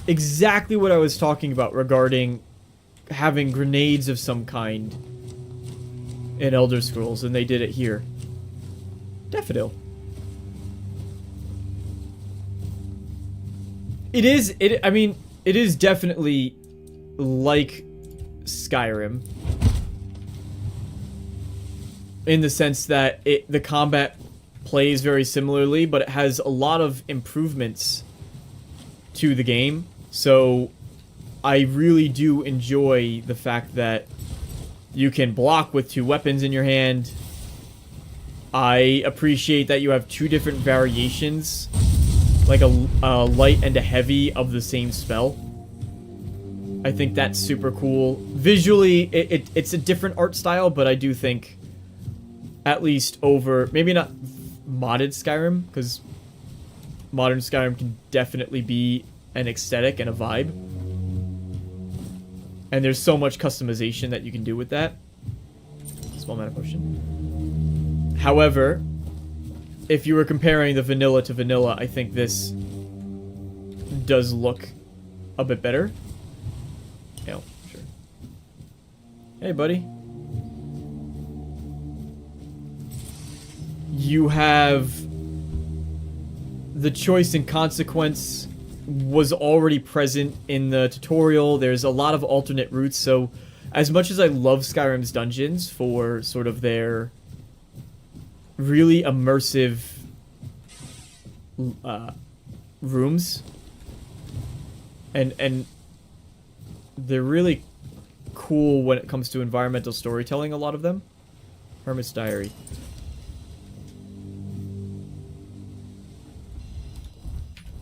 exactly what I was talking about regarding having grenades of some kind in Elder Scrolls, and they did it here. Daffodil. I mean, it is definitely like Skyrim in the sense that the combat plays very similarly, but it has a lot of improvements to the game. So I really do enjoy the fact that you can block with 2 weapons in your hand. I appreciate that you have 2 different variations, like a light and a heavy of the same spell. I think that's super cool. Visually, it's a different art style, but I do think, at least over, maybe not modded Skyrim, because modern Skyrim can definitely be an aesthetic and a vibe. And there's so much customization that you can do with that. Small mana potion. However, if you were comparing the vanilla to vanilla, I think this does look a bit better. Yeah, sure. Hey, buddy. You have the choice and consequence was already present in the tutorial. There's a lot of alternate routes, so as much as I love Skyrim's dungeons for sort of their really immersive rooms, and they're really cool when it comes to environmental storytelling, a lot of them. Hermit's Diary.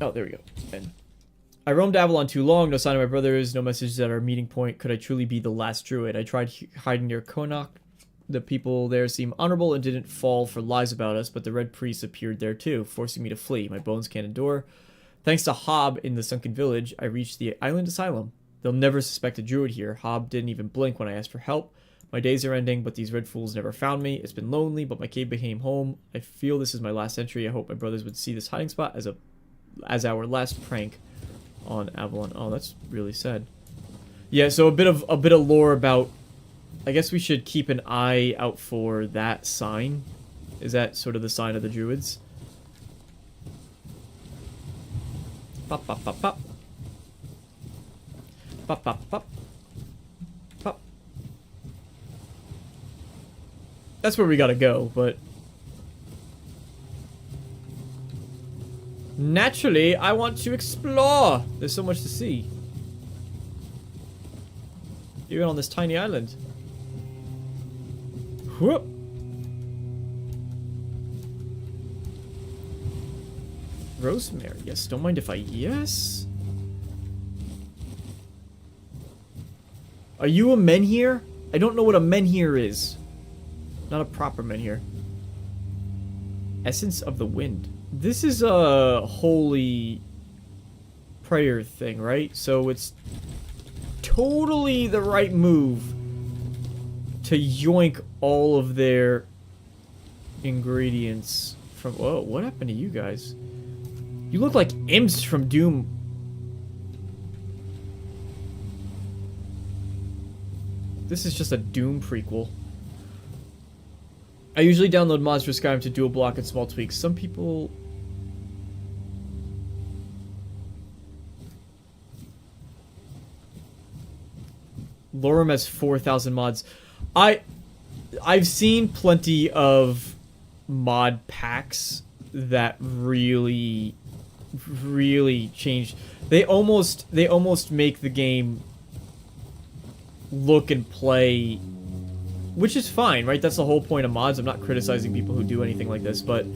Oh, there we go. And I roamed Avalon too long, no sign of my brothers, no messages at our meeting point. Could I truly be the last druid? I tried hiding near Konok. The people there seem honorable and didn't fall for lies about us, but the red priests appeared there too, forcing me to flee. My bones can't endure. Thanks to Hob in the sunken village, I reached the island asylum. They'll never suspect a druid here. Hob didn't even blink when I asked for help. My days are ending, but these red fools never found me. It's been lonely, but my cave became home. I feel this is my last entry. I hope my brothers would see this hiding spot as our last prank on Avalon. Oh, that's really sad. Yeah, so a bit of lore about. I guess we should keep an eye out for that sign. Is that sort of the sign of the druids? Pop pop pop pop. Pop pop pop. Pop. That's where we gotta go, but naturally, I want to explore. There's so much to see. Even on this tiny island. Whoop. Rosemary. Yes, don't mind if I... Yes? Are you a menhir? I don't know what a menhir is. Not a proper menhir. Essence of the Wind. This is a holy prayer thing, right? So it's totally the right move to yoink all of their ingredients from... Whoa, what happened to you guys? You look like imps from Doom. This is just a Doom prequel. I usually download mods for Skyrim to dual block and small tweaks. Some people... Lorem has 4,000 mods. I've seen plenty of mod packs that really changed. They almost make the game look and play, which is fine, right? That's the whole point of mods. I'm not criticizing people who do anything like this, but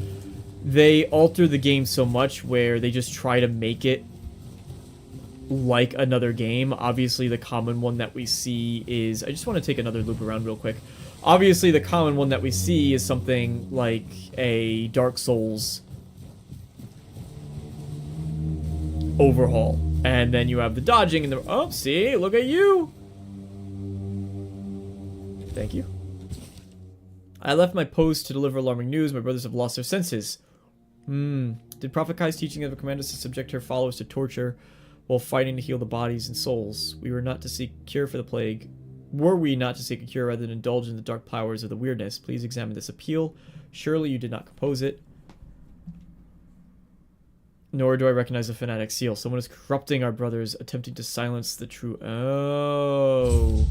they alter the game so much where they just try to make it like another game. Obviously, the common one that we see is... I just want to take another loop around real quick. Obviously, the common one that we see is something like a Dark Souls overhaul. And then you have the dodging and the... Oh, see? Look at you! Thank you. I left my post to deliver alarming news. My brothers have lost their senses. Did Prophet Kai's teaching of the commanders to subject her followers to torture? while fighting to heal the bodies and souls. We were not to seek cure for the plague. Were we not to seek a cure rather than indulge in the dark powers of the weirdness? Please examine this appeal. Surely you did not compose it. Nor do I recognize the fanatic seal. Someone is corrupting our brothers, attempting to silence the true... Oh.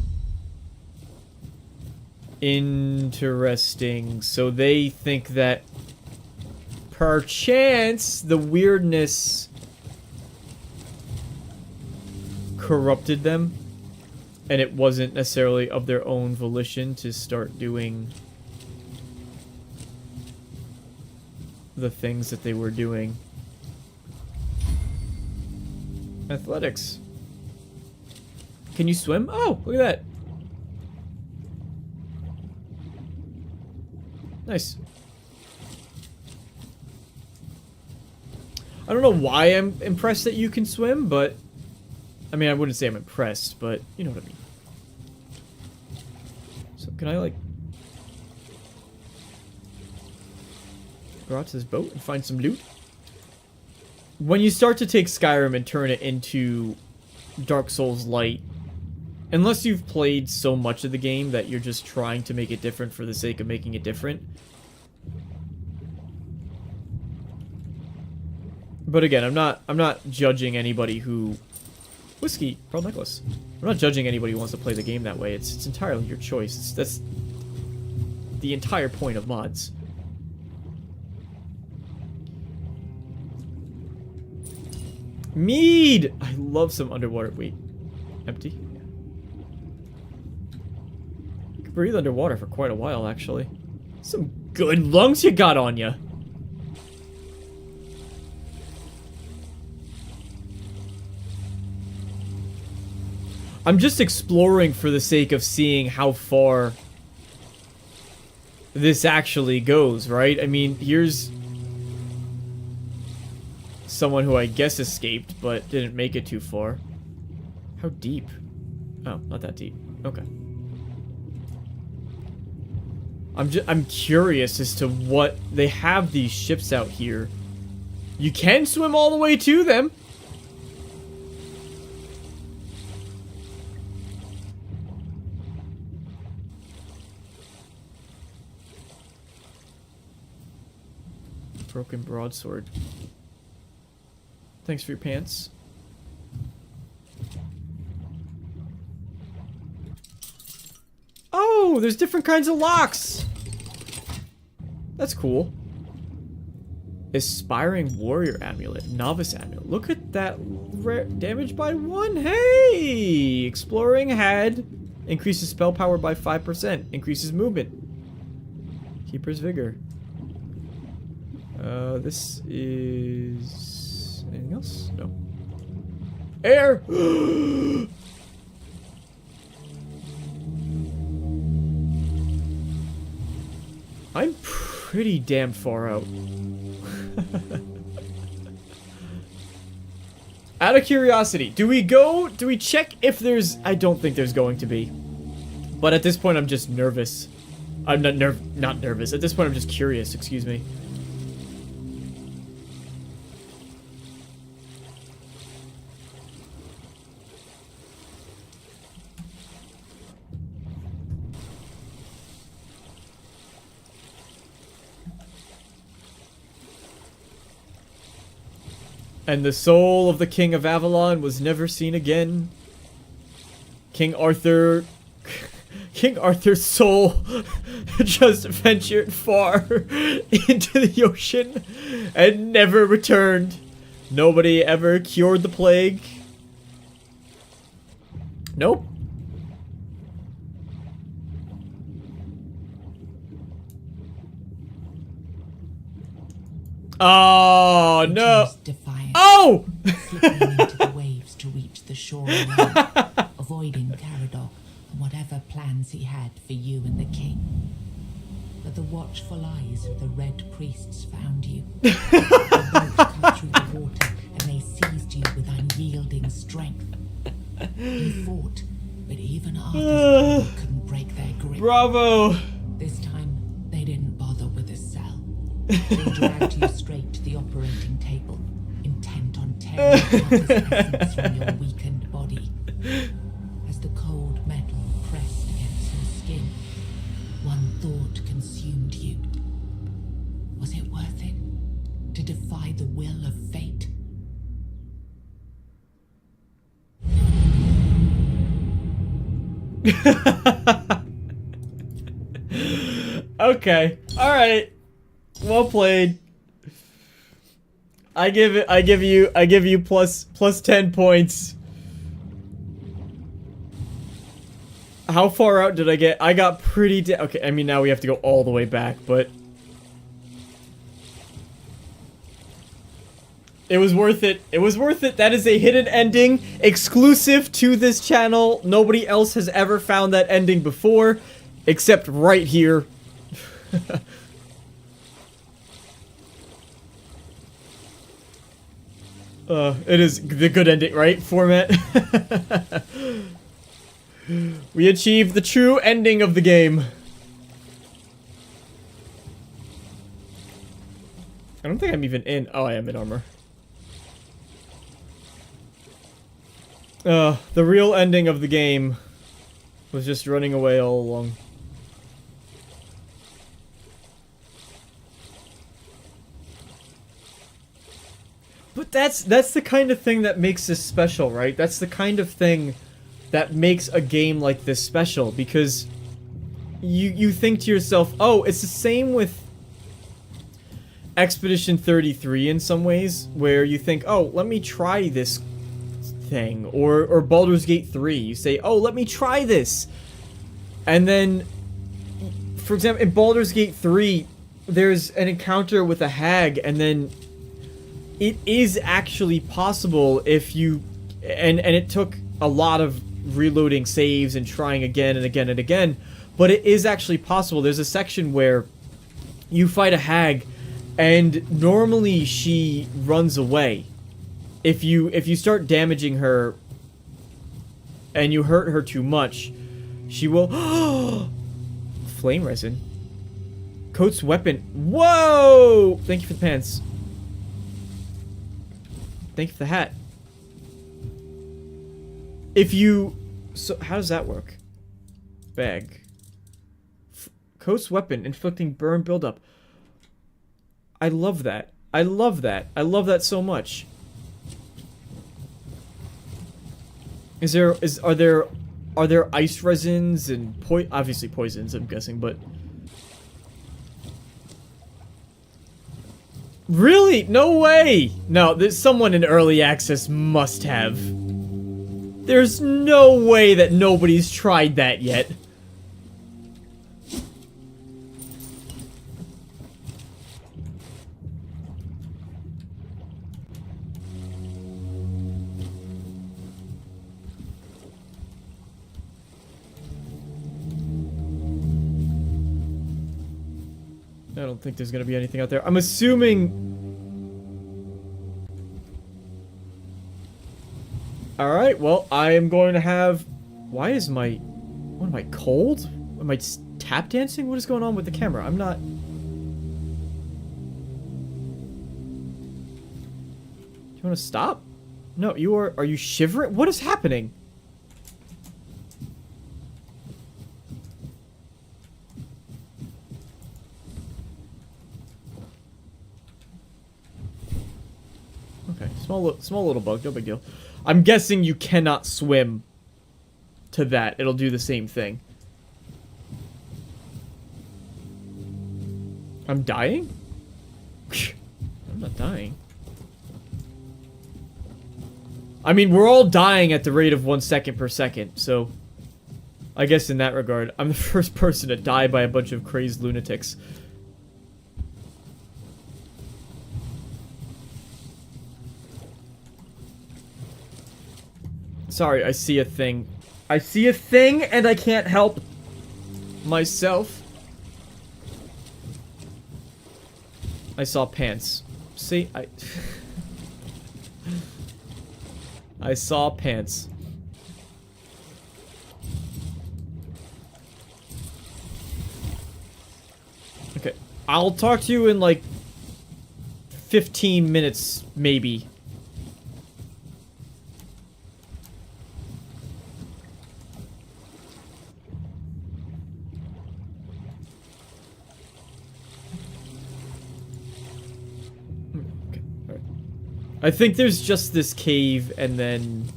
Interesting. So they think that perchance the weirdness corrupted them, and it wasn't necessarily of their own volition to start doing the things that they were doing. Athletics. Can you swim? Oh, look at that. Nice. I don't know why I'm impressed that you can swim, but... I mean, I wouldn't say I'm impressed, but you know what I mean. So, can I, like... go out to this boat and find some loot? When you start to take Skyrim and turn it into Dark Souls Light, unless you've played so much of the game that you're just trying to make it different for the sake of making it different. But again, I'm not judging anybody who... Whiskey, pearl necklace. I'm not judging anybody who wants to play the game that way. It's entirely your choice. That's the entire point of mods. Mead! I love some underwater... Wait. Empty? Yeah. You can breathe underwater for quite a while, actually. Some good lungs you got on ya. I'm just exploring for the sake of seeing how far this actually goes, right? I mean, here's someone who I guess escaped, but didn't make it too far. How deep? Oh, not that deep. Okay. I'm curious as to what... They have these ships out here. You can swim all the way to them. Broken broadsword. Thanks for your pants. Oh, there's different kinds of locks. That's cool. Aspiring warrior amulet, novice amulet. Look at that, damage by 1. Hey, exploring head increases spell power by 5%. Increases movement. Keeper's vigor. This is... anything else? No. Air! I'm pretty damn far out. Out of curiosity, do we check if there's... I don't think there's going to be. But at this point, I'm just nervous. I'm not nervous. At this point, I'm just curious, excuse me. And the soul of the King of Avalon was never seen again. King Arthur's soul just ventured far into the ocean and never returned. Nobody ever cured the plague. Nope. Oh, no. Oh! Slipping into the waves to reach the shore alone, avoiding Caradoc and whatever plans he had for you and the king. But the watchful eyes of the Red Priests found you. The boat cut through the water and they seized you with unyielding strength. You fought, but even Arthur's couldn't break their grip. Bravo! This time, they didn't bother with a cell. They dragged you straight to the operating table, intent on tearing tearing at essence from your weakened body. As the cold metal pressed against your skin, one thought consumed you. Was it worth it to defy the will of fate? Okay. All right. Well played. I give you plus 10 points. How far out did I get? I got pretty okay, I mean now we have to go all the way back, but it was worth it. It was worth it. That is a hidden ending exclusive to this channel. Nobody else has ever found that ending before, except right here. It is the good ending, right? Format. We achieved the true ending of the game. I don't think I'm even in. Oh, I am in armor. The real ending of the game was just running away all along. But that's the kind of thing that makes this special, right? That's the kind of thing that makes a game like this special, because you think to yourself, oh, it's the same with Expedition 33 in some ways, where you think, oh, let me try this thing, or Baldur's Gate 3, you say, oh, let me try this, and then, for example, in Baldur's Gate 3, there's an encounter with a hag, and then it is actually possible if you, and it took a lot of reloading saves and trying again and again and again, but it is actually possible. There's a section where you fight a hag, and normally she runs away. If you start damaging her and you hurt her too much, she will flame resin. Coat's weapon. Whoa! Thank you for the pants. Thank you for the hat. If you... So, how does that work? Bag. Coat's weapon, inflicting burn buildup. I love that. I love that. I love that so much. Are there ice resins and obviously poisons, I'm guessing, but... Really? No way! No, there's someone in early access must have. There's no way that nobody's tried that yet. I don't think there's gonna be anything out there. I'm assuming... Alright, well, I am going to have... Why is my... What, am I cold? Am I tap dancing? What is going on with the camera? I'm not... Do you want to stop? No, you are... Are you shivering? What is happening? Okay, small little bug, no big deal. I'm guessing you cannot swim to that. It'll do the same thing. I'm dying? I'm not dying. I mean, we're all dying at the rate of 1 second per second, so... I guess in that regard, I'm the first person to die by a bunch of crazed lunatics. Sorry, I see a thing. I see a thing, and I can't help myself. I saw pants. See, I saw pants. Okay, I'll talk to you in like 15 minutes, maybe. I think there's just this cave and then...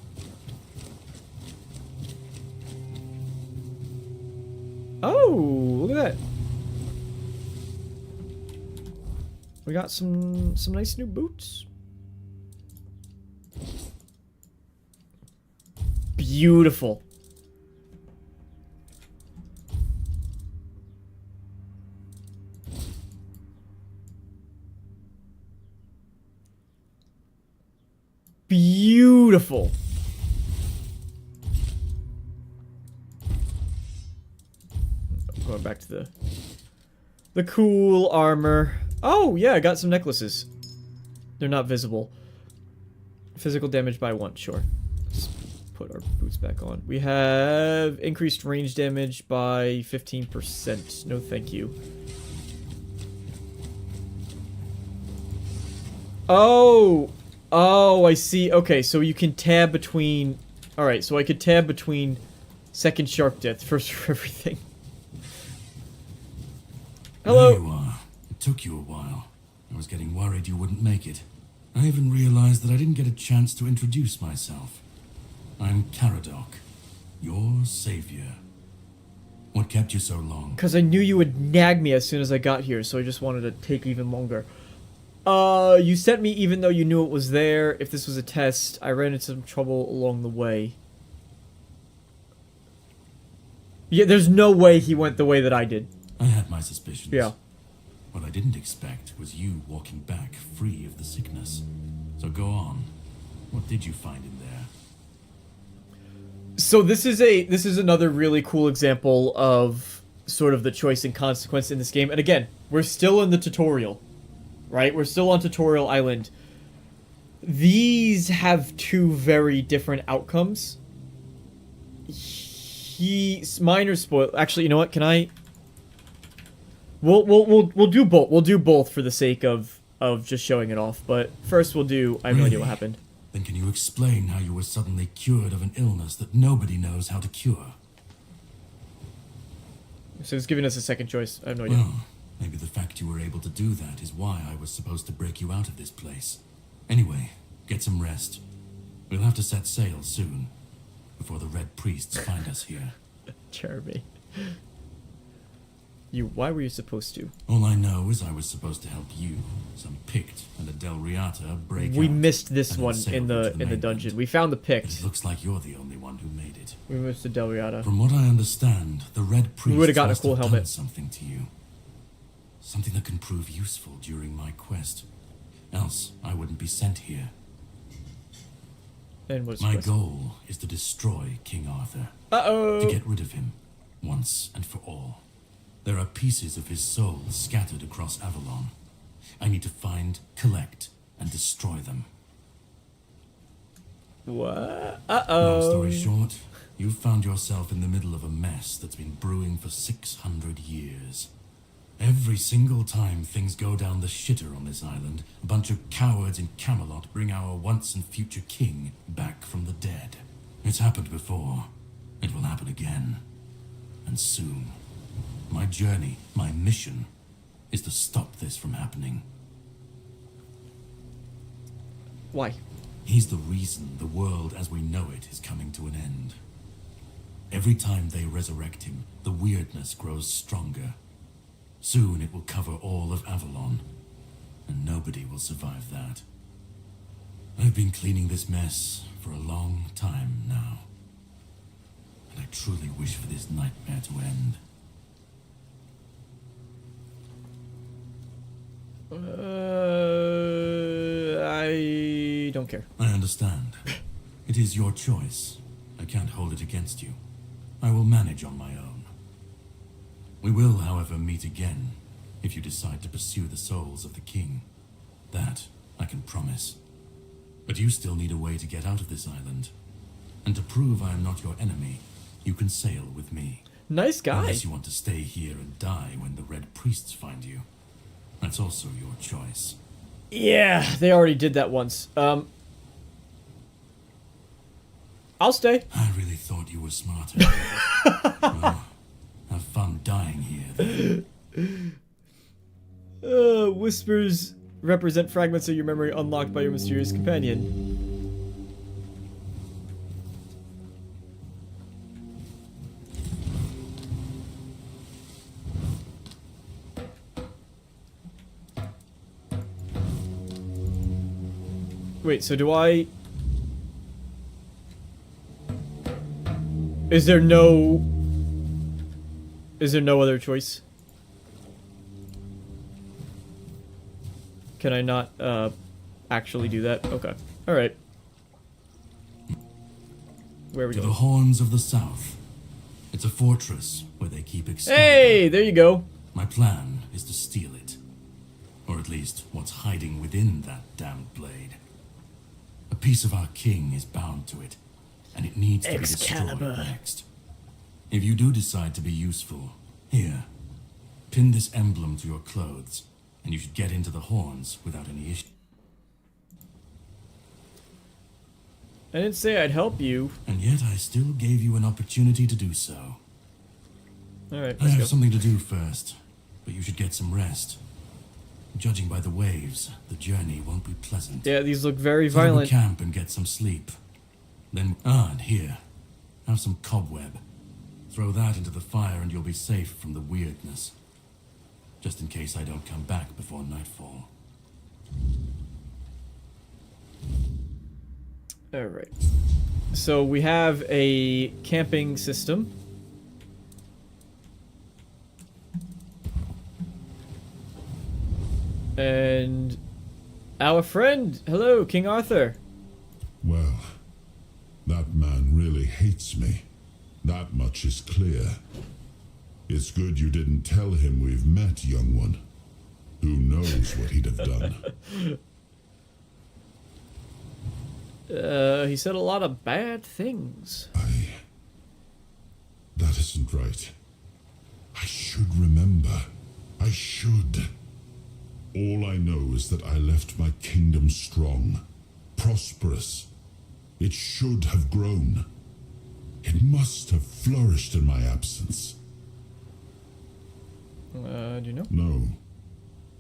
Oh, look at that. We got some nice new boots. Beautiful. Beautiful. Going back to the cool armor. Oh, yeah, I got some necklaces. They're not visible. Physical damage by 1, sure. Let's put our boots back on. We have increased range damage by 15%. No, thank you. Oh! Oh, I see. Okay, so you can tab between... Alright, so I could tab between second shark death, first for everything. Hello! There you are. It took you a while. I was getting worried you wouldn't make it. I even realized that I didn't get a chance to introduce myself. I'm Caradoc, your savior. What kept you so long? Because I knew you would nag me as soon as I got here, so I just wanted to take even longer. You sent me even though you knew it was there. If this was a test, I ran into some trouble along the way. Yeah, there's no way he went the way that I did. I had my suspicions. Yeah. What I didn't expect was you walking back free of the sickness. So go on. What did you find in there? So this is another really cool example of sort of the choice and consequence in this game. And again, we're still in the tutorial. Right? We're still on Tutorial Island. These have two very different outcomes. Minor spoil. Actually, you know what? Can I? We'll do both. We'll do both for the sake of just showing it off. But first, we'll do. I have no idea what happened. Then can you explain how you were suddenly cured of an illness that nobody knows how to cure? So it's giving us a second choice. I have no idea. Well, maybe the fact you were able to do that is why I was supposed to break you out of this place. Anyway, get some rest. We'll have to set sail soon, before the Red Priests find us here. Jeremy. Why were you supposed to? All I know is I was supposed to help you, some Pict, and a Del Riata break We out, missed this and then one sail in to the mainland. dungeon. We found the Pict. It looks like you're the only one who made it. We missed the Del Riata. From what I understand, the Red Priests would've gotten a must cool have helmet. done something to you. Something that can prove useful during my quest. Else, I wouldn't be sent here. And what's My quest? goal is to destroy King Arthur. Uh-oh. To get rid of him, once and for all. There are pieces of his soul scattered across Avalon. I need to find, collect, and destroy them. What? Long story short, you've found yourself in the middle of a mess that's been brewing for 600 years. Every single time things go down the shitter on this island, a bunch of cowards in Camelot bring our once and future king back from the dead. It's happened before. It will happen again. And soon. My journey, my mission, is to stop this from happening. Why? He's the reason the world as we know it is coming to an end. Every time they resurrect him, the weirdness grows stronger. Soon it will cover all of Avalon, and nobody will survive that. I've been cleaning this mess for a long time now, and I truly wish for this nightmare to end. I don't care. I understand. It is your choice. I can't hold it against you. I will manage on my own. We will, however, meet again if you decide to pursue the souls of the king. That I can promise. But you still need a way to get out of this island. And to prove I am not your enemy, you can sail with me. Nice guy. Unless you want to stay here and die when the Red Priests find you. That's also your choice. Yeah, they already did that once. I'll stay. I really thought you were smarter. Well, have fun dying here, then. Whispers represent fragments of your memory unlocked by your mysterious companion. Wait, so do I... Is there no other choice? Can I not, actually do that? Okay. Alright. Where are we To the going? Horns of the South. It's a fortress where they keep Excalibur. Hey! There you go. My plan is to steal it. Or at least what's hiding within that damned blade. A piece of our king is bound to it, and it needs to be destroyed next. If you do decide to be useful, here, pin this emblem to your clothes, and you should get into the horns without any issue. I didn't say I'd help you. And yet I still gave you an opportunity to do so. Alright, I let's have go. something to do first, but you should get some rest. Judging by the waves, the journey won't be pleasant. Yeah, these look very Set up a violent. camp and get some sleep. Then, and here, have some cobweb. Throw that into the fire and you'll be safe from the weirdness. Just in case I don't come back before nightfall. Alright. So we have a camping system. And our friend, hello, King Arthur. Well, that man really hates me. That much is clear. It's good you didn't tell him we've met, young one. Who knows what he'd have done? He said a lot of bad things. That isn't right. I should remember. I should. All I know is that I left my kingdom strong, prosperous. It should have grown. It must have flourished in my absence. Do you know? No.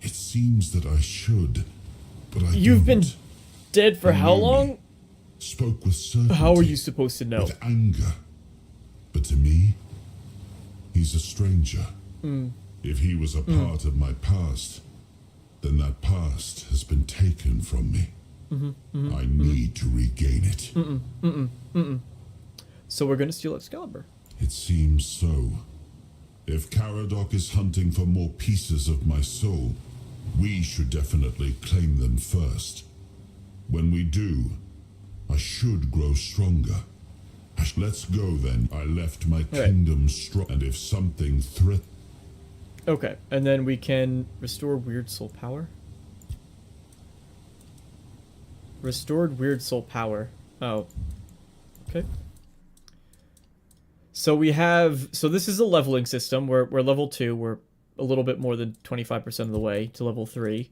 It seems that I should, but I You've been don't. dead for how Knew me, long? Spoke with certainty. How are you supposed to know? With anger. But to me, he's a stranger. If he was a part of my past, then that past has been taken from me. I need to regain it. So we're gonna steal Excalibur. It seems so. If Caradoc is hunting for more pieces of my soul, we should definitely claim them first. When we do, I should grow stronger. Let's go then. I left my kingdom strong, and if something Okay, and then we can restore weird soul power. Restored weird soul power. Oh. Okay. So we have... So this is a leveling system. We're level 2. We're a little bit more than 25% of the way to level 3.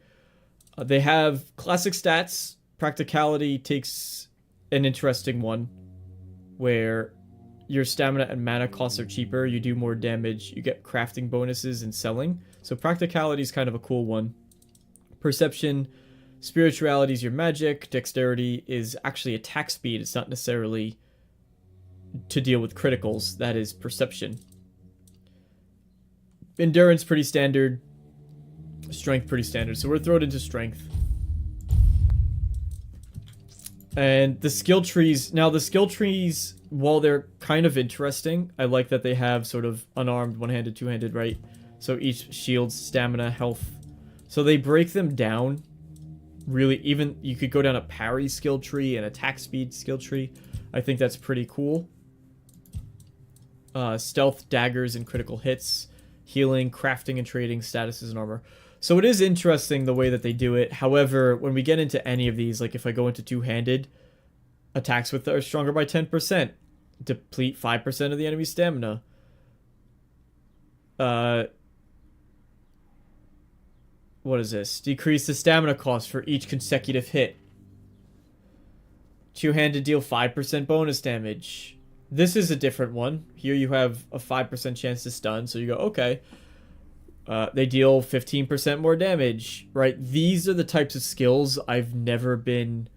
They have classic stats. Practicality takes an interesting one, where your stamina and mana costs are cheaper, you do more damage, you get crafting bonuses and selling. So practicality is kind of a cool one. Perception, spirituality is your magic, dexterity is actually attack speed, it's not necessarily to deal with criticals, that is perception. Endurance pretty standard, strength pretty standard, so we're thrown into strength. And the skill trees, now the skill trees, while they're kind of interesting, I like that they have sort of unarmed, one-handed, two-handed, right? So each shields, stamina, health. So they break them down. Really, even you could go down a parry skill tree and attack speed skill tree. I think that's pretty cool. Stealth, daggers, and critical hits. Healing, crafting, and trading, statuses, and armor. So it is interesting the way that they do it. However, when we get into any of these, like if I go into two-handed, attacks with are stronger by 10%. Deplete 5% of the enemy's stamina. What is this? Decrease the stamina cost for each consecutive hit. Two-handed deal 5% bonus damage. This is a different one. Here you have a 5% chance to stun, so you go, okay. They deal 15% more damage, right? These are the types of skills I've never been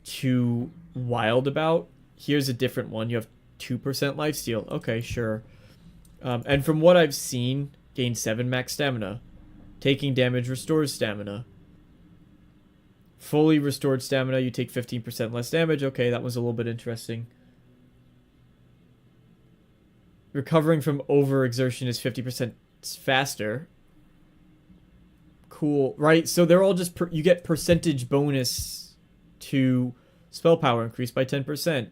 too wild about. Here's a different one. You have 2% lifesteal. Okay, sure. And from what I've seen, gain 7 max stamina. Taking damage restores stamina. Fully restored stamina, you take 15% less damage. Okay, that was a little bit interesting. Recovering from overexertion is 50% faster. Cool. Right, so they're all just... you get percentage bonus to spell power increased by 10%.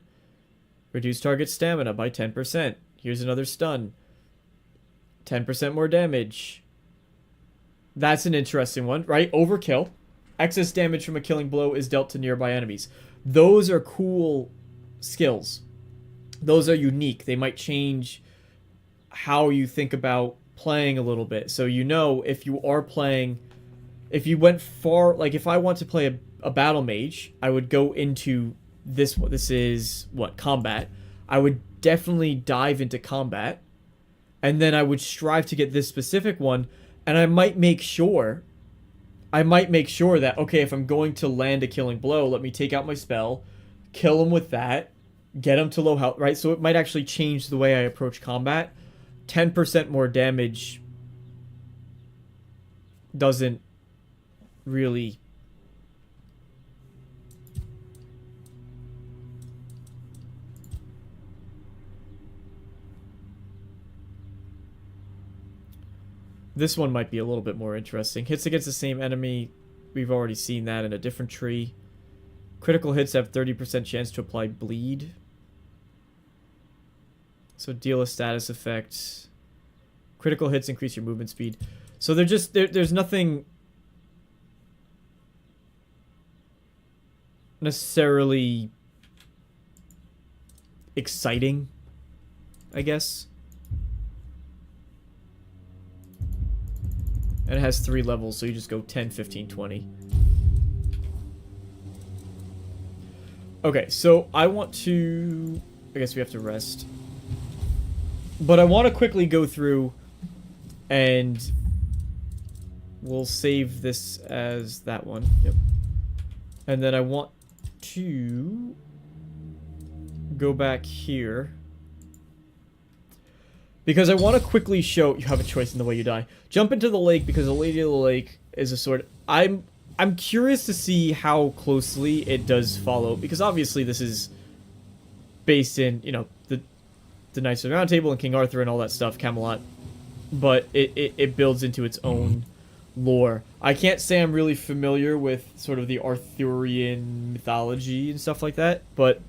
Reduce target stamina by 10%. Here's another stun. 10% more damage. That's an interesting one, right? Overkill. Excess damage from a killing blow is dealt to nearby enemies. Those are cool skills. Those are unique. They might change how you think about playing a little bit. So you know, if you are playing... If you went far... Like, if I want to play a battle mage, I would go into this one. This is, what, combat. I would definitely dive into combat. And then I would strive to get this specific one. And I might make sure that, okay, if I'm going to land a killing blow, let me take out my spell, kill him with that, get him to low health, right? So it might actually change the way I approach combat. 10% more damage doesn't really... This one might be a little bit more interesting. Hits against the same enemy. We've already seen that in a different tree. Critical hits have 30% chance to apply bleed. So deal a status effect. Critical hits increase your movement speed. So they're just... there's nothing necessarily exciting, I guess. And it has 3 levels, so you just go 10, 15, 20. Okay, so I want to... I guess we have to rest. But I want to quickly go through and we'll save this as that one. Yep. And then I want to go back here. Because I want to quickly show... You have a choice in the way you die. Jump into the lake, because the Lady of the Lake is a sort... I'm curious to see how closely it does follow. Because obviously this is based in, you know, the Knights of the Round Table and King Arthur and all that stuff, Camelot. But it builds into its own lore. I can't say I'm really familiar with sort of the Arthurian mythology and stuff like that. But...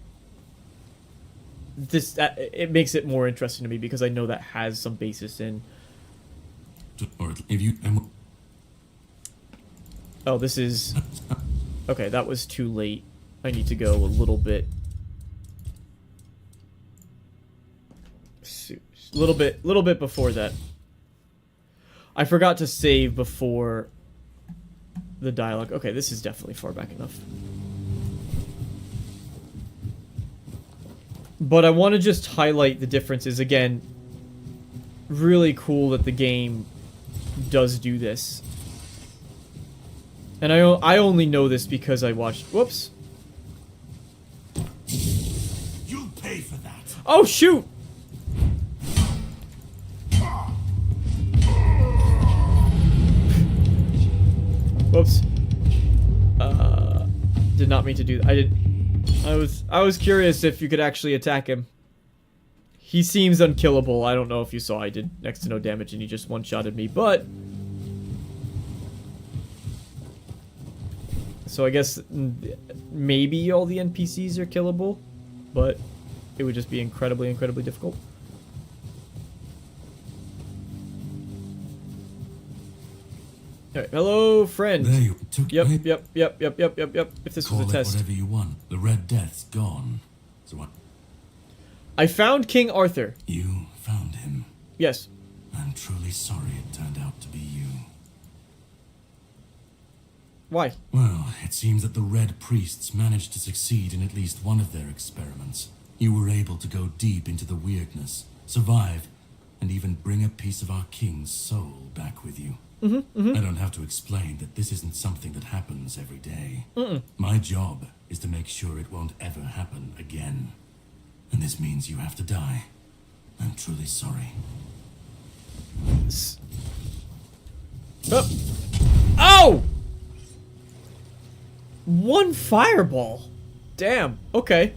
this it makes it more interesting to me because I know that has some basis in... Or if you... Oh, this is... Okay, that was too late. I need to go a little bit... Little bit before that. I forgot to save before the dialogue. Okay, this is definitely far back enough. But I want to just highlight the differences. Again, really cool that the game does do this. And I only know this because I watched... Whoops. You'll pay for that. Oh, shoot! Whoops. Did not mean to do that. I was curious if you could actually attack him. He seems unkillable. I don't know if you saw I did next to no damage and he just one-shotted me, but... So I guess maybe all the NPCs are killable, but it would just be incredibly, incredibly difficult. Alright, hello, friend. There you took Yep. it. If this Call was a it test. whatever you want. The Red Death's gone. So what? I found King Arthur. You found him. Yes. I'm truly sorry it turned out to be you. Why? Well, it seems that the Red Priests managed to succeed in at least one of their experiments. You were able to go deep into the weirdness, survive, and even bring a piece of our king's soul back with you. I don't have to explain that this isn't something that happens every day. My job is to make sure it won't ever happen again. And this means you have to die. I'm truly sorry. Oh! Oh! One fireball. Damn. Okay.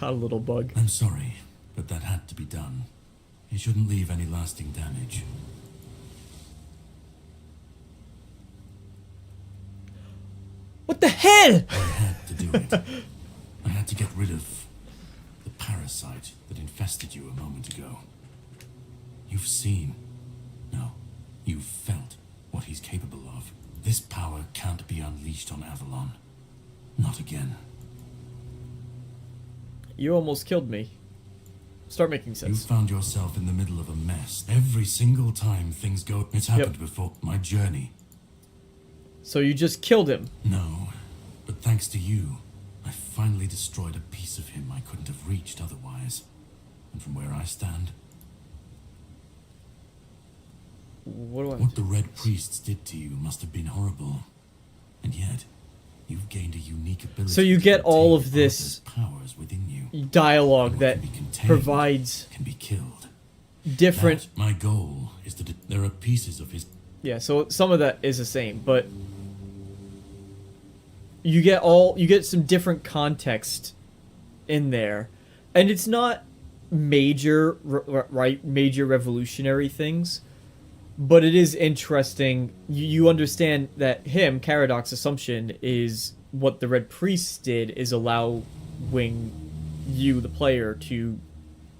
Got a little bug. I'm sorry, but that had to be done. It shouldn't leave any lasting damage. What the hell? I had to do it. I had to get rid of the parasite that infested you a moment ago. You've seen, no, you've felt what he's capable of. This power can't be unleashed on Avalon. Not again. You almost killed me. Start making You sense. found yourself in the middle of a mess. Every single time things go... It's happened before. My journey. So you just killed him. No, but thanks to you, I finally destroyed a piece of him I couldn't have reached otherwise. And from where I stand, What do I... what the Red Priests did to you must have been horrible. And yet, you've gained a unique ability. So you get to all obtain of this Arthur's powers within you. dialogue And what that can be contained provides can be killed. different... That, my goal is to... There are pieces of his... Yeah, so some of that is the same, but you get some different context in there, and it's not major major revolutionary things, but it is interesting. You understand that Caradox's assumption is what the Red Priests did is allowing you, the player, to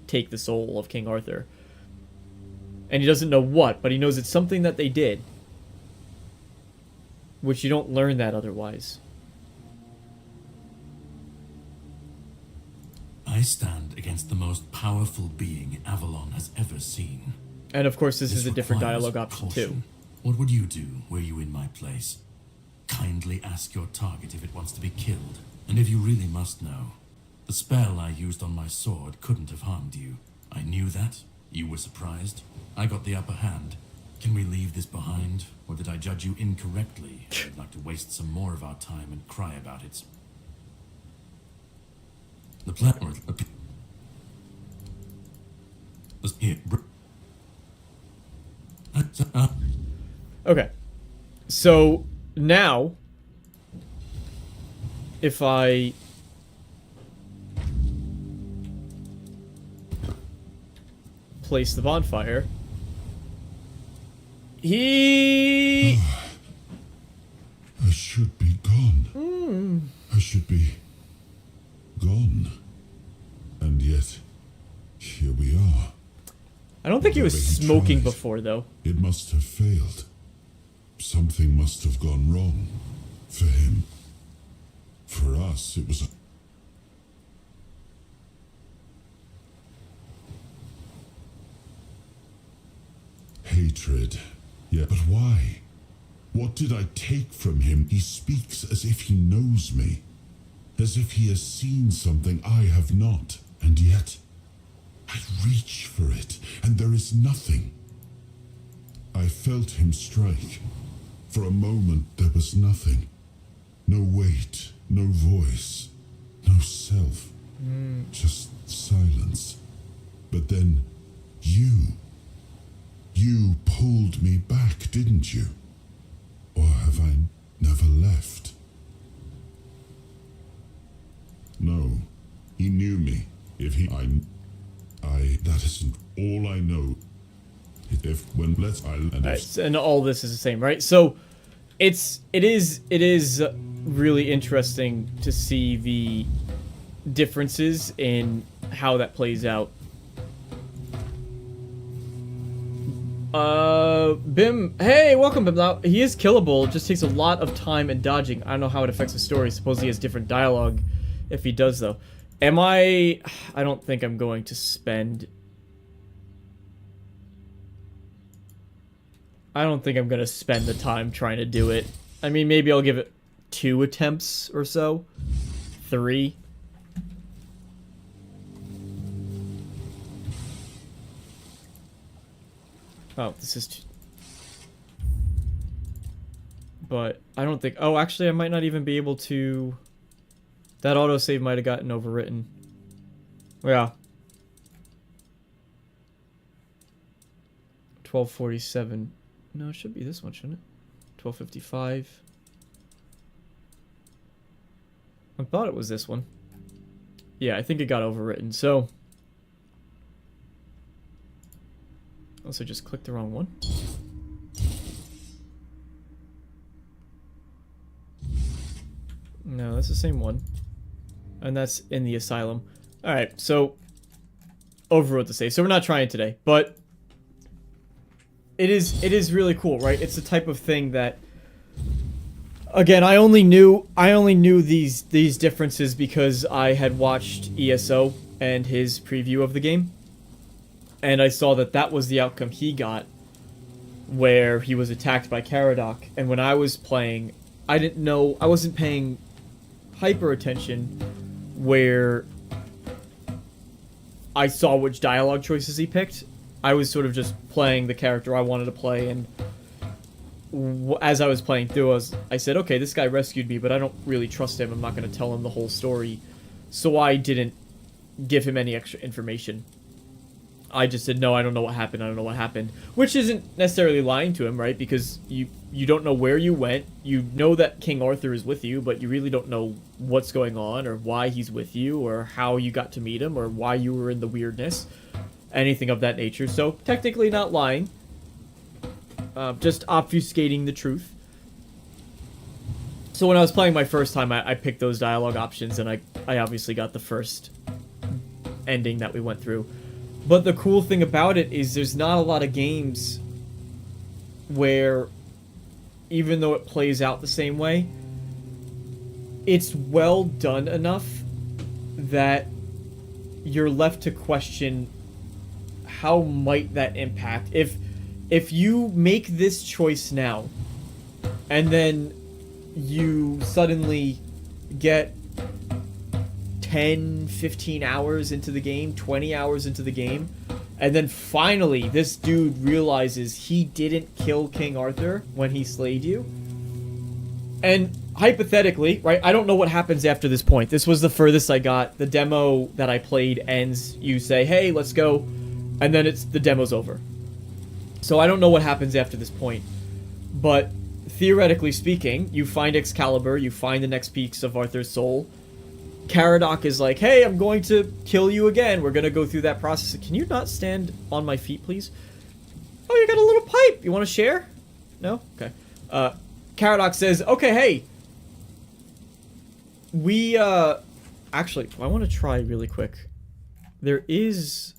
take the soul of King Arthur. And he doesn't know what, but he knows it's something that they did. Which you don't learn that otherwise. I stand against the most powerful being Avalon has ever seen. And of course this is a different requires dialogue option too. caution. What would you do were you in my place? Kindly ask your target if it wants to be killed. And if you really must know, the spell I used on my sword couldn't have harmed you. I knew that. You were surprised. I got the upper hand. Can we leave this behind? Or did I judge you incorrectly? I'd like to waste some more of our time and cry about it. The plan... Okay. So now if I place the bonfire, he I should be gone. I should be gone. And yet, here we are. I don't think he was Whatever he smoking tried, before though. It must have failed. Something must have gone wrong. For him. For us, it was... Hatred. Yeah, but why? What did I take from him? He speaks as if he knows me. As if he has seen something I have not. And yet, I reach for it, and there is nothing. I felt him strike. For a moment, there was nothing. No weight, no voice, no self. Just silence. But then, you pulled me back, didn't you? Or have I never left? No, he knew me. If he... that isn't all I know. Alright, and all this is the same, right? So it is really interesting to see the differences in how that plays out. Bim, hey, welcome, Bim. Now, he is killable, it just takes a lot of time and dodging. I don't know how it affects the story. Suppose he has different dialogue if he does, though. I don't think I'm going to spend... I don't think I'm going to spend the time trying to do it. I mean, maybe I'll give it 2 attempts or so. 3. Oh, this is... But I don't think... Oh, actually, I might not even be able to... That autosave might have gotten overwritten. Yeah. 1247. No, it should be this one, shouldn't it? 1255. I thought it was this one. Yeah, I think it got overwritten, so... Also, just clicked the wrong one. No, that's the same one. And that's in the asylum. Alright, so... Overwrote the save. So we're not trying today, but... It is really cool, right? It's the type of thing that... Again, I only knew these differences because I had watched ESO and his preview of the game. And I saw that that was the outcome he got, where he was attacked by Caradoc. And when I was playing, I didn't know, I wasn't paying hyper attention where I saw which dialogue choices he picked. I was sort of just playing the character I wanted to play, and as I was playing through, I said, okay, this guy rescued me, but I don't really trust him. I'm not going to tell him the whole story. So I didn't give him any extra information. I just said, no, I don't know what happened, I don't know what happened. Which isn't necessarily lying to him, right? Because you don't know where you went. You know that King Arthur is with you, but you really don't know what's going on, or why he's with you, or how you got to meet him, or why you were in the weirdness. Anything of that nature. So, technically not lying. Just obfuscating the truth. So when I was playing my first time, I picked those dialogue options, and I obviously got the first ending that we went through. But the cool thing about it is there's not a lot of games where, even though it plays out the same way, it's well done enough that you're left to question how might that impact. If you make this choice now, and then you suddenly get 10, 15 hours into the game, 20 hours into the game, and then finally this dude realizes he didn't kill King Arthur when he slayed you. And hypothetically, right, I don't know what happens after this point. This was the furthest I got. The demo that I played ends, you say, hey, let's go, and then the demo's over. So I don't know what happens after this point. But theoretically speaking, you find Excalibur, you find the next peaks of Arthur's soul. Caradoc is like, hey, I'm going to kill you again. We're going to go through that process. Can you not stand on my feet, please? Oh, you got a little pipe. You want to share? No? Okay. Caradoc says, okay, hey. We, actually, I want to try really quick. There is...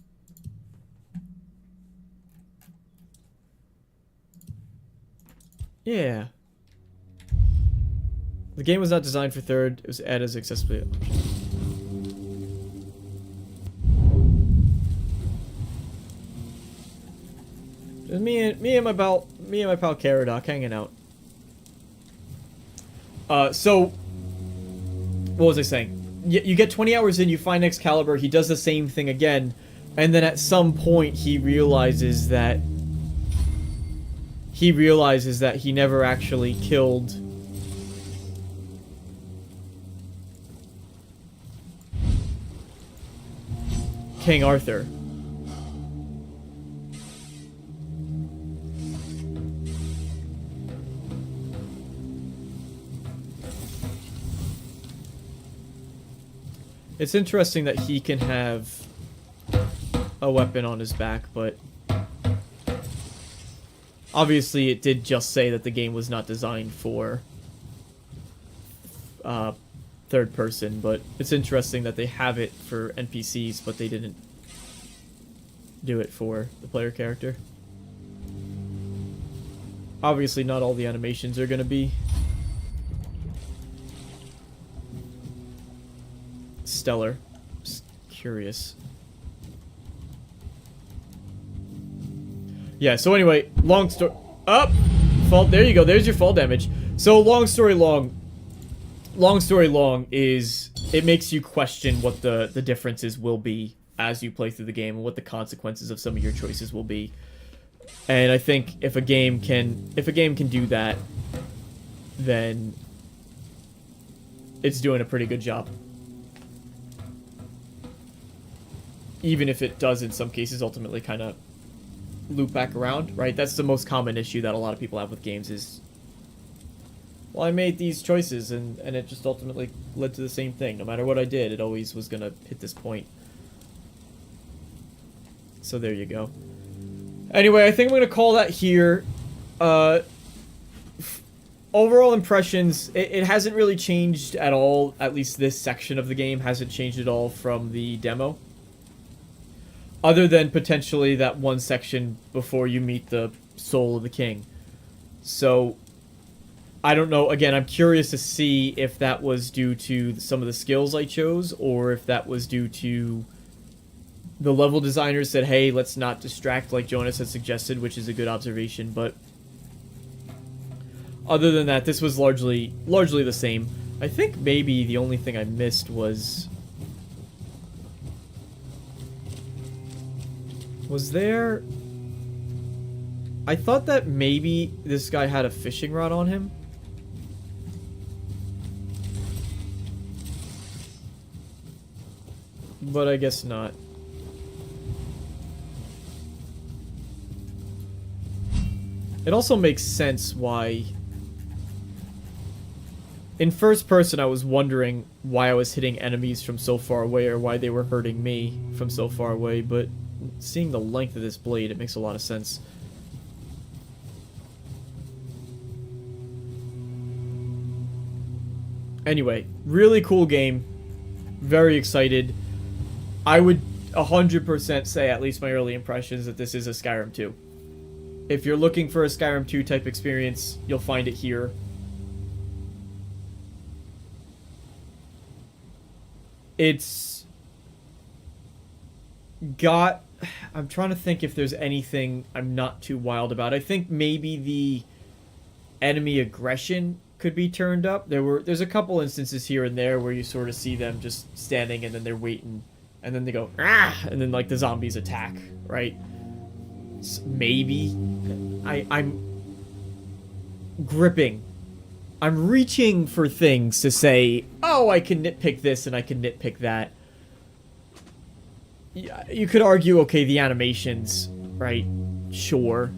Yeah. The game was not designed for third. It was added as accessibility option. Just me and my pal Caradoc hanging out. So what was I saying? You get 20 hours in, you find Excalibur, he does the same thing again, and then at some point he realizes that he never actually killed King Arthur. It's interesting that he can have a weapon on his back, but obviously it did just say that the game was not designed for third person, but it's interesting that they have it for NPCs, but they didn't do it for the player character. Obviously not all the animations are going to be stellar. Just curious. Yeah, so anyway, long story... Up! Fall, there you go, there's your fall damage. So, long story long, long story long is it makes you question what the differences will be as you play through the game and what the consequences of some of your choices will be. And I think if a game can do that, then it's doing a pretty good job. Even if it does in some cases ultimately kind of loop back around, right? That's the most common issue that a lot of people have with games is, well, I made these choices and it just ultimately led to the same thing. No matter what I did, it always was going to hit this point. So there you go. Anyway, I think I'm going to call that here. Overall impressions, it hasn't really changed at all. At least this section of the game hasn't changed at all from the demo. Other than potentially that one section before you meet the soul of the king. So, I don't know. Again, I'm curious to see if that was due to some of the skills I chose, or if that was due to the level designers said, hey, let's not distract like Jonas had suggested, which is a good observation, but other than that, this was largely the same. I think maybe the only thing I missed was there... I thought that maybe this guy had a fishing rod on him. But I guess not. It also makes sense why... In first person, I was wondering why I was hitting enemies from so far away, or why they were hurting me from so far away, but seeing the length of this blade, it makes a lot of sense. Anyway, really cool game. Very excited. I would 100% say, at least my early impressions, that this is a Skyrim 2. If you're looking for a Skyrim 2 type experience, you'll find it here. It's got... I'm trying to think if there's anything I'm not too wild about. I think maybe the enemy aggression could be turned up. There's a couple instances here and there where you sort of see them just standing and then they're waiting. And then they go, ah! And then, like, the zombies attack, right? So maybe. I'm gripping. I'm reaching for things to say, oh, I can nitpick this and I can nitpick that. You could argue, okay, the animations, right? Sure.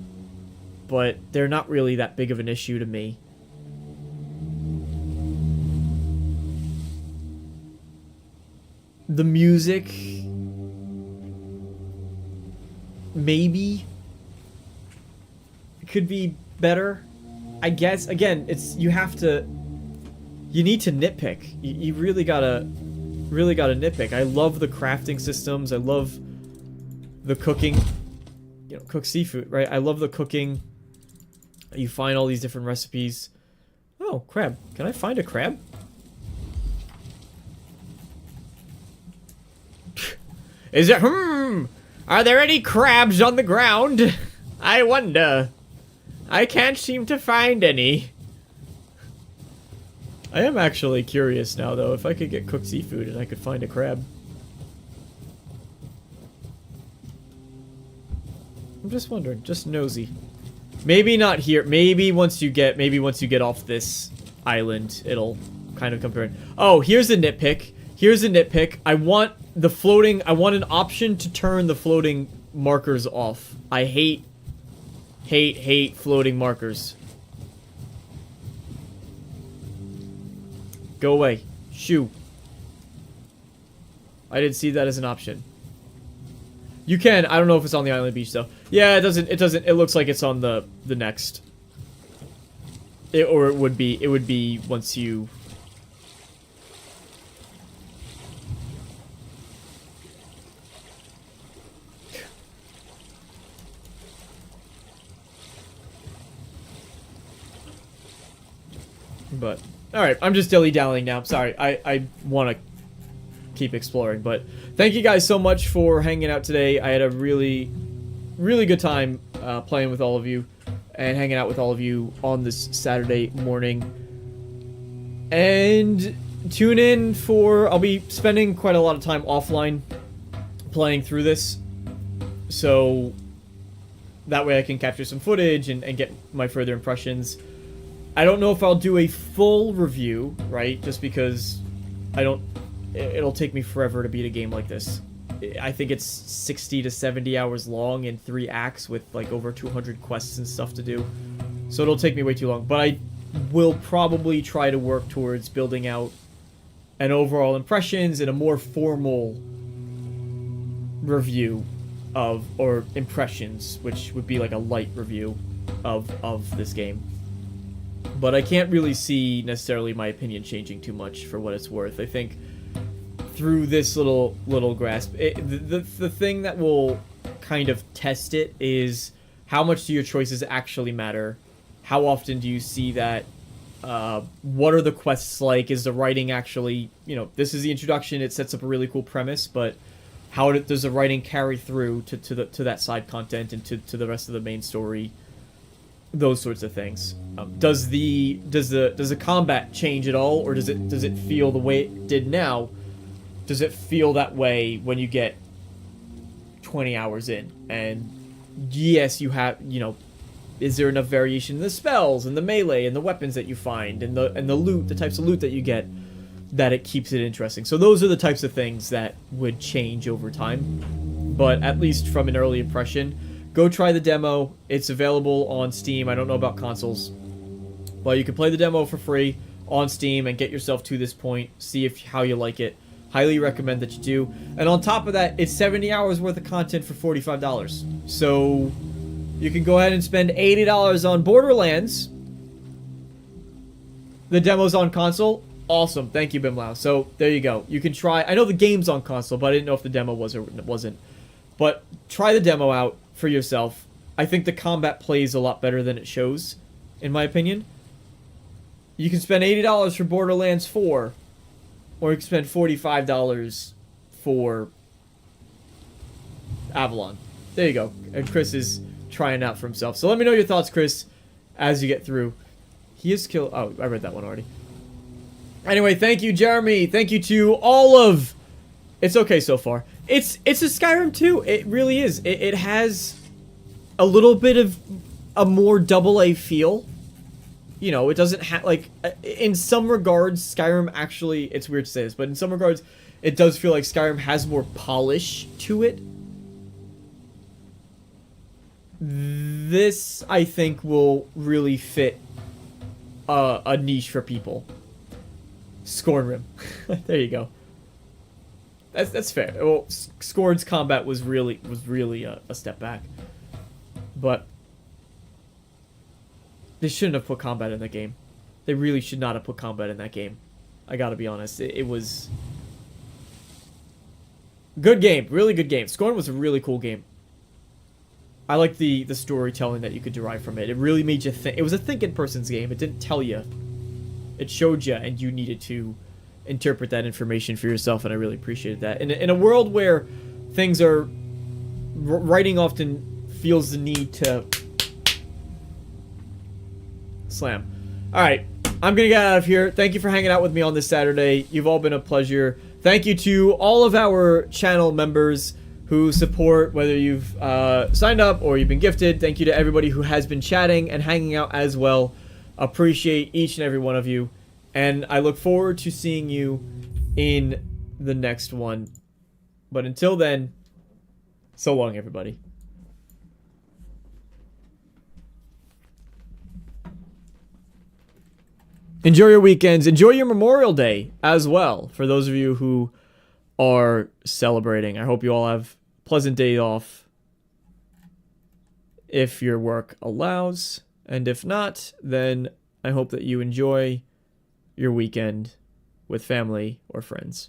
But they're not really that big of an issue to me. The music... maybe... it could be better. I guess, again, it's... you have to... you need to nitpick. You really gotta nitpick. I love the crafting systems. I love the cooking. You know, cook seafood, right? I love the cooking. You find all these different recipes. Oh, crab. Can I find a crab? Is it... are there any crabs on the ground? I wonder. I can't seem to find any. I am actually curious now, though, if I could get cooked seafood and I could find a crab. I'm just wondering, just nosy. Maybe not here. Maybe once you get off this island, it'll kind of compare. Oh, here's a nitpick. Here's a nitpick. I want an option to turn the floating markers off. I hate floating markers. Go away. Shoo. I didn't see that as an option. You can. I don't know if it's on the island beach, though. Yeah, it doesn't. It looks like it's on the next. It would be once you... But... alright, I'm just dilly-dallying now. Sorry, I want to keep exploring, but thank you guys so much for hanging out today. I had a really, really good time playing with all of you and hanging out with all of you on this Saturday morning. And tune in for... I'll be spending quite a lot of time offline playing through this. So that way I can capture some footage and get my further impressions. I don't know if I'll do a full review, right? Just because it'll take me forever to beat a game like this. I think it's 60 to 70 hours long in 3 acts with like over 200 quests and stuff to do. So it'll take me way too long. But I will probably try to work towards building out an overall impressions and a more formal review of, or impressions, which would be like a light review of this game. But I can't really see necessarily my opinion changing too much for what it's worth. I think through this little grasp, the thing that will kind of test it is how much do your choices actually matter? How often do you see that? What are the quests like? Is the writing actually, you know, this is the introduction, it sets up a really cool premise, but how does the writing carry through to that side content and to the rest of the main story? Those sorts of things. Does the combat change at all, or does it feel the way it did now? Does it feel that way when you get 20 hours in? And yes, you have, you know, is there enough variation in the spells and the melee and the weapons that you find and the loot, the types of loot that you get, that it keeps it interesting? So those are the types of things that would change over time. But at least from an early impression, go try the demo. It's available on Steam. I don't know about consoles, but you can play the demo for free on Steam and get yourself to this point. See how you like it. Highly recommend that you do. And on top of that, it's 70 hours worth of content for $45. So you can go ahead and spend $80 on Borderlands. The demo's on console. Awesome. Thank you, Bimlau. So there you go. You can try. I know the game's on console, but I didn't know if the demo was or wasn't. But try the demo out for yourself. I think the combat plays a lot better than it shows, in my opinion. You can spend $80 for Borderlands 4, or you can spend $45 for Avalon. There you go. And Chris is trying out for himself. So let me know your thoughts, Chris, as you get through. He is killed. Oh, I read that one already. Anyway, thank you, Jeremy. Thank you to all of... It's okay so far. It's a Skyrim 2. It really is. It has a little bit of a more AA feel. You know, it doesn't have, like, in some regards, Skyrim actually, it's weird to say this, but in some regards, it does feel like Skyrim has more polish to it. This, I think, will really fit a niche for people. Scornrim. There you go. That's fair. Well, Scorn's combat was really a step back. But they shouldn't have put combat in the game. They really should not have put combat in that game. I gotta be honest. It was good game, really good game. Scorn was a really cool game. I like the storytelling that you could derive from it. It really made you think. It was a thinking person's game. It didn't tell you. It showed you, and you needed to interpret that information for yourself, and I really appreciated that. In a world where things are... Writing often feels the need to... Slam. Alright, I'm gonna get out of here. Thank you for hanging out with me on this Saturday. You've all been a pleasure. Thank you to all of our channel members who support, whether you've signed up or you've been gifted. Thank you to everybody who has been chatting and hanging out as well. Appreciate each and every one of you. And I look forward to seeing you in the next one. But until then, so long, everybody. Enjoy your weekends. Enjoy your Memorial Day as well, for those of you who are celebrating. I hope you all have a pleasant day off, if your work allows. And if not, then I hope that you enjoy your weekend with family or friends.